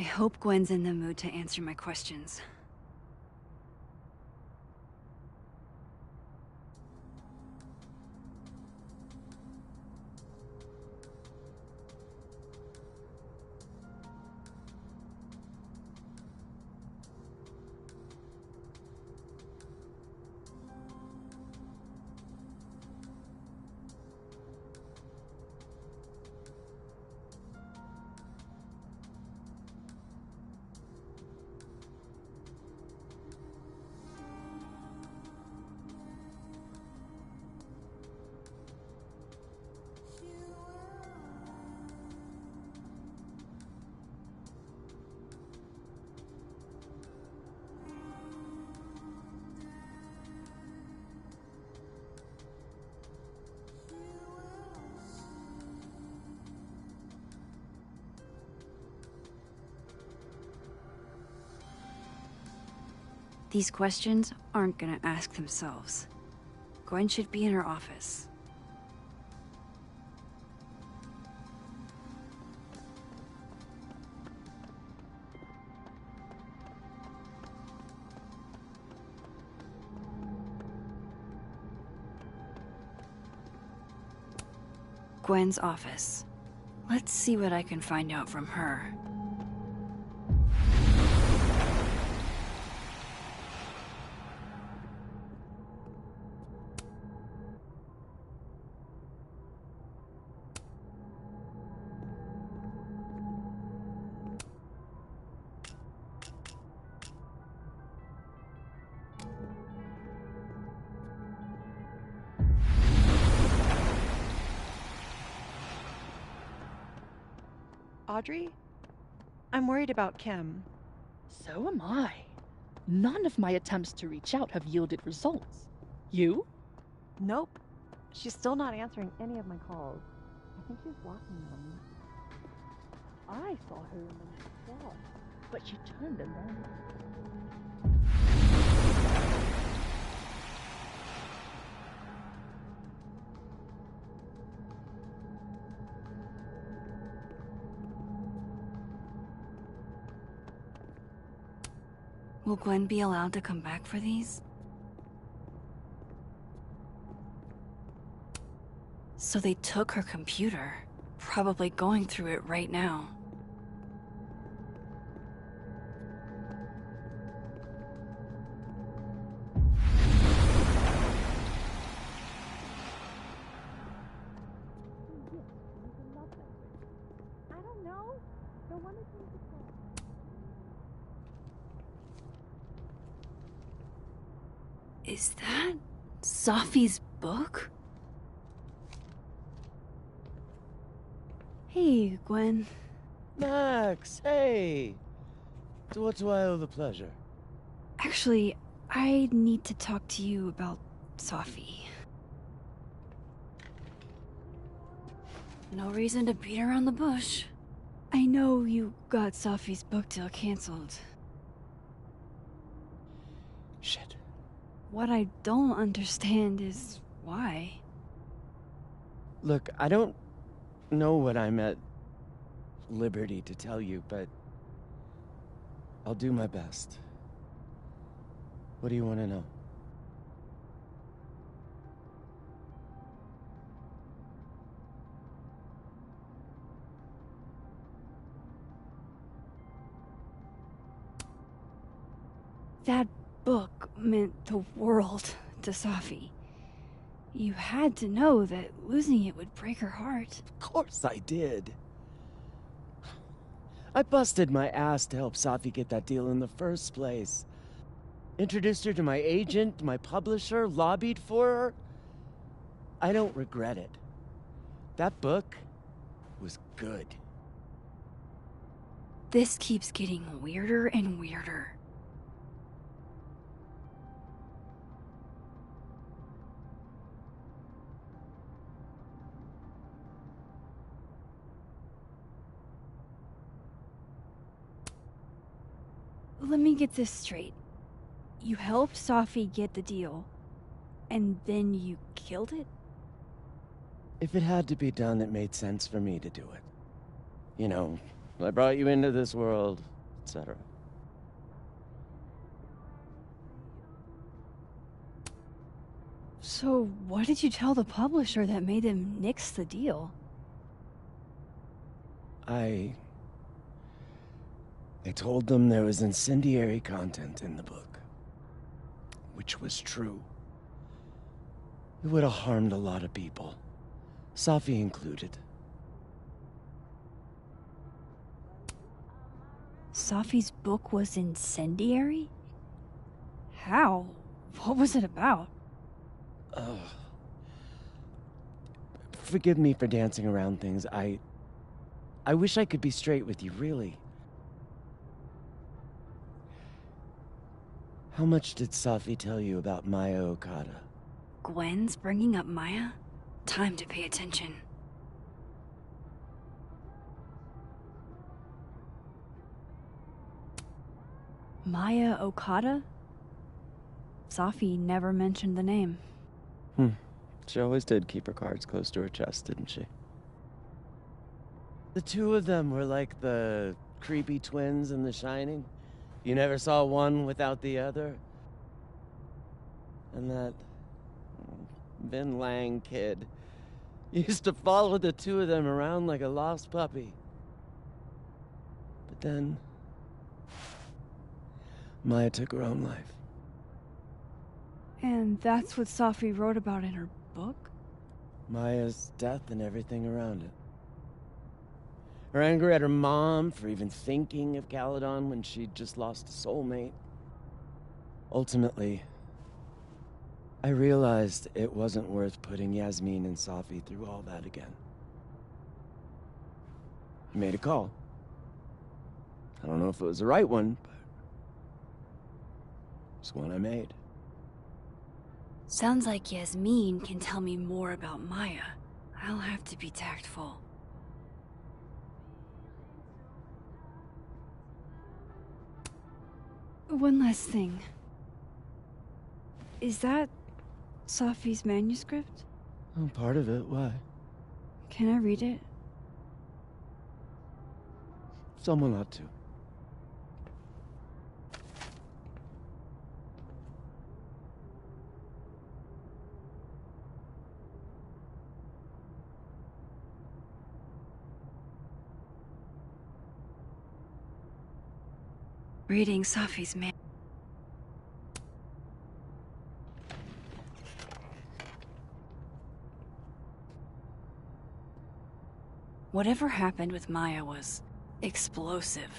I hope Gwen's in the mood to answer my questions. These questions aren't gonna ask themselves. Gwen should be in her office. Gwen's office. Let's see what I can find out from her. Audrey? I'm worried about Kim. So am I. None of my attempts to reach out have yielded results. You? Nope. She's still not answering any of my calls. I think she's blocking them. I saw her in the next wall, but she turned and then... Will Gwen be allowed to come back for these? So they took her computer, probably going through it right now. I don't know. The one that seems to call. Is that Sophie's book? Hey, Gwen. Max, hey! To what do I owe the pleasure? Actually, I need to talk to you about Sophie. No reason to beat around the bush. I know you got Sophie's book deal canceled. Shit. What I don't understand is why. Look, I don't know what I'm at liberty to tell you, but I'll do my best. What do you want to know? That book meant the world to Sophie. You had to know that losing it would break her heart. Of course I did. I busted my ass to help Sophie get that deal in the first place. Introduced her to my agent, my publisher, lobbied for her. I don't regret it. That book was good. This keeps getting weirder and weirder. Let me get this straight. You helped Sophie get the deal, and then you killed it? If it had to be done, it made sense for me to do it. You know, I brought you into this world. etc. So, what did you tell the publisher that made them nix the deal? I told them there was incendiary content in the book, which was true. It would have harmed a lot of people, Safi included. Safi's book was incendiary? How? What was it about? Ugh. Forgive me for dancing around things. I wish I could be straight with you, really. How much did Safi tell you about Maya Okada? Gwen's bringing up Maya? Time to pay attention. Maya Okada? Safi never mentioned the name. She always did keep her cards close to her chest, didn't she? The two of them were like the creepy twins in The Shining. You never saw one without the other. And that Vin Lang kid used to follow the two of them around like a lost puppy. But then Maya took her own life. And that's what Safi wrote about in her book? Maya's death and everything around it. Her anger at her mom for even thinking of Caledon when she'd just lost a soulmate. Ultimately, I realized it wasn't worth putting Yasmin and Safi through all that again. I made a call. I don't know if it was the right one, but it's one I made. Sounds like Yasmin can tell me more about Maya. I'll have to be tactful. One last thing. Is that Safi's manuscript? Oh, part of it. Why? Can I read it? Someone ought to. Reading Safi's man. Whatever happened with Maya was explosive.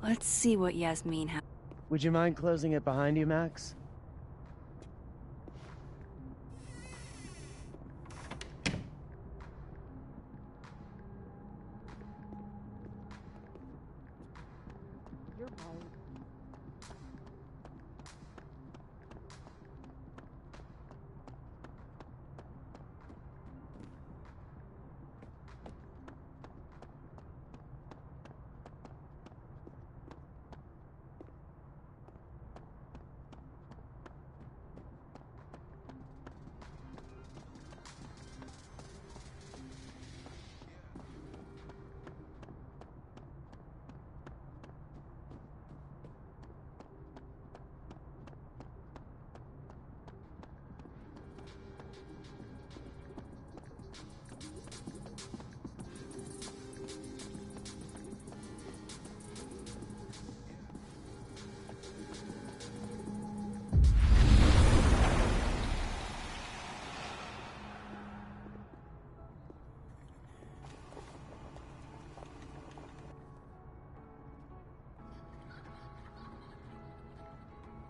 Let's see what Yasmin has. Would you mind closing it behind you, Max?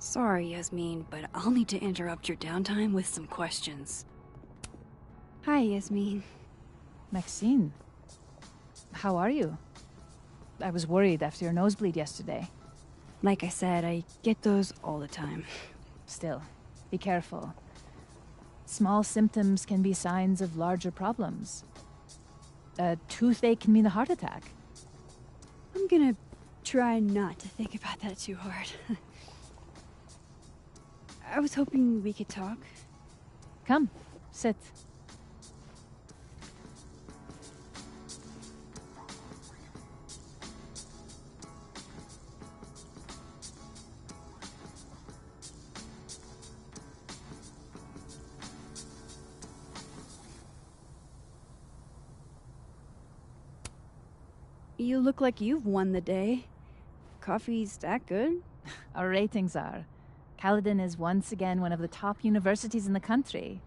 Sorry, Yasmin, but I'll need to interrupt your downtime with some questions. Hi, Yasmin. Maxine, how are you? I was worried after your nosebleed yesterday. Like I said, I get those all the time. Still, be careful. Small symptoms can be signs of larger problems. A toothache can mean a heart attack. I'm gonna try not to think about that too hard. I was hoping we could talk. Come, sit. You look like you've won the day. Coffee's that good? Our ratings are. Caledon is once again one of the top universities in the country.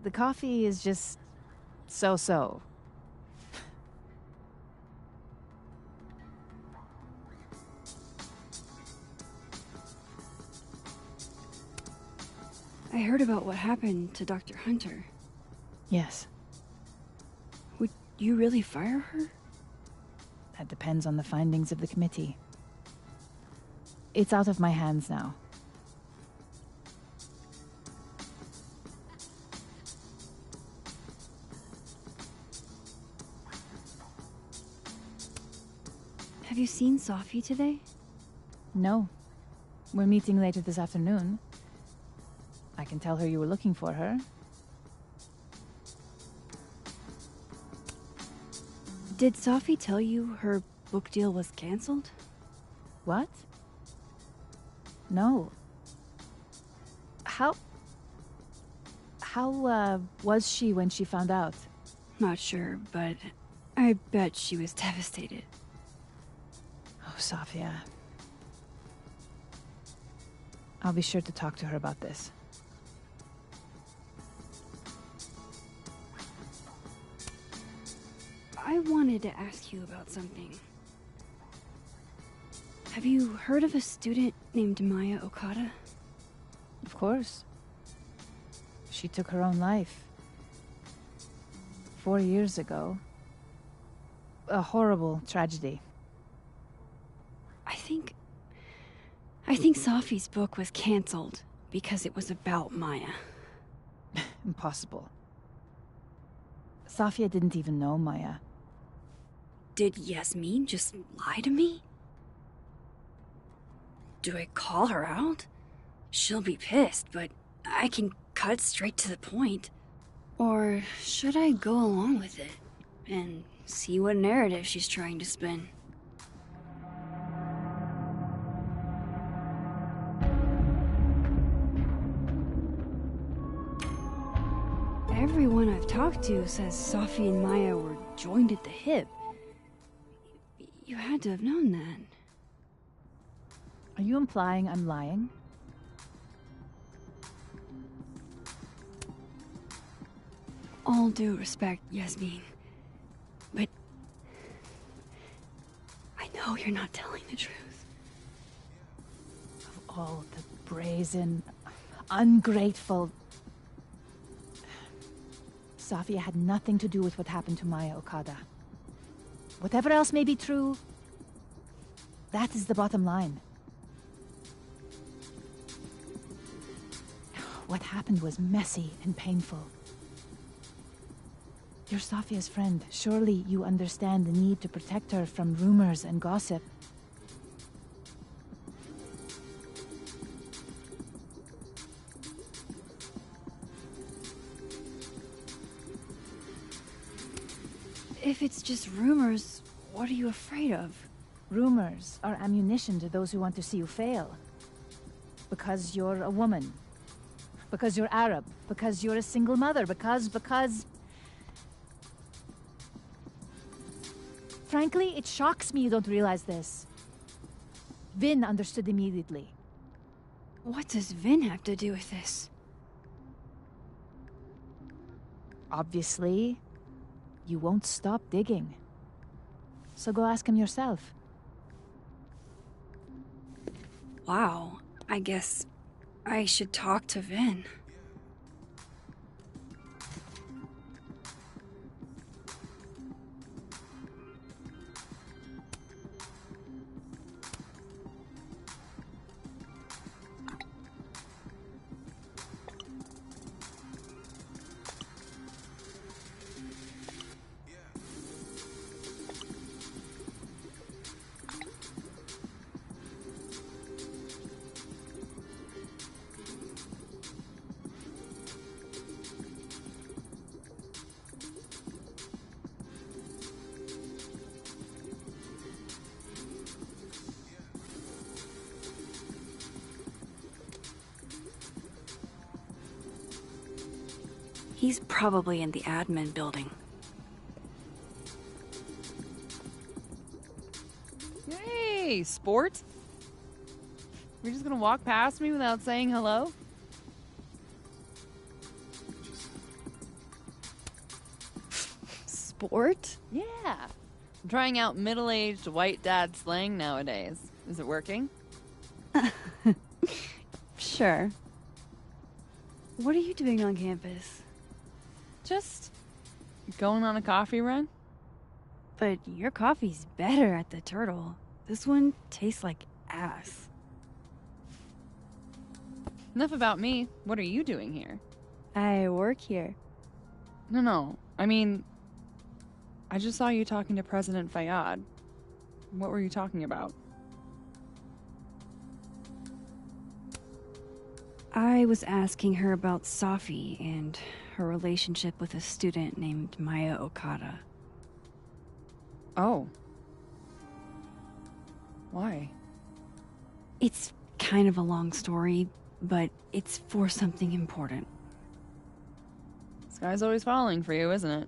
The coffee is just so-so. I heard about what happened to Dr. Hunter. Yes. Would you really fire her? That depends on the findings of the committee. It's out of my hands now. Have you seen Sophie today? No. We're meeting later this afternoon. I can tell her you were looking for her. Did Sophie tell you her book deal was canceled? What? No. How was she when she found out? Not sure, but I bet she was devastated. Oh, Sophia. I'll be sure to talk to her about this. I wanted to ask you about something. Have you heard of a student named Maya Okada? Of course. She took her own life. 4 years ago. A horrible tragedy. I think Sophie's book was canceled because it was about Maya. Impossible. Sophia didn't even know Maya. Did Yasmin just lie to me? Do I call her out? She'll be pissed, but I can cut straight to the point. Or should I go along with it and see what narrative she's trying to spin? Everyone I've talked to says Sophie and Maya were joined at the hip. You had to have known that. Are you implying I'm lying? All due respect, Yasmin. But I know you're not telling the truth. Of all the brazen, ungrateful... Sophia had nothing to do with what happened to Maya Okada. Whatever else may be true, that is the bottom line. What happened was messy and painful. You're Sophia's friend. Surely you understand the need to protect her from rumors and gossip. If it's just rumors, what are you afraid of? Rumors are ammunition to those who want to see you fail. Because you're a woman. Because you're Arab. Because you're a single mother. Because... Frankly, it shocks me you don't realize this. Vin understood immediately. What does Vin have to do with this? Obviously, you won't stop digging. So go ask him yourself. Wow, I guess I should talk to Vin. He's probably in the admin building. Hey, sport? You're just gonna walk past me without saying hello? Sport? Yeah. I'm trying out middle-aged white dad slang nowadays. Is it working? Sure. What are you doing on campus? Just going on a coffee run? But your coffee's better at the Turtle. This one tastes like ass. Enough about me. What are you doing here? I work here. No. I mean, I just saw you talking to President Fayyad. What were you talking about? I was asking her about Safi and her relationship with a student named Maya Okada. Oh. Why? It's kind of a long story, but it's for something important. Sky's always falling for you, isn't it?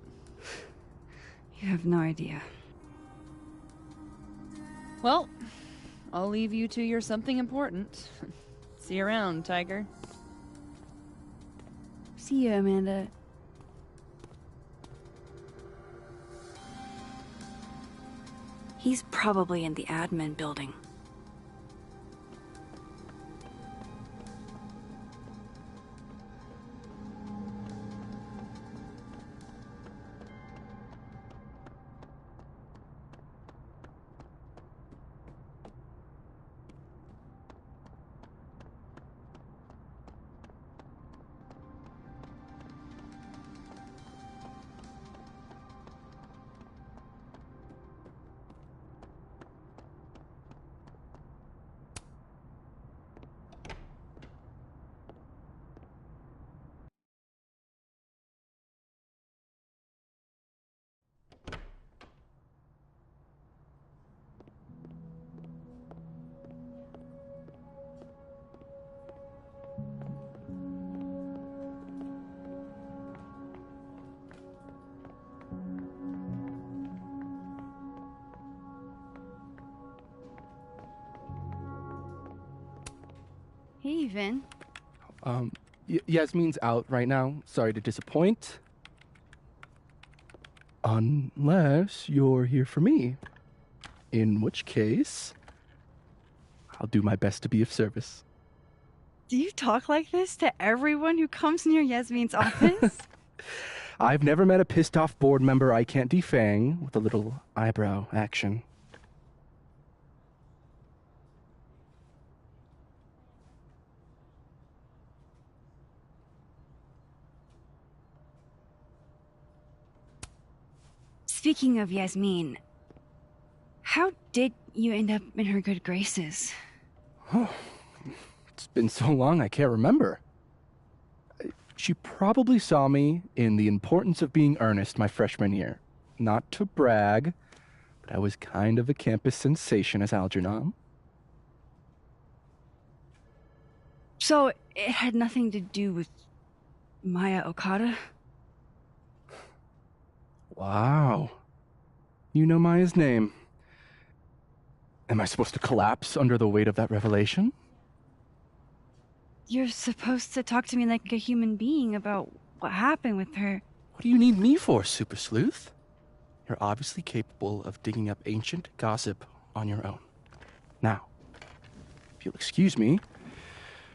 You have no idea. Well, I'll leave you to your something important. See you around, Tiger. See you, Amanda. He's probably in the admin building. Hey, Vin. Yasmin's out right now. Sorry to disappoint. Unless you're here for me. In which case, I'll do my best to be of service. Do you talk like this to everyone who comes near Yasmin's office? I've never met a pissed off board member I can't defang with a little eyebrow action. Speaking of Yasmin, how did you end up in her good graces? It's been so long I can't remember. She probably saw me in The Importance of Being Earnest my freshman year. Not to brag, but I was kind of a campus sensation as Algernon. So it had nothing to do with Maya Okada? Wow. You know Maya's name. Am I supposed to collapse under the weight of that revelation? You're supposed to talk to me like a human being about what happened with her. What do you need me for, Super Sleuth? You're obviously capable of digging up ancient gossip on your own. Now, if you'll excuse me,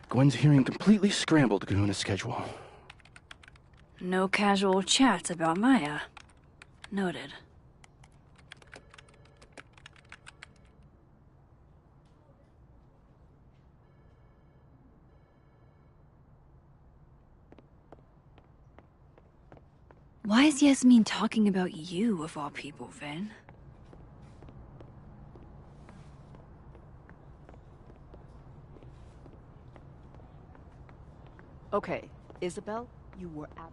Gwen's hearing completely scrambled Kahuna schedule. No casual chats about Maya. Noted. Why is Yasmin talking about you, of all people, Vin? Okay, Isabel, you were out.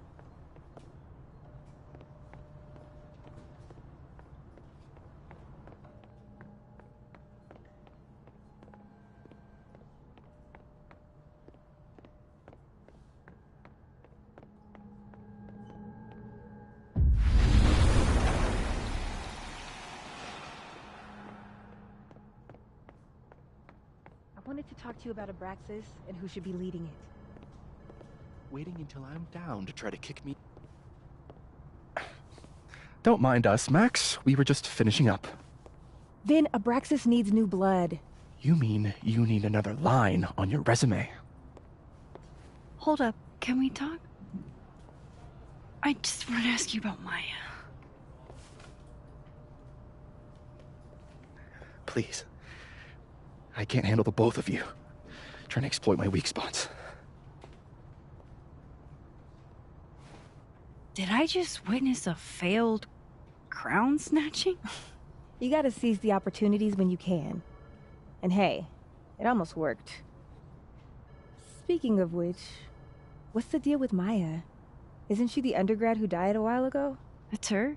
wanted to talk to you about Abraxas and who should be leading it. Waiting until I'm down to try to kick me. Don't mind us, Max. We were just finishing up. Then Abraxas needs new blood. You mean you need another line on your resume? Hold up, can we talk? I just want to ask you about Maya. Please. I can't handle the both of you. Trying to exploit my weak spots. Did I just witness a failed crown snatching? You gotta seize the opportunities when you can. And hey, it almost worked. Speaking of which, what's the deal with Maya? Isn't she the undergrad who died a while ago? That's her?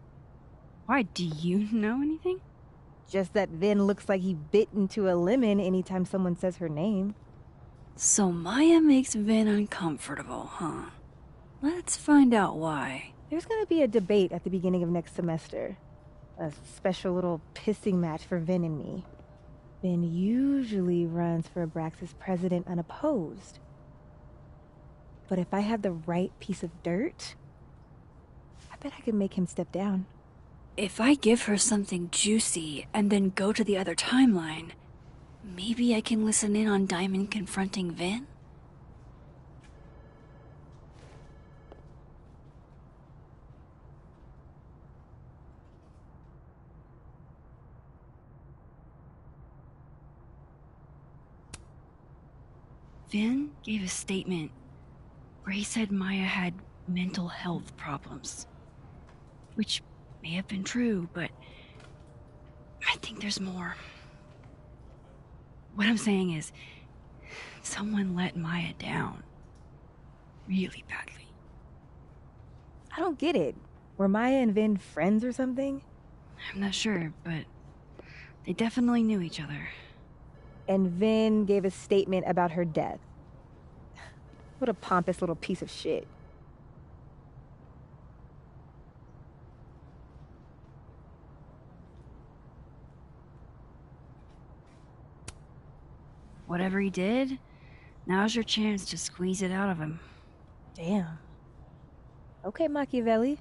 Why, do you know anything? Just that Vin looks like he bit into a lemon anytime someone says her name. So Maya makes Vin uncomfortable, huh? Let's find out why. There's gonna be a debate at the beginning of next semester. A special little pissing match for Vin and me. Vin usually runs for Abraxas president unopposed. But if I had the right piece of dirt, I bet I could make him step down. If I give her something juicy and then go to the other timeline, maybe I can listen in on Diamond confronting Vin? Vin gave a statement where he said Maya had mental health problems. Which may have been true, but I think there's more. What I'm saying is, someone let Maya down. Really badly. I don't get it. Were Maya and Vin friends or something? I'm not sure, but they definitely knew each other. And Vin gave a statement about her death. What a pompous little piece of shit. Whatever he did, now's your chance to squeeze it out of him. Damn. Okay, Machiavelli.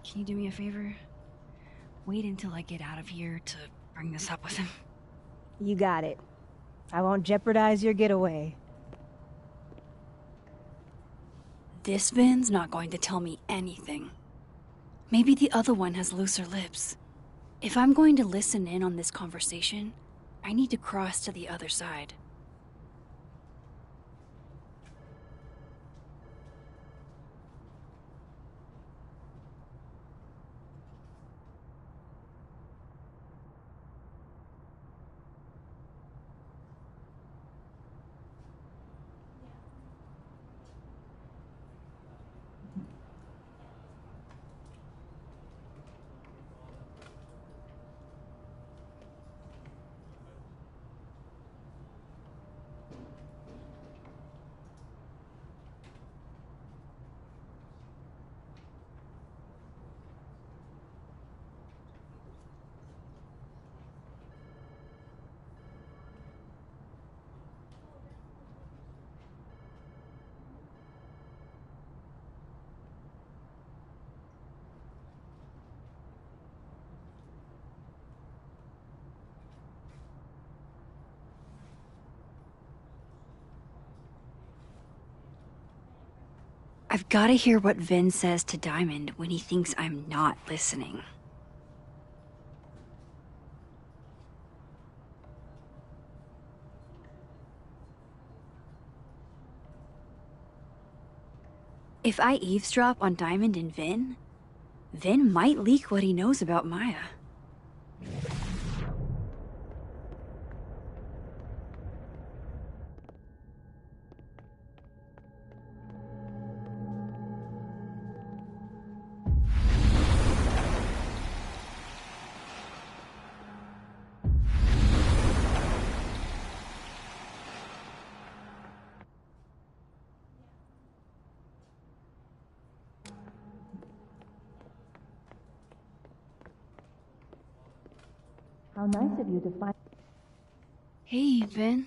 Can you do me a favor? Wait until I get out of here to bring this up with him. You got it. I won't jeopardize your getaway. This Vin's not going to tell me anything. Maybe the other one has looser lips. If I'm going to listen in on this conversation, I need to cross to the other side. I've got to hear what Vin says to Diamond when he thinks I'm not listening. If I eavesdrop on Diamond and Vin, Vin might leak what he knows about Maya. How nice of you to find. Hey, Vin.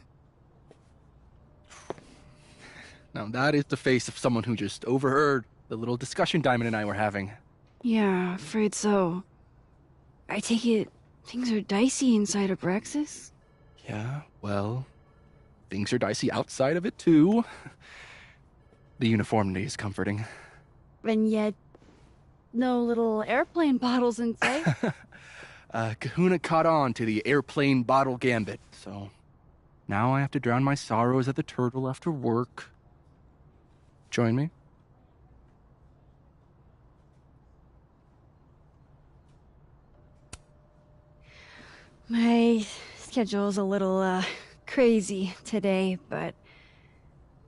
Now that is the face of someone who just overheard the little discussion Diamond and I were having. Yeah, afraid so. I take it things are dicey inside of Braxis? Yeah, well, things are dicey outside of it too. The uniformity is comforting. And yet, no little airplane bottles in sight. Kahuna caught on to the airplane bottle gambit, so now I have to drown my sorrows at the Turtle after work. Join me? My schedule's a little, crazy today, but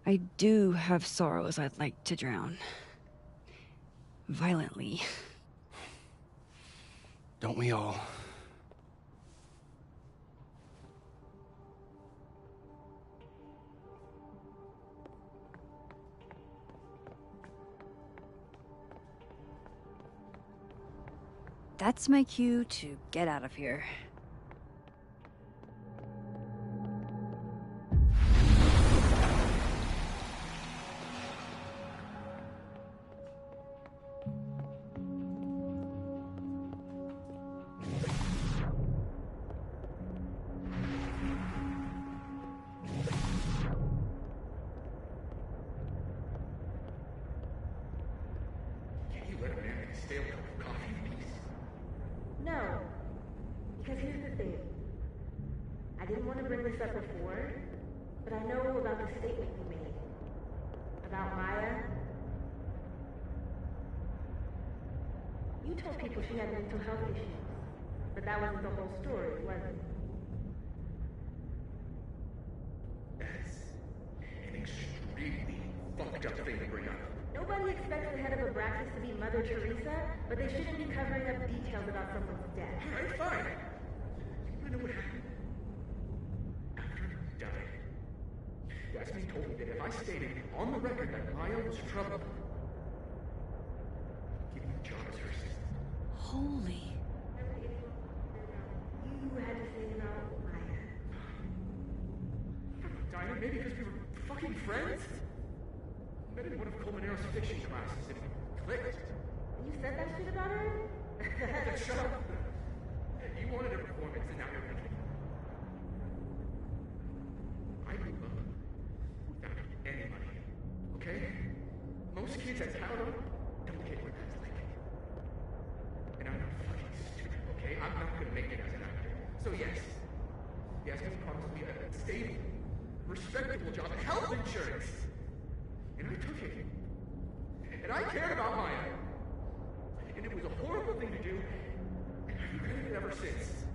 I do have sorrows I'd like to drown. Violently. Don't we all? That's my cue to get out of here. Can you let a man get a stale cup of coffee in peace? No. Because here's the thing. I didn't want to bring this up before, but I know about the statement you made. About Maya. You told people she had mental health issues, but that wasn't the whole story, was it? That's an extremely fucked up thing to bring up. Nobody expects the head of Abraxas to be Mother Teresa, but they shouldn't be covering up details about someone's death. Alright, fine. You wanna know what happened? After he died, Yasmin told me that if I stated on the record that Maya was troubled, give me the job as her assistant. Holy. You had to say about Maya. Diamond, maybe because we were fucking friends? I met in one of Colmenaro's fiction classes and it clicked. You said that questions about her? Shut up. You wanted a performance and now you're making it. I grew up without any money, okay? Most kids at Caldo don't get what that's like. And I'm not fucking stupid, okay? I'm not gonna make it as an actor. So yes, Yasmin promised me a stable, respectable job and health insurance. And I took it. And I cared about Maya. And it was a horrible thing to do, and I've regretted it ever since.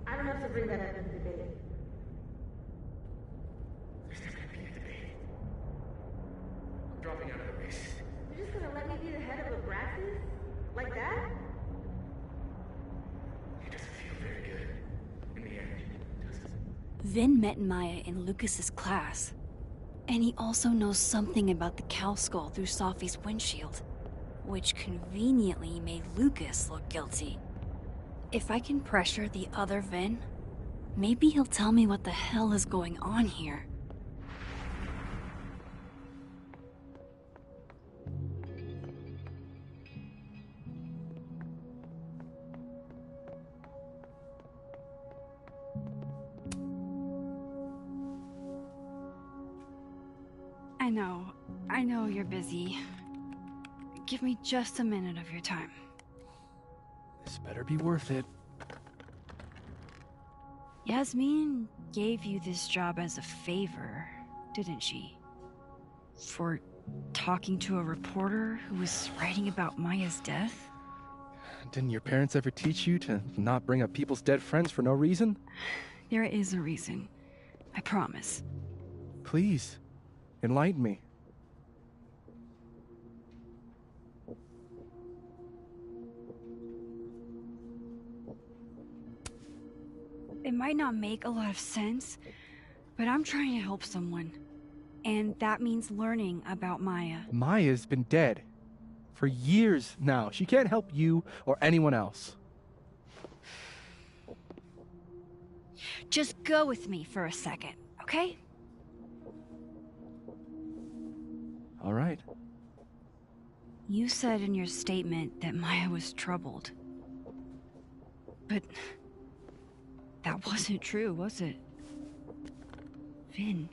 I don't have to bring that up in the debate. There's not gonna be a debate. I'm dropping out of the race. You're just gonna let me be the head of Abraxas? Like that? It doesn't feel very good. In the end, does it? Vin met Maya in Lucas's class. And he also knows something about the cow skull through Sophie's windshield, which conveniently made Lucas look guilty. If I can pressure the other Vin, maybe he'll tell me what the hell is going on here. I know you're busy. Give me just a minute of your time. This better be worth it. Yasmin gave you this job as a favor, didn't she? For talking to a reporter who was writing about Maya's death? Didn't your parents ever teach you to not bring up people's dead friends for no reason? There is a reason. I promise. Please, enlighten me. It might not make a lot of sense, but I'm trying to help someone. And that means learning about Maya. Maya's been dead for years now. She can't help you or anyone else. Just go with me for a second, okay? All right. You said in your statement that Maya was troubled. But that wasn't true, was it? Vin,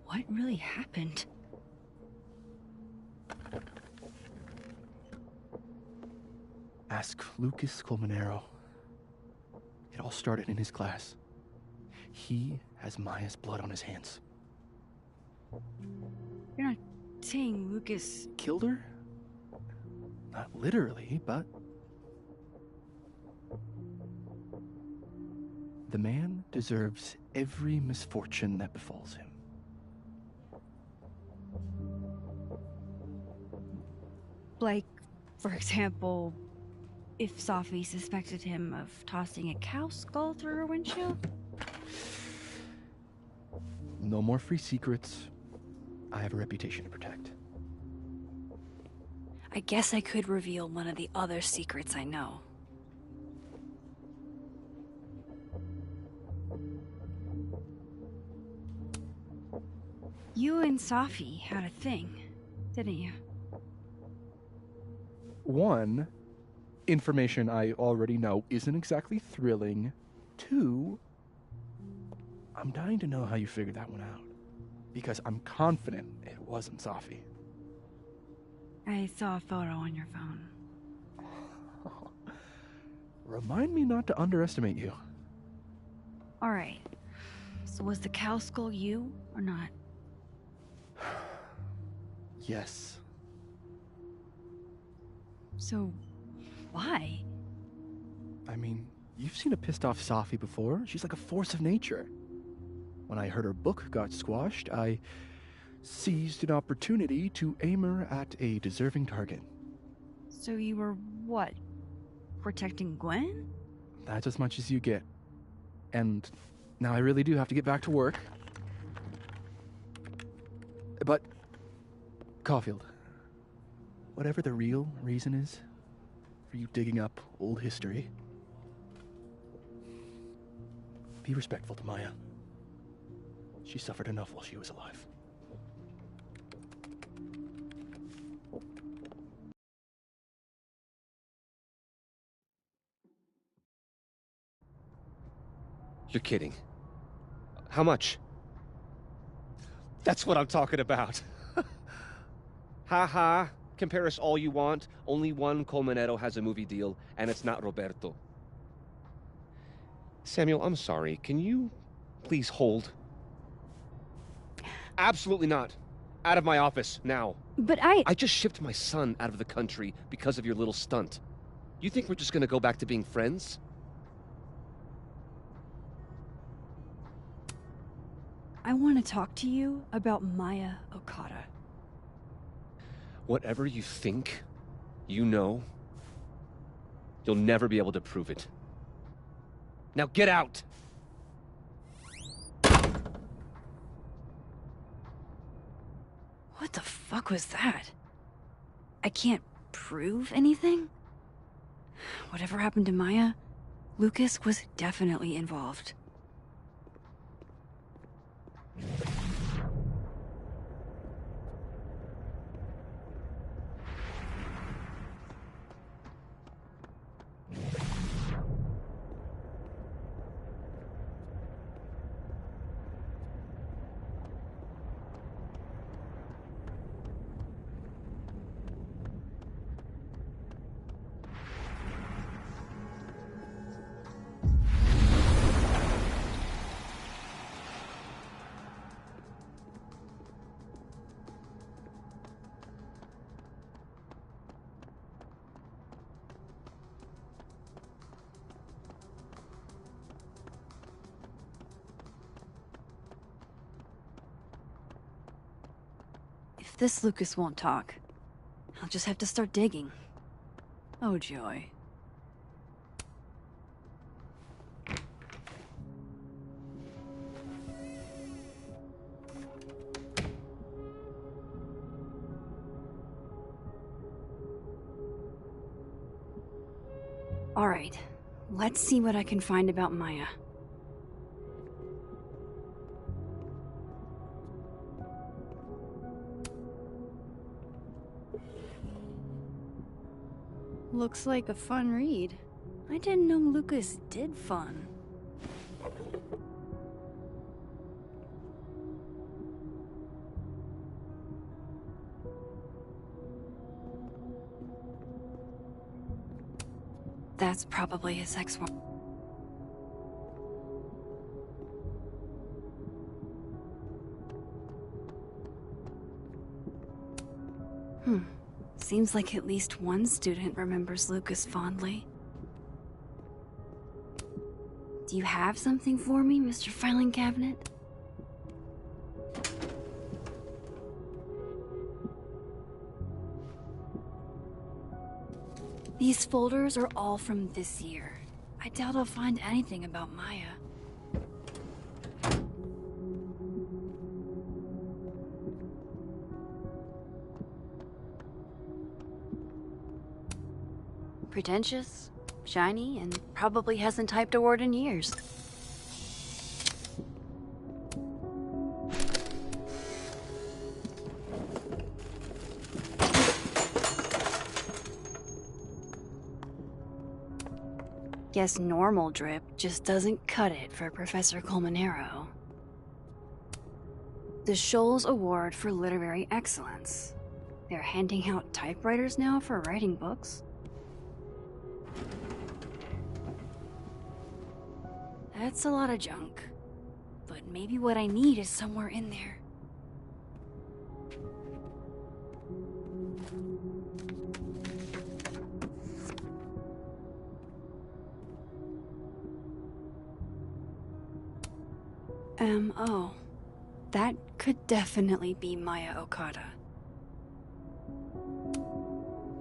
what really happened? Ask Lucas Colmenero. It all started in his class. He has Maya's blood on his hands. You're not saying Lucas Killed her? Not literally, but... The man deserves every misfortune that befalls him. Like, for example, if Sophie suspected him of tossing a cow skull through her windshield? No more free secrets. I have a reputation to protect. I guess I could reveal one of the other secrets I know. You and Sophie had a thing, didn't you? One, information I already know isn't exactly thrilling. Two, I'm dying to know how you figured that one out. Because I'm confident it wasn't Sophie. I saw a photo on your phone. Remind me not to underestimate you. Alright. So was the cow skull you, or not? Yes. So, why? I mean, you've seen a pissed off Sophie before. She's like a force of nature. When I heard her book got squashed, I seized an opportunity to aim her at a deserving target. So you were, what, protecting Gwen? That's as much as you get. And now I really do have to get back to work. But, Caulfield, whatever the real reason is for you digging up old history, be respectful to Maya. She suffered enough while she was alive. You're kidding. How much? That's what I'm talking about. Ha ha. Compare us all you want. Only one Colmenero has a movie deal, and it's not Roberto. Samuel, I'm sorry. Can you please hold? Absolutely not. Out of my office, now. But I just shipped my son out of the country because of your little stunt. You think we're just gonna go back to being friends? I want to talk to you about Maya Okada. Whatever you think, you know, you'll never be able to prove it. Now get out! What the fuck was that? I can't prove anything? Whatever happened to Maya, Lucas was definitely involved. If this Lucas won't talk, I'll just have to start digging. Oh, joy. All right, let's see what I can find about Maya. Looks like a fun read. I didn't know Lucas did fun. That's probably his ex-wife. Seems like at least one student remembers Lucas fondly. Do you have something for me, Mr. Filing Cabinet? These folders are all from this year. I doubt I'll find anything about Maya. Pretentious, shiny, and probably hasn't typed a word in years. Guess normal drip just doesn't cut it for Professor Colmenero. The Scholes Award for Literary Excellence. They're handing out typewriters now for writing books. That's a lot of junk. But maybe what I need is somewhere in there. Oh. That could definitely be Maya Okada.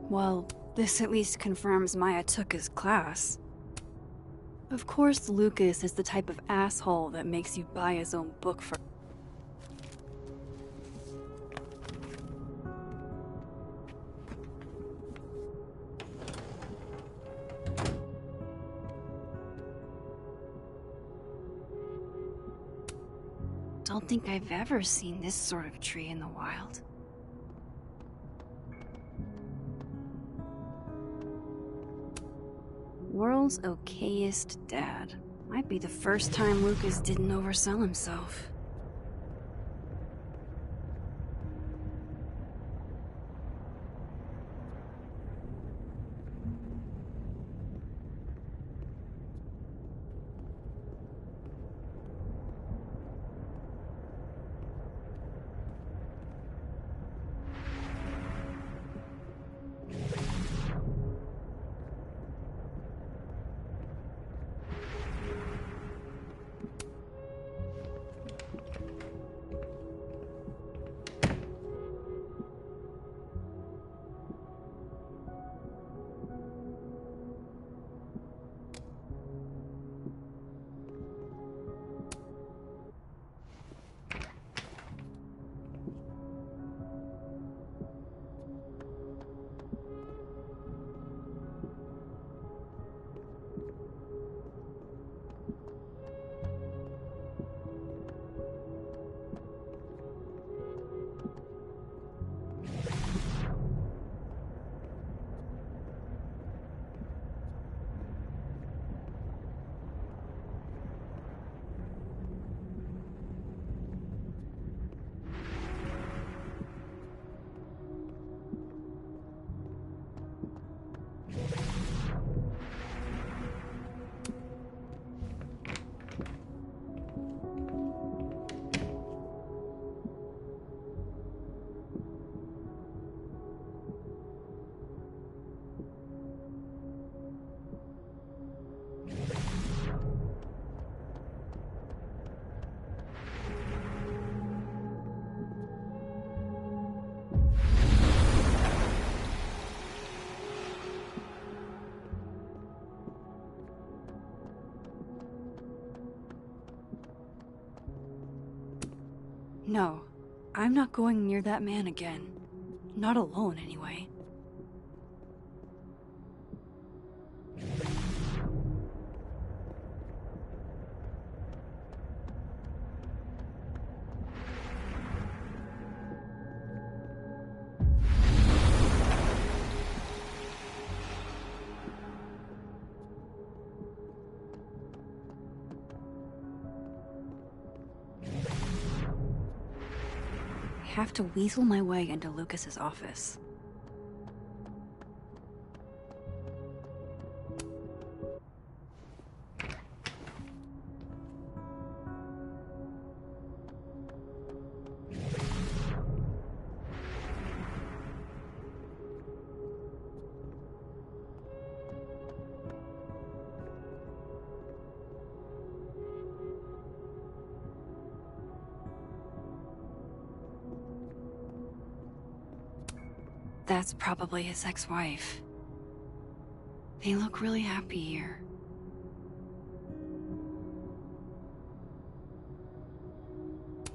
Well, this at least confirms Maya took his class. Of course, Lucas is the type of asshole that makes you buy his own book for... Don't think I've ever seen this sort of tree in the wild. World's okayest dad. Might be the first time Lucas didn't oversell himself. No, I'm not going near that man again. Not alone, anyway. I have to weasel my way into Lucas's office. That's probably his ex-wife. They look really happy here.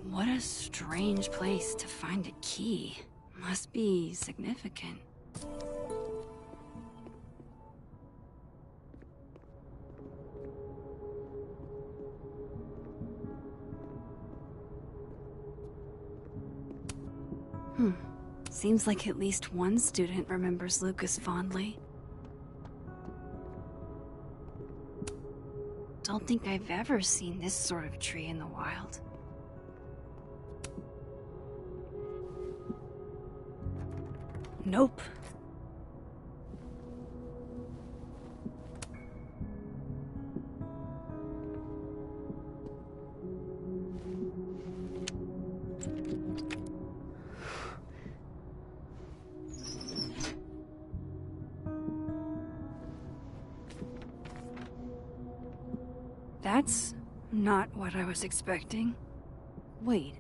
What a strange place to find a key. Must be significant. Seems like at least one student remembers Lucas fondly. Don't think I've ever seen this sort of tree in the wild. Nope. That's not what I was expecting. Wait,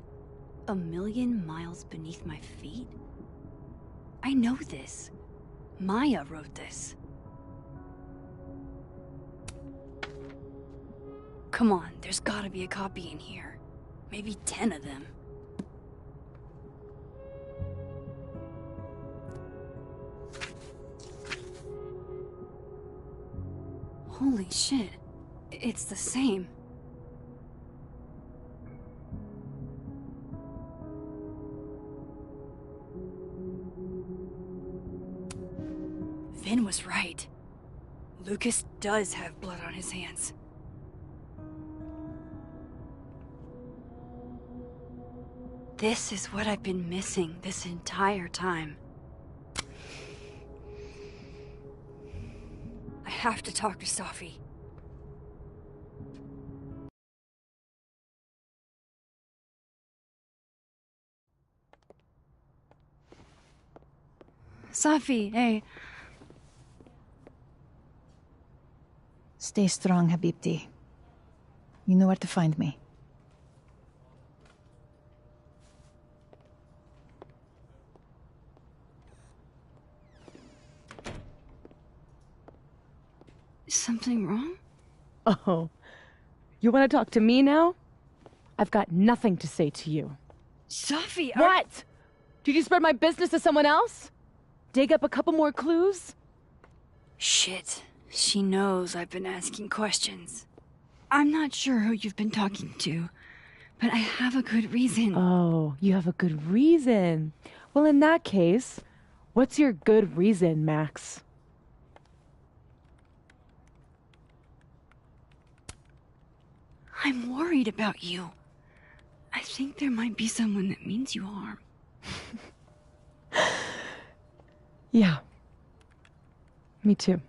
1,000,000 miles beneath my feet? I know this. Maya wrote this. Come on, there's gotta be a copy in here. Maybe 10 of them. Holy shit. It's the same. Vin was right. Lucas does have blood on his hands. This is what I've been missing this entire time. I have to talk to Safi. Safi, hey. Stay strong, Habibti. You know where to find me. Is something wrong? Oh, you want to talk to me now? I've got nothing to say to you. Safi, What? Did you spread my business to someone else? Dig up a couple more clues? Shit. She knows I've been asking questions. I'm not sure who you've been talking to, but I have a good reason. Oh, you have a good reason. Well, in that case, what's your good reason, Max? I'm worried about you. I think there might be someone that means you harm. Yeah. Me too.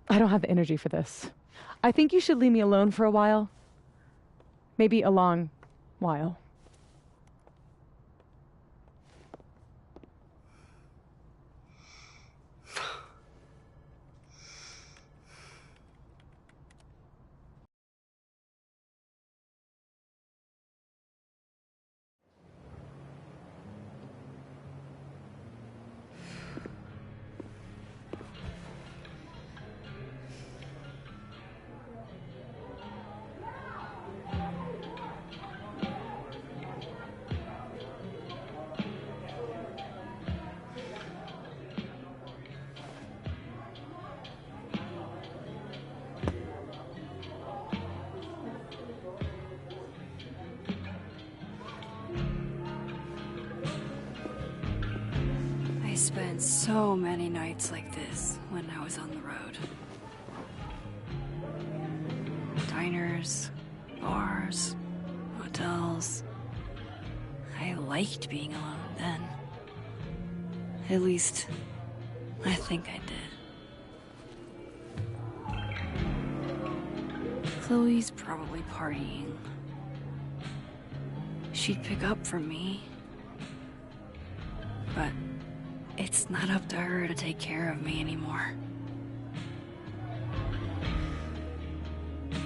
I don't have the energy for this. I think you should leave me alone for a while. Maybe a long while. I spent so many nights like this when I was on the road. Diners, bars, hotels. I liked being alone then. At least, I think I did. Chloe's probably partying. She'd pick up for me. But it's not up to her to take care of me anymore.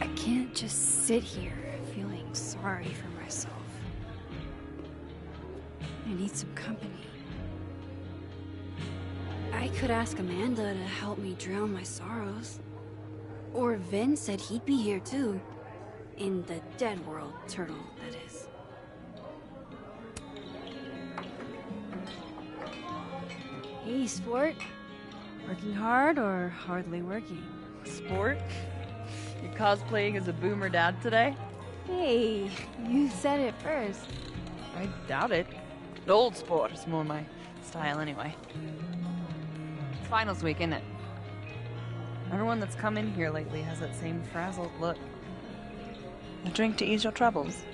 I can't just sit here feeling sorry for myself. I need some company. I could ask Amanda to help me drown my sorrows. Or Vin said he'd be here too. In the dead world turtle, that is. Hey, sport. Working hard or hardly working? Sport? You cosplaying as a boomer dad today? Hey, you said it first. I doubt it. Old sport is more my style anyway. It's finals week, isn't it? Everyone that's come in here lately has that same frazzled look. A drink to ease your troubles.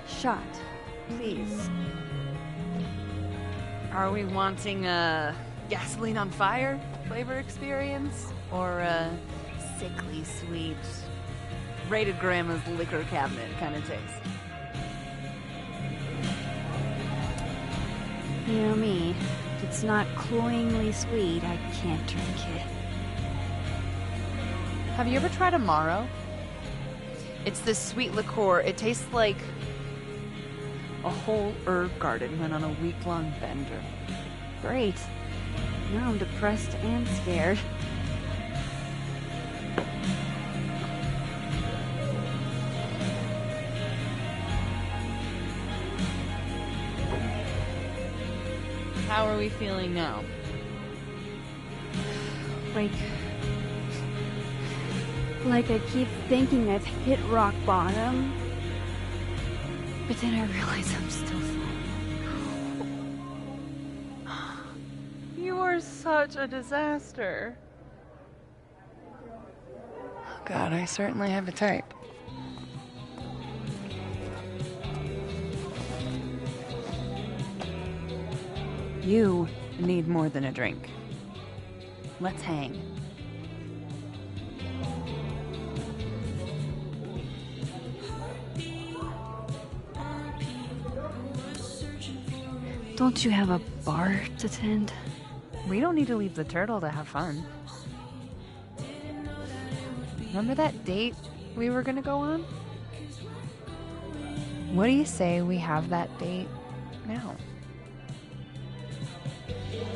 Shot, please. Are we wanting a gasoline on fire flavor experience? Or a sickly sweet, rated grandma's liquor cabinet kind of taste? You know me. If it's not cloyingly sweet, I can't drink it. Have you ever tried Amaro? It's this sweet liqueur. It tastes like a whole herb garden went on a week-long bender. Great. Now I'm depressed and scared. How are we feeling now? Like I keep thinking I've hit rock bottom, but then I realize I'm still falling. You are such a disaster. Oh God, I certainly have a type. You need more than a drink. Let's hang. Don't you have a bar to tend? We don't need to leave the turtle to have fun. Remember that date we were gonna go on? What do you say we have that date now?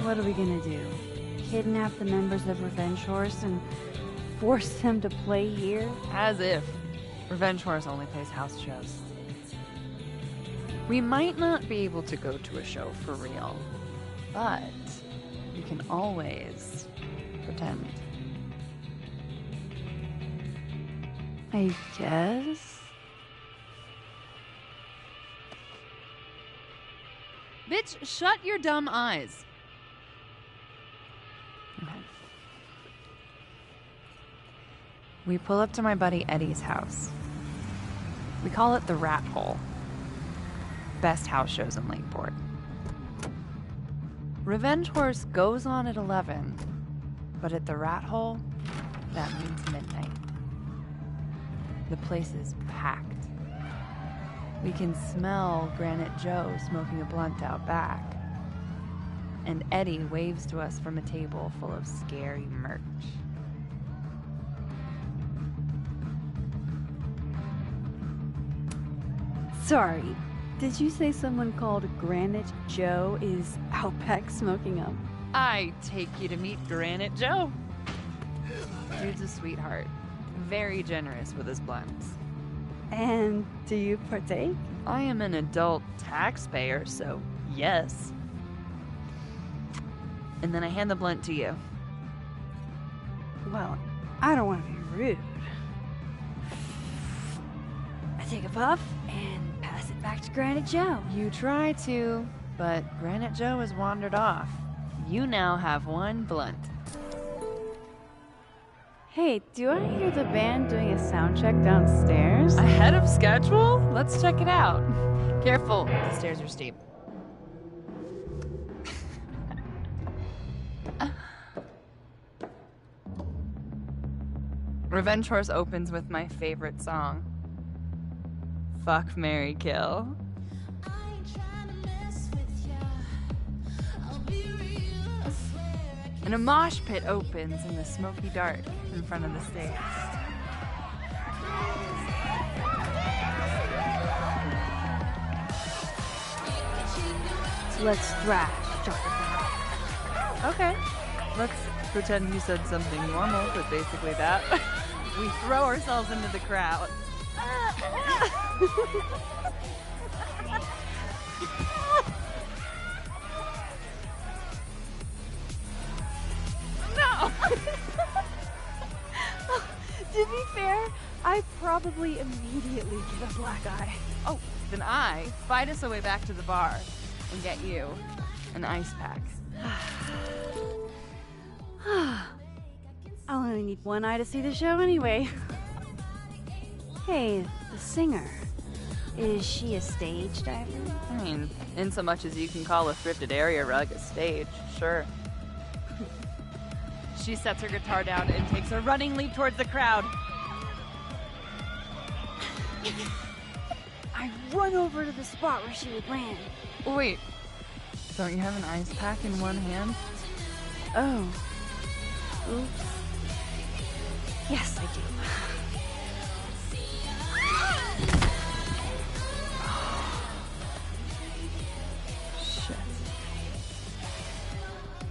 What are we gonna do? Kidnap the members of Revenge Horse and force them to play here? As if. Revenge Horse only plays house shows. We might not be able to go to a show for real, but we can always pretend. I guess. Bitch, shut your dumb eyes. Okay. We pull up to my buddy Eddie's house. We call it the Rat Hole. Best house shows in Lakeport. Revenge Horse goes on at 11, but at the Rat Hole, that means midnight. The place is packed. We can smell Granite Joe smoking a blunt out back. And Eddie waves to us from a table full of scary merch. Sorry, did you say someone called Granite Joe is out back smoking up? I take you to meet Granite Joe. Dude's a sweetheart. Very generous with his blunts. And do you partake? I am an adult taxpayer, so yes. And then I hand the blunt to you. Well, I don't want to be rude. I take a puff and pass it back to Granite Joe. You try to, but Granite Joe has wandered off. You now have one blunt. Hey, do I hear the band doing a sound check downstairs? Ahead of schedule? Let's check it out. Careful, the stairs are steep. Revenge Horse opens with my favorite song. Fuck, Marry, Kill. And a mosh pit opens in the smoky dark in front of the stage. So let's thrash, drop it down. Okay. Let's pretend you said something normal, but basically that. We throw ourselves into the crowd. No! To be fair, I probably immediately get a black eye. Oh, then I fight us a way back to the bar and get you an ice pack. I'll only need one eye to see the show anyway. Hey, the singer. Is she a stage diver? I mean, in so much as you can call a thrifted area rug a stage, sure. She sets her guitar down and takes a running leap towards the crowd. I run over to the spot where she had ran. Wait, don't you have an ice pack in one hand? Oh. Oops. Yes, I do. Shit.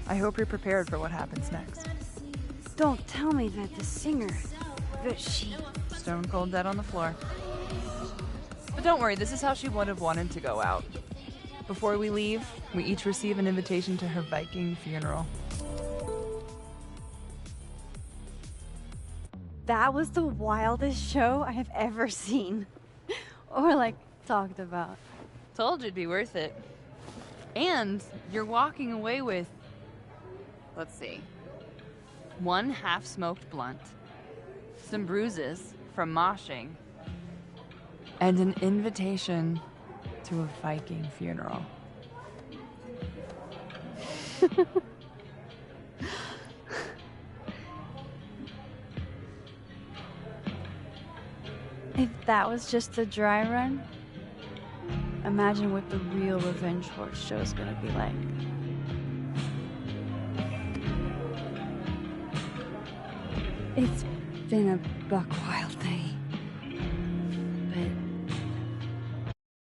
I hope you're prepared for what happens next. Don't tell me that the singer, that she... Stone cold dead on the floor. But don't worry, this is how she would have wanted to go out. Before we leave, we each receive an invitation to her Viking funeral. That was the wildest show I have ever seen. Or, like, talked about. Told you it'd be worth it. And you're walking away with, let's see, one half-smoked blunt, some bruises from moshing, and an invitation to a Viking funeral. If that was just the dry run, imagine what the real Revenge Horse show is gonna be like. It's been a buck wild day.